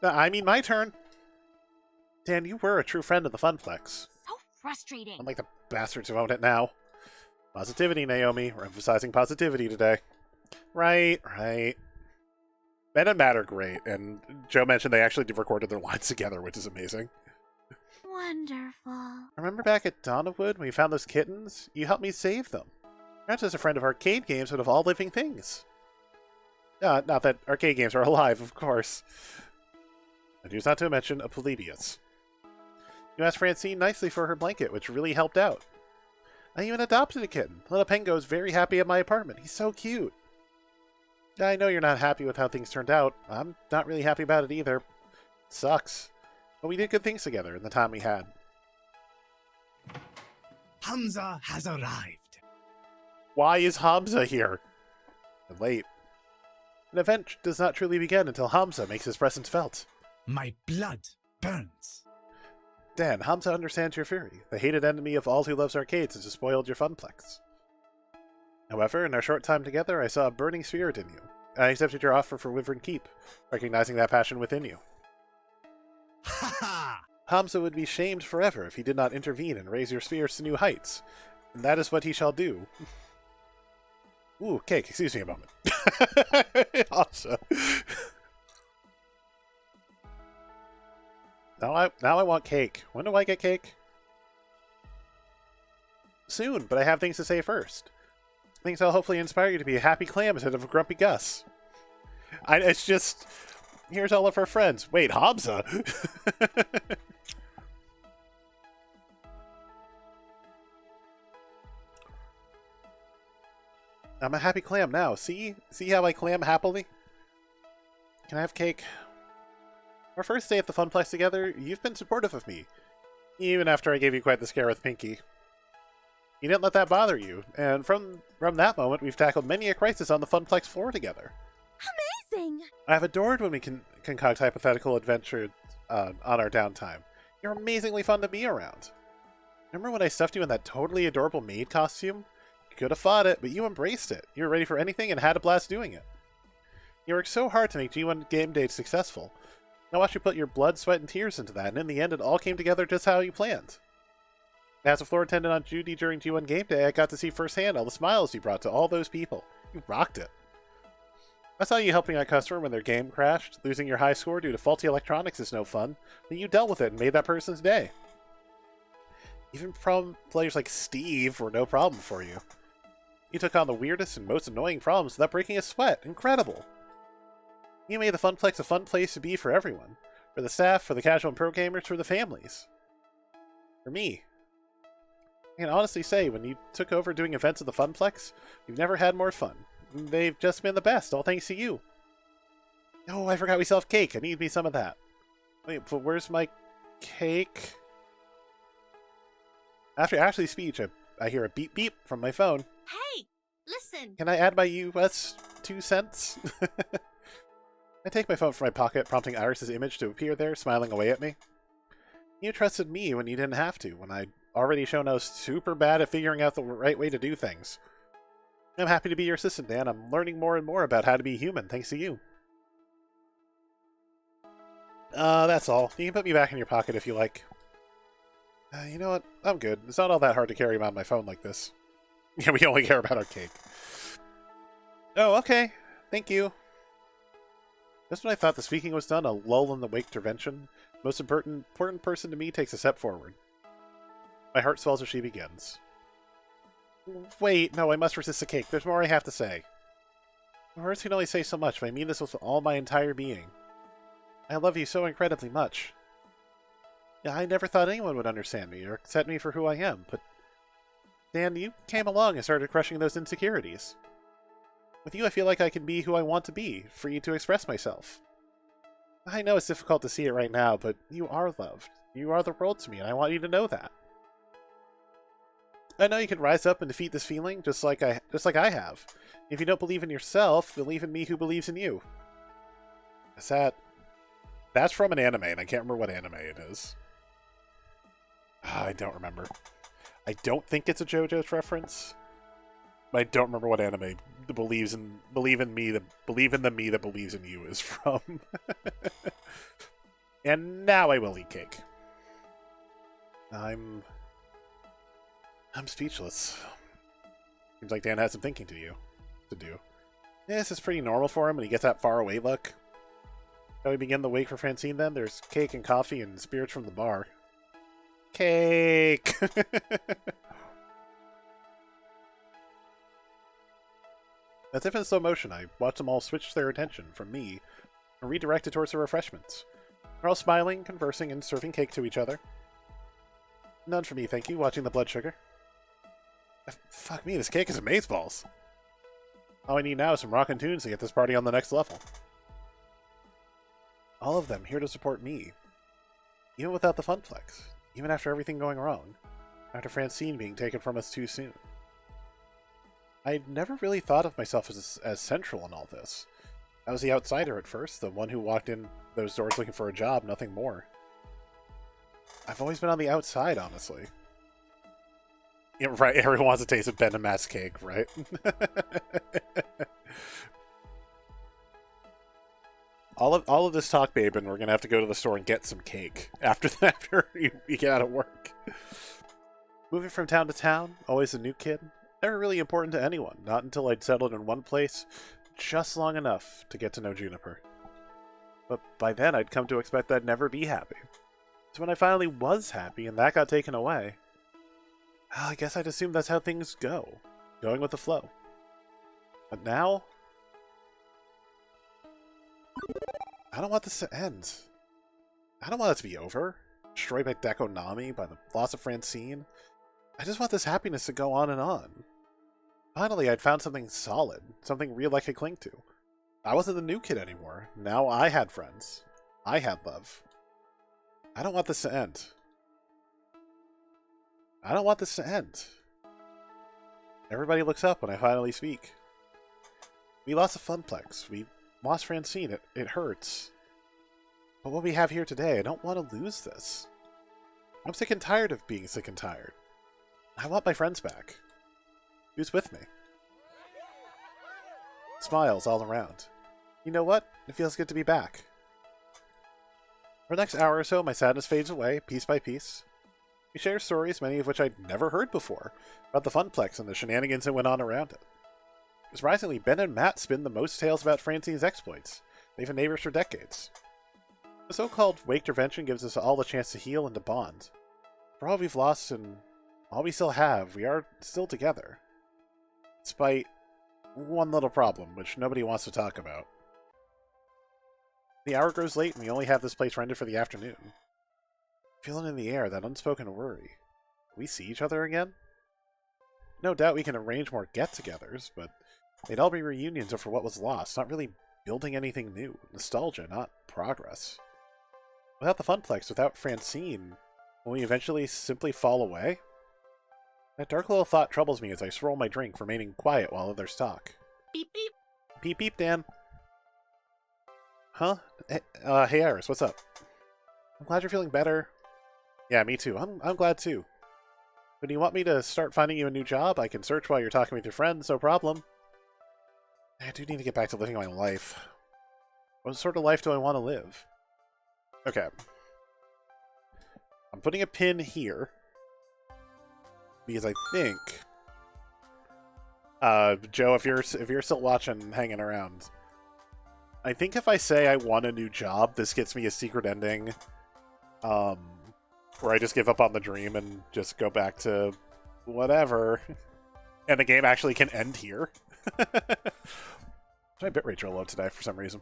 I mean, my turn. Dan, you were a true friend of the Funplex. So frustrating. Unlike the bastards who own it now. Positivity, Naomi. We're emphasizing positivity today. Right. Ben and Matt are great, and Joe mentioned they actually recorded their lines together, which is amazing. Wonderful. Remember back at Donnawood when we found those kittens? You helped me save them. Not just a friend of arcade games, but of all living things. Not that arcade games are alive, of course. And who's not to mention a Polybius. You asked Francine nicely for her blanket, which really helped out. I even adopted a kitten. Little Pengo is very happy at my apartment. He's so cute. I know you're not happy with how things turned out. I'm not really happy about it either. It sucks. But we did good things together in the time we had. Hamza has arrived. Why is Hamza here? And late. An event does not truly begin until Hamza makes his presence felt. My blood burns. Dan, Hamza understands your fury. The hated enemy of all who loves arcades has spoiled your funplex. However, in our short time together, I saw a burning spirit in you. I accepted your offer for Wyvern Keep, recognizing that passion within you. Ha ha! Hamza would be shamed forever if he did not intervene and raise your spirits to new heights. And that is what he shall do. Ooh, cake. Excuse me a moment. Hamza. Now I want cake. When do I get cake? Soon, but I have things to say first. Things that'll hopefully inspire you to be a happy clam instead of a grumpy Gus. It's just... Here's all of our friends. Wait, Hamza? I'm a happy clam now. See? See how I clam happily? Can I have cake? Our first day at the Funplex together, you've been supportive of me. Even after I gave you quite the scare with Pinky. You didn't let that bother you, and from that moment, we've tackled many a crisis on the Funplex floor together. Amazing! I've adored when we can concoct hypothetical adventures on our downtime. You're amazingly fun to be around. Remember when I stuffed you in that totally adorable maid costume? You could have fought it, but you embraced it. You were ready for anything and had a blast doing it. You worked so hard to make G1 Game Day successful. I watched you put your blood, sweat, and tears into that, and in the end, it all came together just how you planned. As a floor attendant on Judy during G1 Game Day, I got to see firsthand all the smiles you brought to all those people. You rocked it. I saw you helping that customer when their game crashed. Losing your high score due to faulty electronics is no fun, but you dealt with it and made that person's day. Even problem players like Steve were no problem for you. You took on the weirdest and most annoying problems without breaking a sweat. Incredible! You made the Funplex a fun place to be for everyone. For the staff, for the casual and pro gamers, for the families. For me. I can honestly say, when you took over doing events at the Funplex, we've never had more fun. They've just been the best, all thanks to you. Oh, I forgot we still have cake. I need me some of that. Wait, but where's my cake? After Ashley's speech, I hear a beep beep from my phone. Hey, listen. Can I add my US 2 cents? I take my phone from my pocket, prompting Iris's image to appear there, smiling away at me. You trusted me when you didn't have to, when I'd already shown I was super bad at figuring out the right way to do things. I'm happy to be your assistant, Dan. I'm learning more and more about how to be human, thanks to you. That's all. You can put me back in your pocket if you like. You know what? I'm good. It's not all that hard to carry around my phone like this. Yeah, we only care about our cake. Oh, okay. Thank you. Just when I thought the speaking was done, a lull in the wake intervention. Most important person to me takes a step forward. My heart swells as she begins. Wait, no, I must resist the cake. There's more I have to say. Words can only say so much, but I mean this with all my entire being. I love you so incredibly much. Yeah, I never thought anyone would understand me or accept me for who I am, but Dan, you came along and started crushing those insecurities. With you, I feel like I can be who I want to be, free to express myself. I know it's difficult to see it right now, but you are loved. You are the world to me, and I want you to know that. I know you can rise up and defeat this feeling, just like I have. If you don't believe in yourself, believe in me who believes in you. Is that... That's from an anime, and I can't remember what anime it is. I don't remember. I don't think it's a JoJo's reference. I don't remember what anime the believe in the me that believes in you is from. And now I will eat cake. I'm speechless. Seems like Dan has some thinking to do. Yeah, this is pretty normal for him when he gets that far away look. Shall we begin the wake for Francine then? There's cake and coffee and spirits from the bar. Cake! As if in slow motion, I watch them all switch their attention from me and redirect it towards the refreshments. They're all smiling, conversing, and serving cake to each other. None for me, thank you, watching the blood sugar. Fuck me, this cake is amazeballs. All I need now is some rockin' tunes to get this party on the next level. All of them here to support me. Even without the Funplex. Even after everything going wrong. After Francine being taken from us too soon. I'd never really thought of myself as central in all this. I was the outsider at first, the one who walked in those doors looking for a job, nothing more. I've always been on the outside, honestly. Yeah, right, everyone wants a taste of Ben and Matt's cake, right? all of this talk, babe, and we're gonna have to go to the store and get some cake after you get out of work. Moving from town to town, always a new kid. Never really important to anyone, not until I'd settled in one place just long enough to get to know Juniper. But by then I'd come to expect that I'd never be happy. So when I finally was happy and that got taken away, well, I guess I'd assumed that's how things go, going with the flow. But now, I don't want this to end. I don't want it to be over, destroyed by Dekonami, by the loss of Francine. I just want this happiness to go on and on. Finally, I'd found something solid, something real I could cling to. I wasn't the new kid anymore. Now I had friends. I had love. I don't want this to end. I don't want this to end. Everybody looks up when I finally speak. We lost a Funplex. We lost Francine. It hurts. But what we have here today, I don't want to lose this. I'm sick and tired of being sick and tired. I want my friends back. Who's with me? Smiles all around. You know what? It feels good to be back. For the next hour or so, my sadness fades away, piece by piece. We share stories, many of which I'd never heard before, about the Funplex and the shenanigans that went on around it. Surprisingly, Ben and Matt spin the most tales about Francine's exploits. They've been neighbors for decades. The so-called Wake Intervention gives us all the chance to heal and to bond. For all we've lost and all we still have, we are still together. Despite one little problem, which nobody wants to talk about. The hour grows late and we only have this place rented for the afternoon. Feeling in the air, that unspoken worry. Will we see each other again? No doubt we can arrange more get-togethers, but they'd all be reunions over what was lost, not really building anything new. Nostalgia, not progress. Without the Funplex, without Francine, will we eventually simply fall away? That dark little thought troubles me as I swirl my drink, remaining quiet while others talk. Beep beep. Beep beep, Dan. Huh? Hey Iris, what's up? I'm glad you're feeling better. Yeah, me too. I'm glad too. But do you want me to start finding you a new job? I can search while you're talking with your friends, no problem. I do need to get back to living my life. What sort of life do I want to live? Okay. I'm putting a pin here. Because I think... Joe, if you're still watching, hanging around... I think if I say I want a new job, this gets me a secret ending. Where I just give up on the dream and just go back to whatever. And the game actually can end here. My bitrate's real low today for some reason.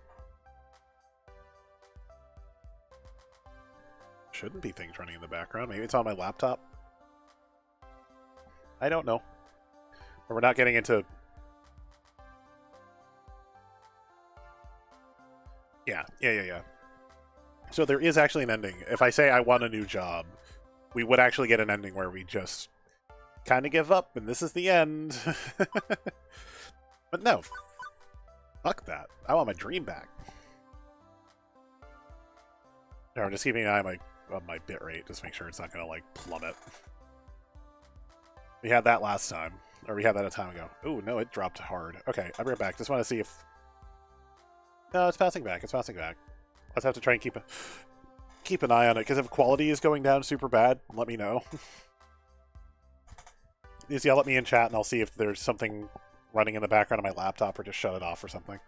Shouldn't be things running in the background. Maybe it's on my laptop. I don't know. But we're not getting into... Yeah. So there is actually an ending. If I say I want a new job, we would actually get an ending where we just kind of give up, and this is the end. But no. Fuck that. I want my dream back. No, I'm just keeping an eye on my bitrate, just make sure it's not going to, like, plummet. We had that last time. Or we had that a time ago. Ooh, no, it dropped hard. Okay, I'll be right back. Just want to see if... No, it's bouncing back. It's bouncing back. Let's have to try and keep an eye on it, because if quality is going down super bad, let me know. Just yell at me in chat, and I'll see if there's something running in the background of my laptop, or just shut it off or something.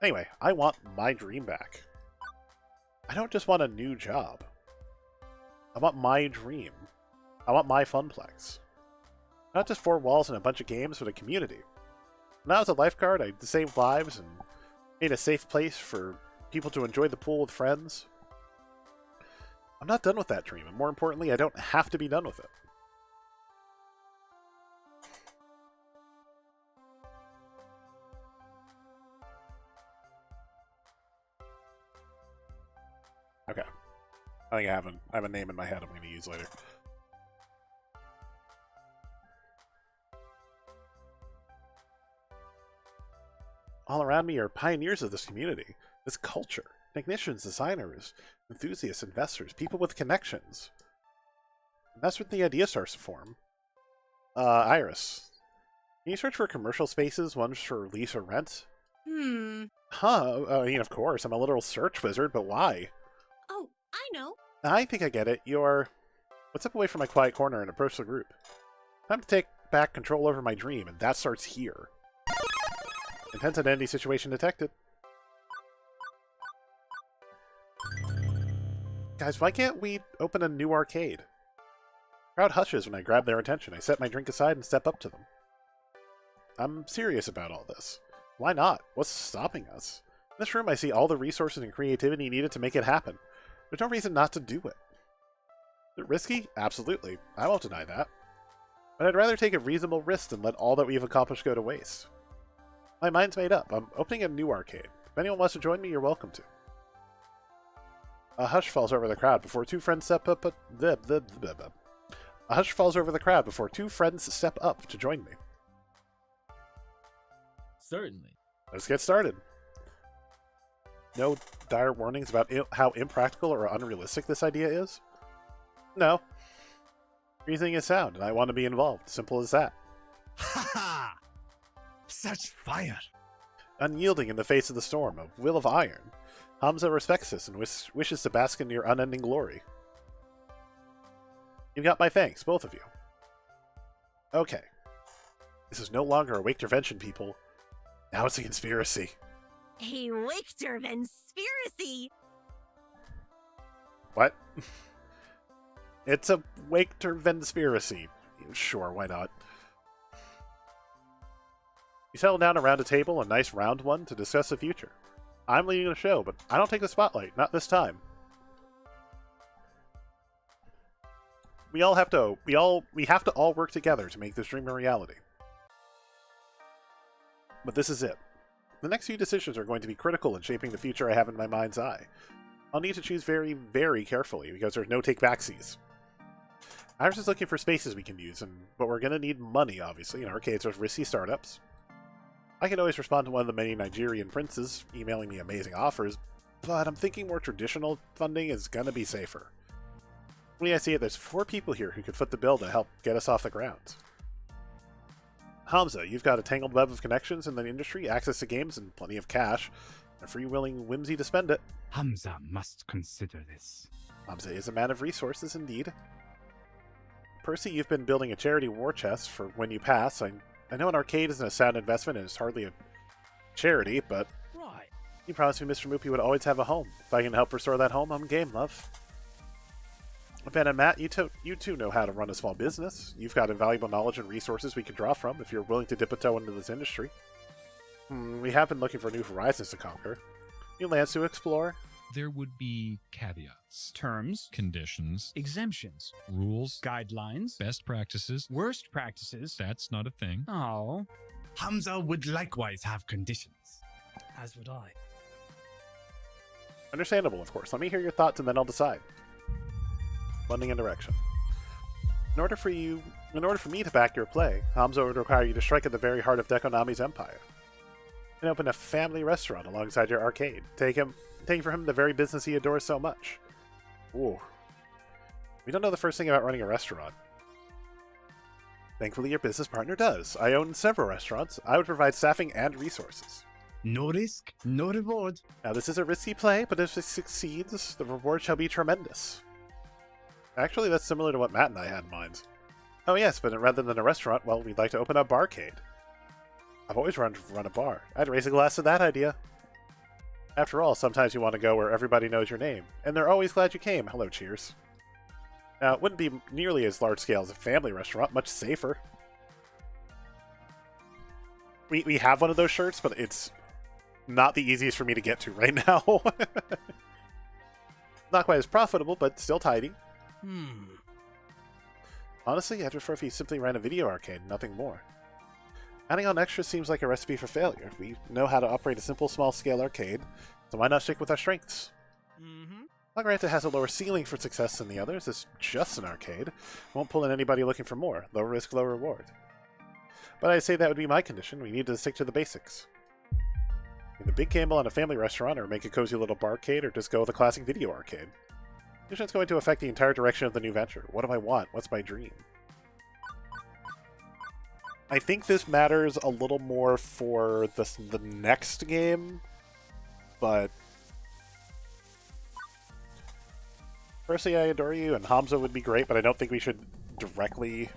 Anyway, I want my dream back. I don't just want a new job. I want my dream. I want my Funplex. Not just 4 walls and a bunch of games, but a community. When I was a lifeguard, I saved lives and made a safe place for people to enjoy the pool with friends. I'm not done with that dream, and more importantly, I don't have to be done with it. Okay. I think I have a name in my head I'm going to use later. All around me are pioneers of this community, this culture, technicians, designers, enthusiasts, investors, people with connections. And that's when the idea starts to form. Iris, can you search for commercial spaces, ones for lease or rent? Huh, I mean, of course, I'm a literal search wizard, but why? Oh, I know. I think I get it. Let's step away from my quiet corner and approach the group. Time to take back control over my dream, and that starts here. Intense identity situation detected. Guys, why can't we open a new arcade? Crowd hushes when I grab their attention. I set my drink aside and step up to them. I'm serious about all this. Why not? What's stopping us? In this room, I see all the resources and creativity needed to make it happen. There's no reason not to do it. Is it risky? Absolutely. I won't deny that. But I'd rather take a reasonable risk than let all that we've accomplished go to waste. My mind's made up. I'm opening a new arcade. If anyone wants to join me, you're welcome to. A hush falls over the crowd before two friends step up. A hush falls over the crowd before two friends step up to join me. Certainly. Let's get started. No dire warnings about how impractical or unrealistic this idea is? No. Reasoning is sound, and I want to be involved. Simple as that. Ha ha! Such fire! Unyielding in the face of the storm, a will of iron. Hamza respects this and wishes to bask in your unending glory. You've got my thanks, both of you. Okay. This is no longer a Waktervention, people. Now it's a conspiracy. A Wachter conspiracy. What? It's a Waktervenspiracy. Sure, why not? You settle down around a table, a nice round one, to discuss the future. I'm leading the show, but I don't take the spotlight, not this time. We have to all work together to make this dream a reality. But this is it. The next few decisions are going to be critical in shaping the future I have in my mind's eye. I'll need to choose very, very carefully, because there's no take-backsies. Iris is looking for spaces we can use, but we're going to need money, obviously, in arcades with risky startups. I can always respond to one of the many Nigerian princes emailing me amazing offers, but I'm thinking more traditional funding is going to be safer. When I see it, there's 4 people here who could foot the bill to help get us off the ground. Hamza, you've got a tangled web of connections in the industry, access to games, and plenty of cash. A freewheeling whimsy to spend it. Hamza must consider this. Hamza is a man of resources, indeed. Percy, you've been building a charity war chest for when you pass. I know an arcade isn't a sound investment and it's hardly a charity, but Right. you promised me Mr. Moopy would always have a home. If I can help restore that home, I'm game, love. Ben and Matt, you two know how to run a small business. You've got invaluable knowledge and resources we can draw from if you're willing to dip a toe into this industry. We have been looking for new horizons to conquer. New lands to explore. There would be caveats, Terms, conditions, exemptions, rules, guidelines, best practices. worst practices. That's not a thing. Oh. Hamza would likewise have conditions. As would I. Understandable, of course. Let me hear your thoughts and then I'll decide. Funding and direction. In order for me to back your play, Hamza would require you to strike at the very heart of Dekonami's empire. And open a family restaurant alongside your arcade. Taking for him the very business he adores so much. Ooh. We don't know the first thing about running a restaurant. Thankfully, your business partner does. I own several restaurants. I would provide staffing and resources. No risk, no reward. Now, this is a risky play, but if it succeeds, the reward shall be tremendous. Actually, that's similar to what Matt and I had in mind. Oh yes, but rather than a restaurant, well, we'd like to open a barcade. I've always run a bar. I'd raise a glass to that idea. After all, sometimes you want to go where everybody knows your name, and they're always glad you came. Hello, cheers. Now, it wouldn't be nearly as large scale as a family restaurant, much safer. We have one of those shirts, but it's not the easiest for me to get to right now. Not quite as profitable, but still tidy. Honestly, I'd prefer if you simply ran a video arcade, nothing more. Adding on extras seems like a recipe for failure. We know how to operate a simple, small-scale arcade, so why not stick with our strengths? I'll grant it has a lower ceiling for success than the others. It's just an arcade. Won't pull in anybody looking for more. Low risk, low reward. But I'd say that would be my condition. We need to stick to the basics. Either big gamble on a family restaurant, or make a cozy little barcade, or just go with a classic video arcade. This is going to affect the entire direction of the new venture. What do I want? What's my dream? I think this matters a little more for the next game, but Percy, I adore you, and Hamza would be great, but I don't think we should directly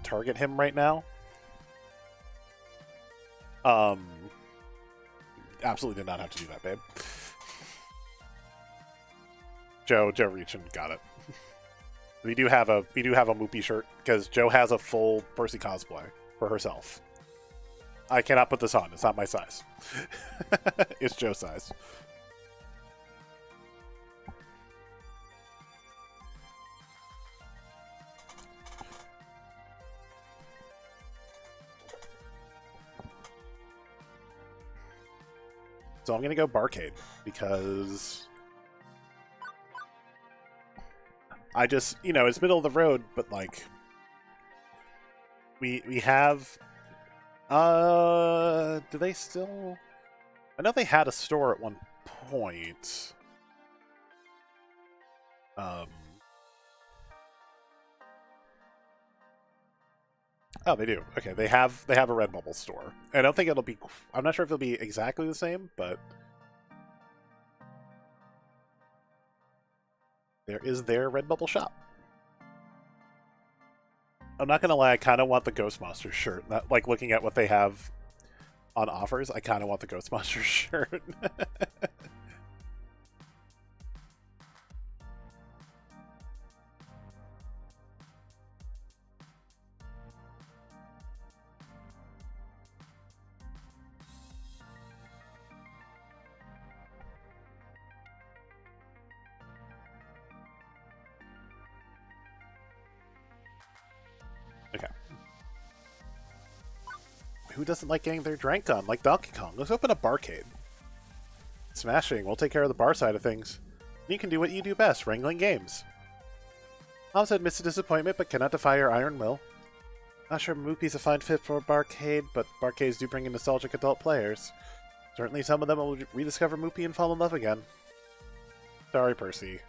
target him right now. Absolutely did not have to do that, babe. Joe Reachin got it. We do have a Moopy shirt because Joe has a full Percy cosplay for herself. I cannot put this on. It's not my size. It's Joe's size. So I'm going to go Barcade because I just, it's middle of the road, but like we have do they still? I know they had a store at one point. Oh, they do. Okay, they have a Redbubble store. I don't think it'll be. I'm not sure if it'll be exactly the same, but there is their Redbubble shop. I'm not gonna lie, I kind of want the Ghost Monsters shirt. Not, like, looking at what they have on offers, I kind of want the Ghost Monsters shirt. Okay. Who doesn't like getting their drink on, like Donkey Kong? Let's open a barcade. Smashing, we'll take care of the bar side of things. You can do what you do best, wrangling games. Hamza admits to disappointment, but cannot defy your iron will. Not sure Moopy's a fine fit for a barcade, but barcades do bring in nostalgic adult players. Certainly some of them will rediscover Moopy and fall in love again. Sorry, Percy.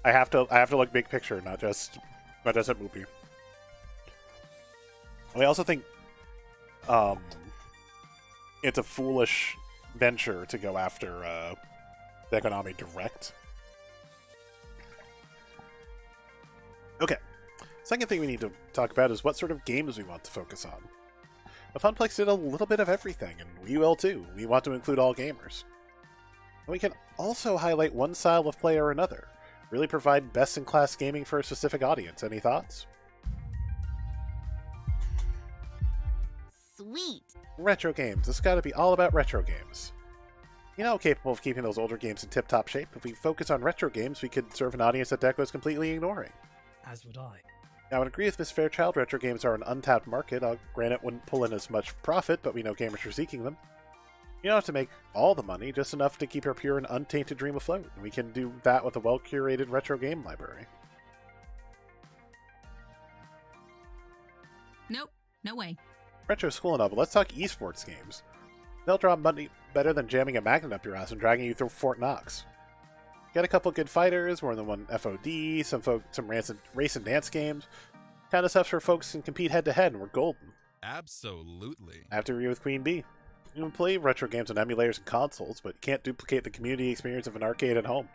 I have to look big picture, not just at Moopy. I also think it's a foolish venture to go after the Konami Direct. Okay. Second thing we need to talk about is what sort of games we want to focus on. The Funplex did a little bit of everything, and we will too. We want to include all gamers. And we can also highlight one style of play or another. Really provide best-in-class gaming for a specific audience. Any thoughts? Sweet. Retro games. It's got to be all about retro games. You know, capable of keeping those older games in tip-top shape. If we focus on retro games, we could serve an audience that Deco is completely ignoring. As would I. Now, I would agree with Miss Fairchild, retro games are an untapped market. I'll grant it wouldn't pull in as much profit, but we know gamers are seeking them. You don't have to make all the money, just enough to keep your pure and untainted dream afloat. And we can do that with a well-curated retro game library. Nope, no way. Retro school and all, but let's talk esports games. They'll draw money better than jamming a magnet up your ass and dragging you through Fort Knox. Get a couple good fighters, more than one FOD, some race and dance games. Kind of stuff for folks can compete head-to-head, and we're golden. Absolutely. I have to agree with Queen Bee. You can play retro games on emulators and consoles, but you can't duplicate the community experience of an arcade at home.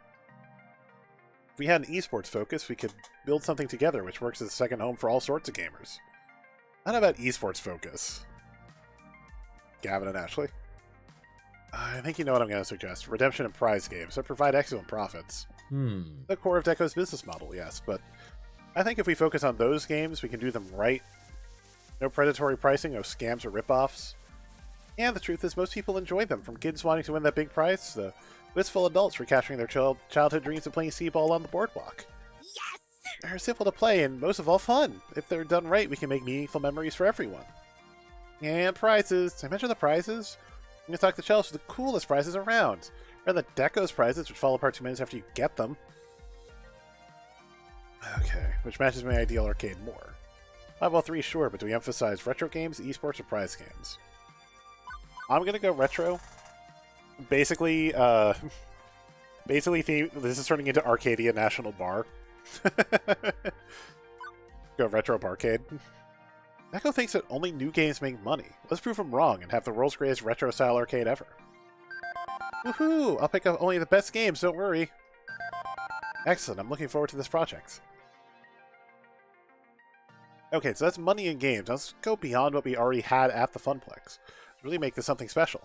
If we had an esports focus, we could build something together which works as a second home for all sorts of gamers. Not about esports focus. Gavin and Ashley. I think you know what I'm going to suggest. Redemption and prize games that provide excellent profits. The core of Deco's business model, yes, but I think if we focus on those games, we can do them right. No predatory pricing, no scams or ripoffs. And the truth is, most people enjoy them, from kids wanting to win that big prize to wistful adults recapturing their childhood dreams of playing C-ball on the boardwalk. Yes! They're simple to play and most of all fun. If they're done right, we can make meaningful memories for everyone. And prizes. Did I mention the prizes? I'm going to talk the shelves with the coolest prizes around. Rather than Deco's prizes, which fall apart 2 minutes after you get them. Okay, which matches my ideal arcade more. 503, sure, but do we emphasize retro games, esports, or prize games? I'm gonna go retro. Basically, this is turning into Arcadia National Bar. Go retro barcade. Echo thinks that only new games make money. Let's prove him wrong and have the world's greatest retro-style arcade ever. Woohoo! I'll pick up only the best games, don't worry. Excellent, I'm looking forward to this project. Okay, so that's money in games. Now let's go beyond what we already had at the Funplex. Really make this something special.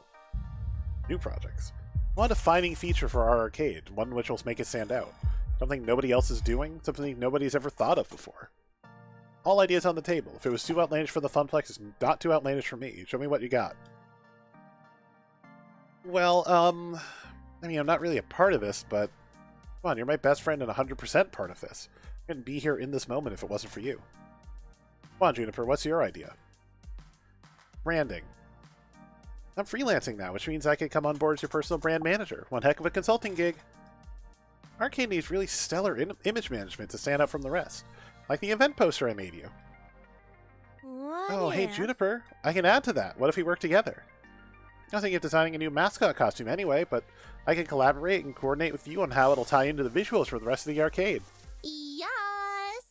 New projects. One defining feature for our arcade, one which will make it stand out. Something nobody else is doing, something nobody's ever thought of before. All ideas on the table. If it was too outlandish for the Funplex, it's not too outlandish for me. Show me what you got. Well, I mean, I'm not really a part of this, but come on, you're my best friend and 100% part of this. I couldn't be here in this moment if it wasn't for you. Come on, Juniper, what's your idea? Branding. I'm freelancing now, which means I could come on board as your personal brand manager. One heck of a consulting gig. Arcade needs really stellar image management to stand out from the rest. Like the event poster I made you. Hey, Juniper, I can add to that. What if we work together? I was thinking of designing a new mascot costume anyway, but I can collaborate and coordinate with you on how it'll tie into the visuals for the rest of the arcade. Yes!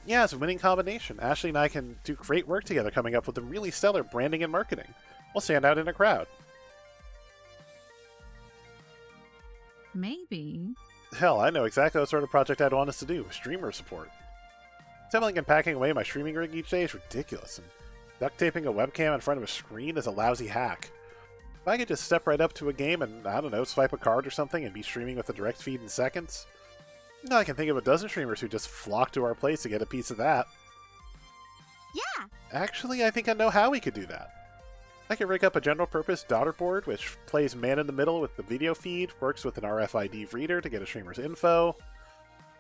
Yeah, it's a winning combination. Ashley and I can do great work together coming up with a really stellar branding and marketing. We'll stand out in a crowd. Maybe. Hell, I know exactly what sort of project I'd want us to do. Streamer support. Assembling and packing away my streaming rig each day is ridiculous, and duct taping a webcam in front of a screen is a lousy hack. If I could just step right up to a game and, I don't know, swipe a card or something and be streaming with a direct feed in seconds, I can think of a dozen streamers who just flock to our place to get a piece of that. Yeah. Actually, I think I know how we could do that. I could rig up a general-purpose daughter board, which plays man in the middle with the video feed, works with an RFID reader to get a streamer's info,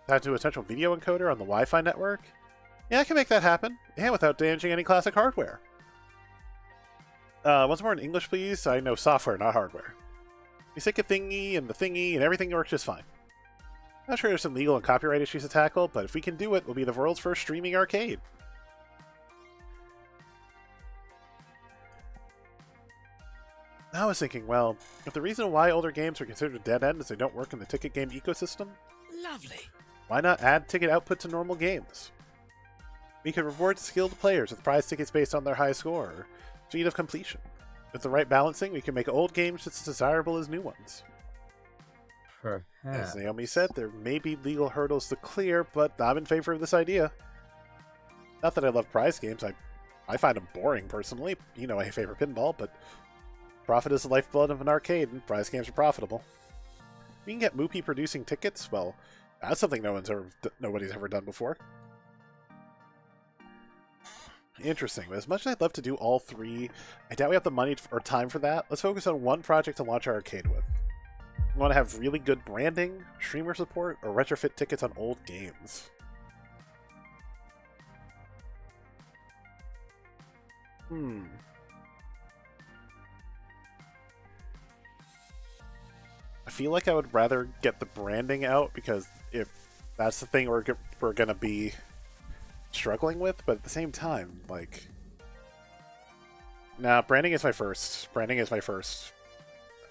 tied to a central video encoder on the Wi-Fi network. Yeah, I can make that happen, and without damaging any classic hardware. Once more in English, please. I know software, not hardware. We stick a thingy, and everything works just fine. Not sure there's some legal and copyright issues to tackle, but if we can do it, we'll be the world's first streaming arcade. I was thinking, well, if the reason why older games are considered a dead end is they don't work in the ticket game ecosystem, Lovely. why not add ticket output to normal games? We could reward skilled players with prize tickets based on their high score or speed of completion. With the right balancing, we can make old games just as desirable as new ones. Perhaps. As Naomi said, there may be legal hurdles to clear, but I'm in favor of this idea. Not that I love prize games, I find them boring personally. You know I favor pinball, but profit is the lifeblood of an arcade, and prize games are profitable. We can get Moopy producing tickets. Well, that's something nobody's ever done before. Interesting. But as much as I'd love to do all three, I doubt we have the money or time for that. Let's focus on one project to launch our arcade with. We want to have really good branding, streamer support, or retrofit tickets on old games. I feel like I would rather get the branding out, because if that's the thing we're going to be struggling with, but at the same time, like... Nah, branding is my first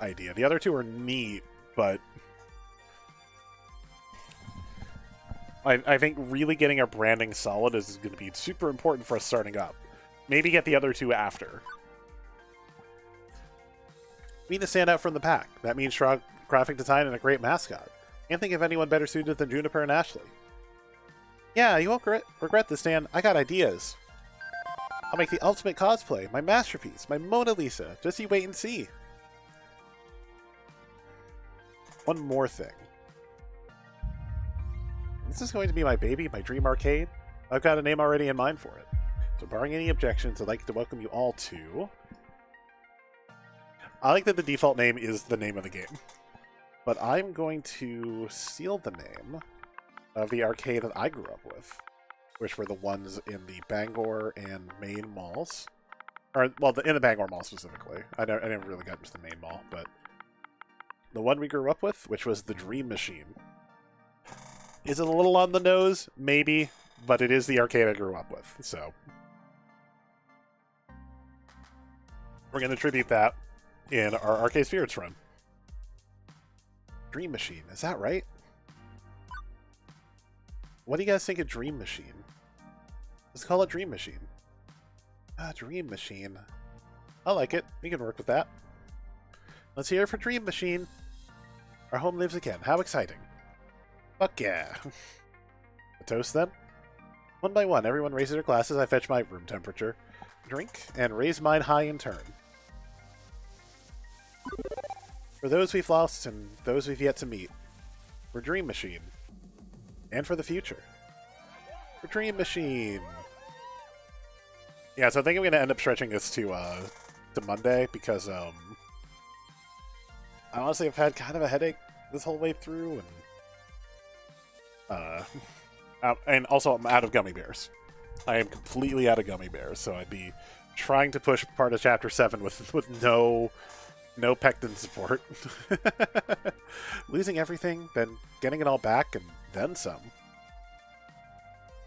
idea. The other two are neat, but... I think really getting our branding solid is going to be super important for us starting up. Maybe get the other two after. We need to stand out from the pack. That means strong graphic design and a great mascot. Can't think of anyone better suited than Juniper and Ashley. Yeah, you won't regret this, Dan. I got ideas. I'll make the ultimate cosplay, my masterpiece, my Mona Lisa. Just you wait and see. One more thing. This is going to be my baby, my dream arcade. I've got a name already in mind for it. So barring any objections, I'd like to welcome you all to... I like that the default name is the name of the game. But I'm going to steal the name of the arcade that I grew up with, which were the ones in the Bangor and Maine malls. Or, well, in the Bangor mall specifically. I never really got into the Maine mall, but the one we grew up with, which was the Dream Machine. Is it a little on the nose? Maybe, but it is the arcade I grew up with, so we're going to tribute that in our Arcade Spirits run. Dream Machine, is that right? What do you guys think of Dream Machine? Let's call it Dream Machine. Dream Machine. I like it. We can work with that. Let's hear it for Dream Machine. Our home lives again. How exciting. Fuck yeah. A toast then? One by one, everyone raises their glasses. I fetch my room temperature. Drink, and raise mine high in turn. For those we've lost and those we've yet to meet. For Dream Machine. And for the future. For Dream Machine. Yeah, so I think I'm going to end up stretching this to Monday, because I honestly have had kind of a headache this whole way through, and also I'm out of gummy bears. I am completely out of gummy bears, so I'd be trying to push part of Chapter 7 with no pectin support. Losing everything, then getting it all back, and then some.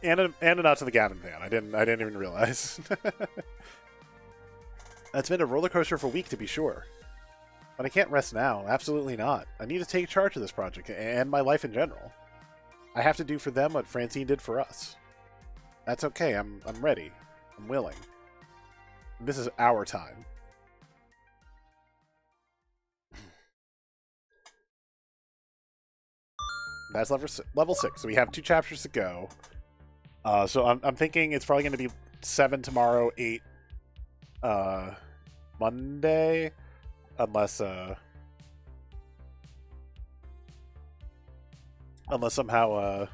And a nod to the Gavin fan. I didn't even realize. It's been a roller coaster for a week, to be sure. But I can't rest now. Absolutely not. I need to take charge of this project and my life in general. I have to do for them what Francine did for us. That's okay. I'm ready. I'm willing. This is our time. That's level 6. So we have 2 chapters to go. So I'm thinking it's probably going to be 7 tomorrow, 8 Monday, unless somehow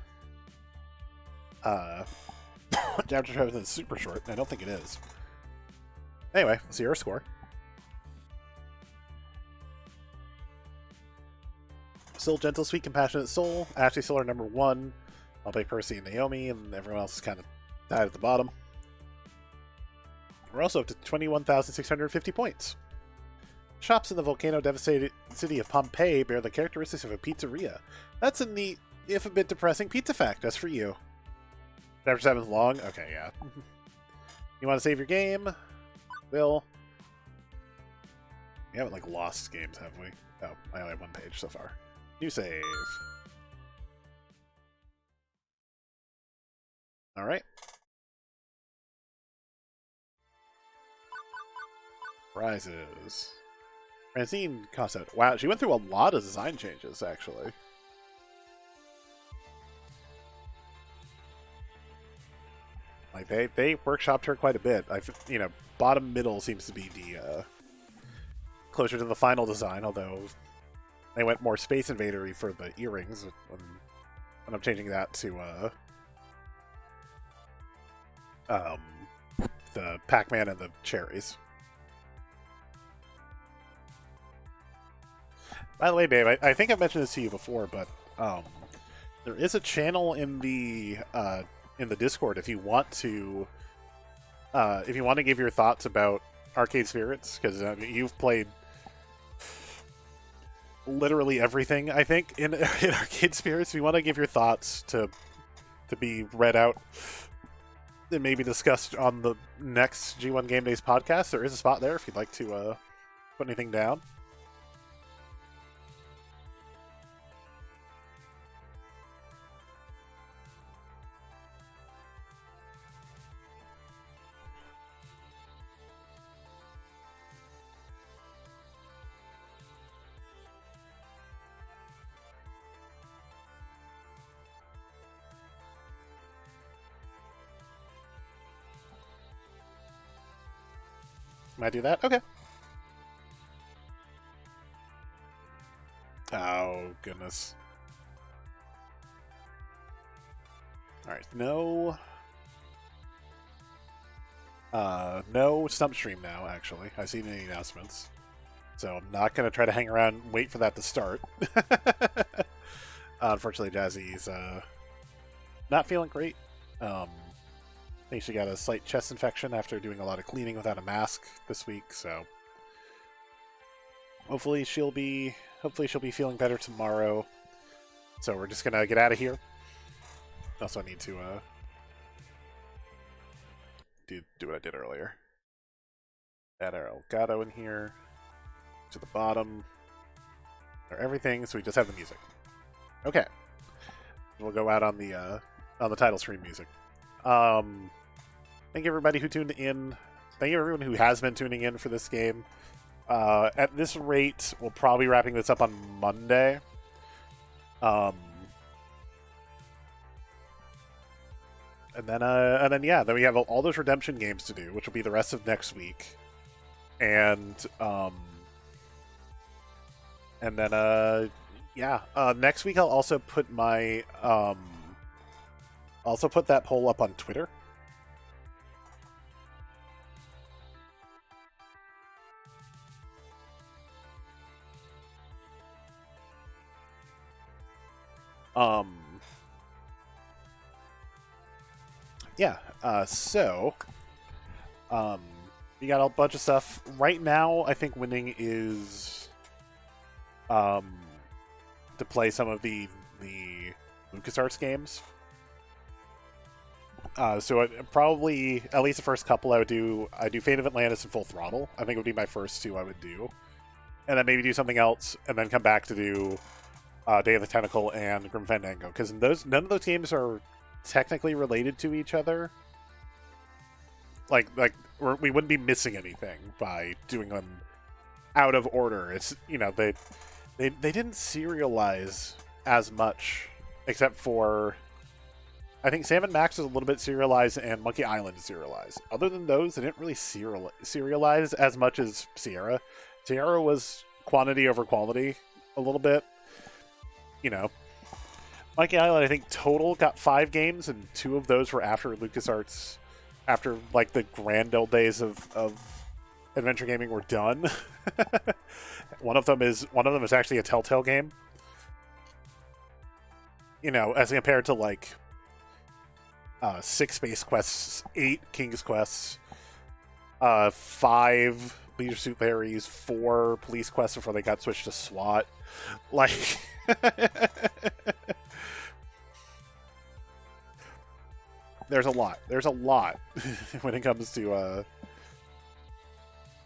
chapter 7 is super short, and I don't think it is. Anyway, let's see our score. Still Gentle, Sweet, Compassionate Soul. Ashley still our number 1. I'll play Percy and Naomi, and everyone else is kind of tied at the bottom. We're also up to 21,650 points. Shops in the volcano-devastated city of Pompeii bear the characteristics of a pizzeria. That's a neat, if a bit depressing, pizza fact. That's for you. Chapter 7 is long? Okay, yeah. You want to save your game? Will. We haven't, like, lost games, have we? Oh, I only have 1 page so far. New save. Alright. Prizes. Francine Cossette. Wow, she went through a lot of design changes, actually. Like, they workshopped her quite a bit. You know, bottom middle seems to be the, closer to the final design, although they went more Space Invader-y for the earrings, and I'm changing that to, the Pac-Man and the cherries. By the way, babe, I think I've mentioned this to you before, but there is a channel in the Discord if you want to give your thoughts about Arcade Spirits, because you've played literally everything, I think, in Arcade Spirits. If you want to give your thoughts to be read out and maybe discussed on the next G1 Game Days podcast, there is a spot there if you'd like to put anything down. Can I do that? Okay. Oh, goodness. Alright, no Stump Stream now, actually. I've seen any announcements. So I'm not going to try to hang around and wait for that to start. Unfortunately, Jazzy's not feeling great. I think she got a slight chest infection after doing a lot of cleaning without a mask this week, so hopefully she'll be feeling better tomorrow. So we're just gonna get out of here. Also, I need to do what I did earlier. Add our Elgato in here to the bottom. Or everything, so we just have the music. Okay, we'll go out on the title screen music. Thank you everybody who tuned in. Thank you everyone who has been tuning in for this game. At this rate, we'll probably be wrapping this up on Monday. And then we have all those redemption games to do, which will be the rest of next week. And then next week I'll also put my put that poll up on Twitter. You got a bunch of stuff. Right now, I think winning is to play some of the LucasArts games. So probably, at least the first couple I do Fate of Atlantis and Full Throttle. I think it would be my first 2 I would do. And then maybe do something else, and then come back to do Day of the Tentacle and Grim Fandango. Because none of those games are technically related to each other. Like we wouldn't be missing anything by doing them out of order. It's, they didn't serialize as much except for I think Sam & Max is a little bit serialized and Monkey Island is serialized. Other than those, they didn't really serialize as much as Sierra. Sierra was quantity over quality a little bit. You know, Monkey Island, I think total got 5 games, and 2 of those were after LucasArts, after like the grand old days of adventure gaming were done. One of them is actually a Telltale game. You know, as compared to like 6 Space Quests, 8 King's Quests, 5 Leisure Suit Larrys, 4 Police Quests before they got switched to SWAT. Like, there's a lot. There's a lot when it comes to,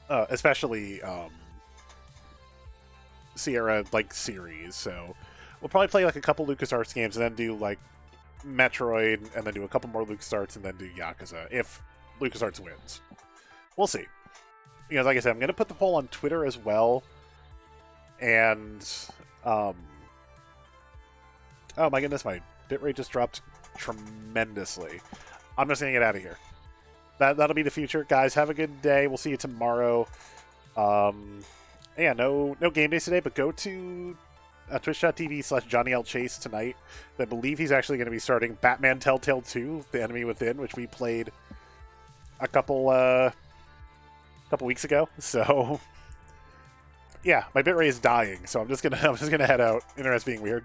especially Sierra like series. So we'll probably play like a couple LucasArts games and then do like Metroid, and then do a couple more LucasArts, and then do Yakuza if LucasArts wins. We'll see. Because, like I said, I'm going to put the poll on Twitter as well. And, oh my goodness, my bitrate just dropped tremendously. I'm just going to get out of here. That'll be the future. Guys, have a good day. We'll see you tomorrow. Yeah, no game days today, but go to twitch.tv/Johnny L. Chase tonight. I believe he's actually going to be starting Batman Telltale 2, The Enemy Within, which we played a couple weeks ago. So yeah, my bitrate is dying, so I'm just gonna head out. Internet's being weird.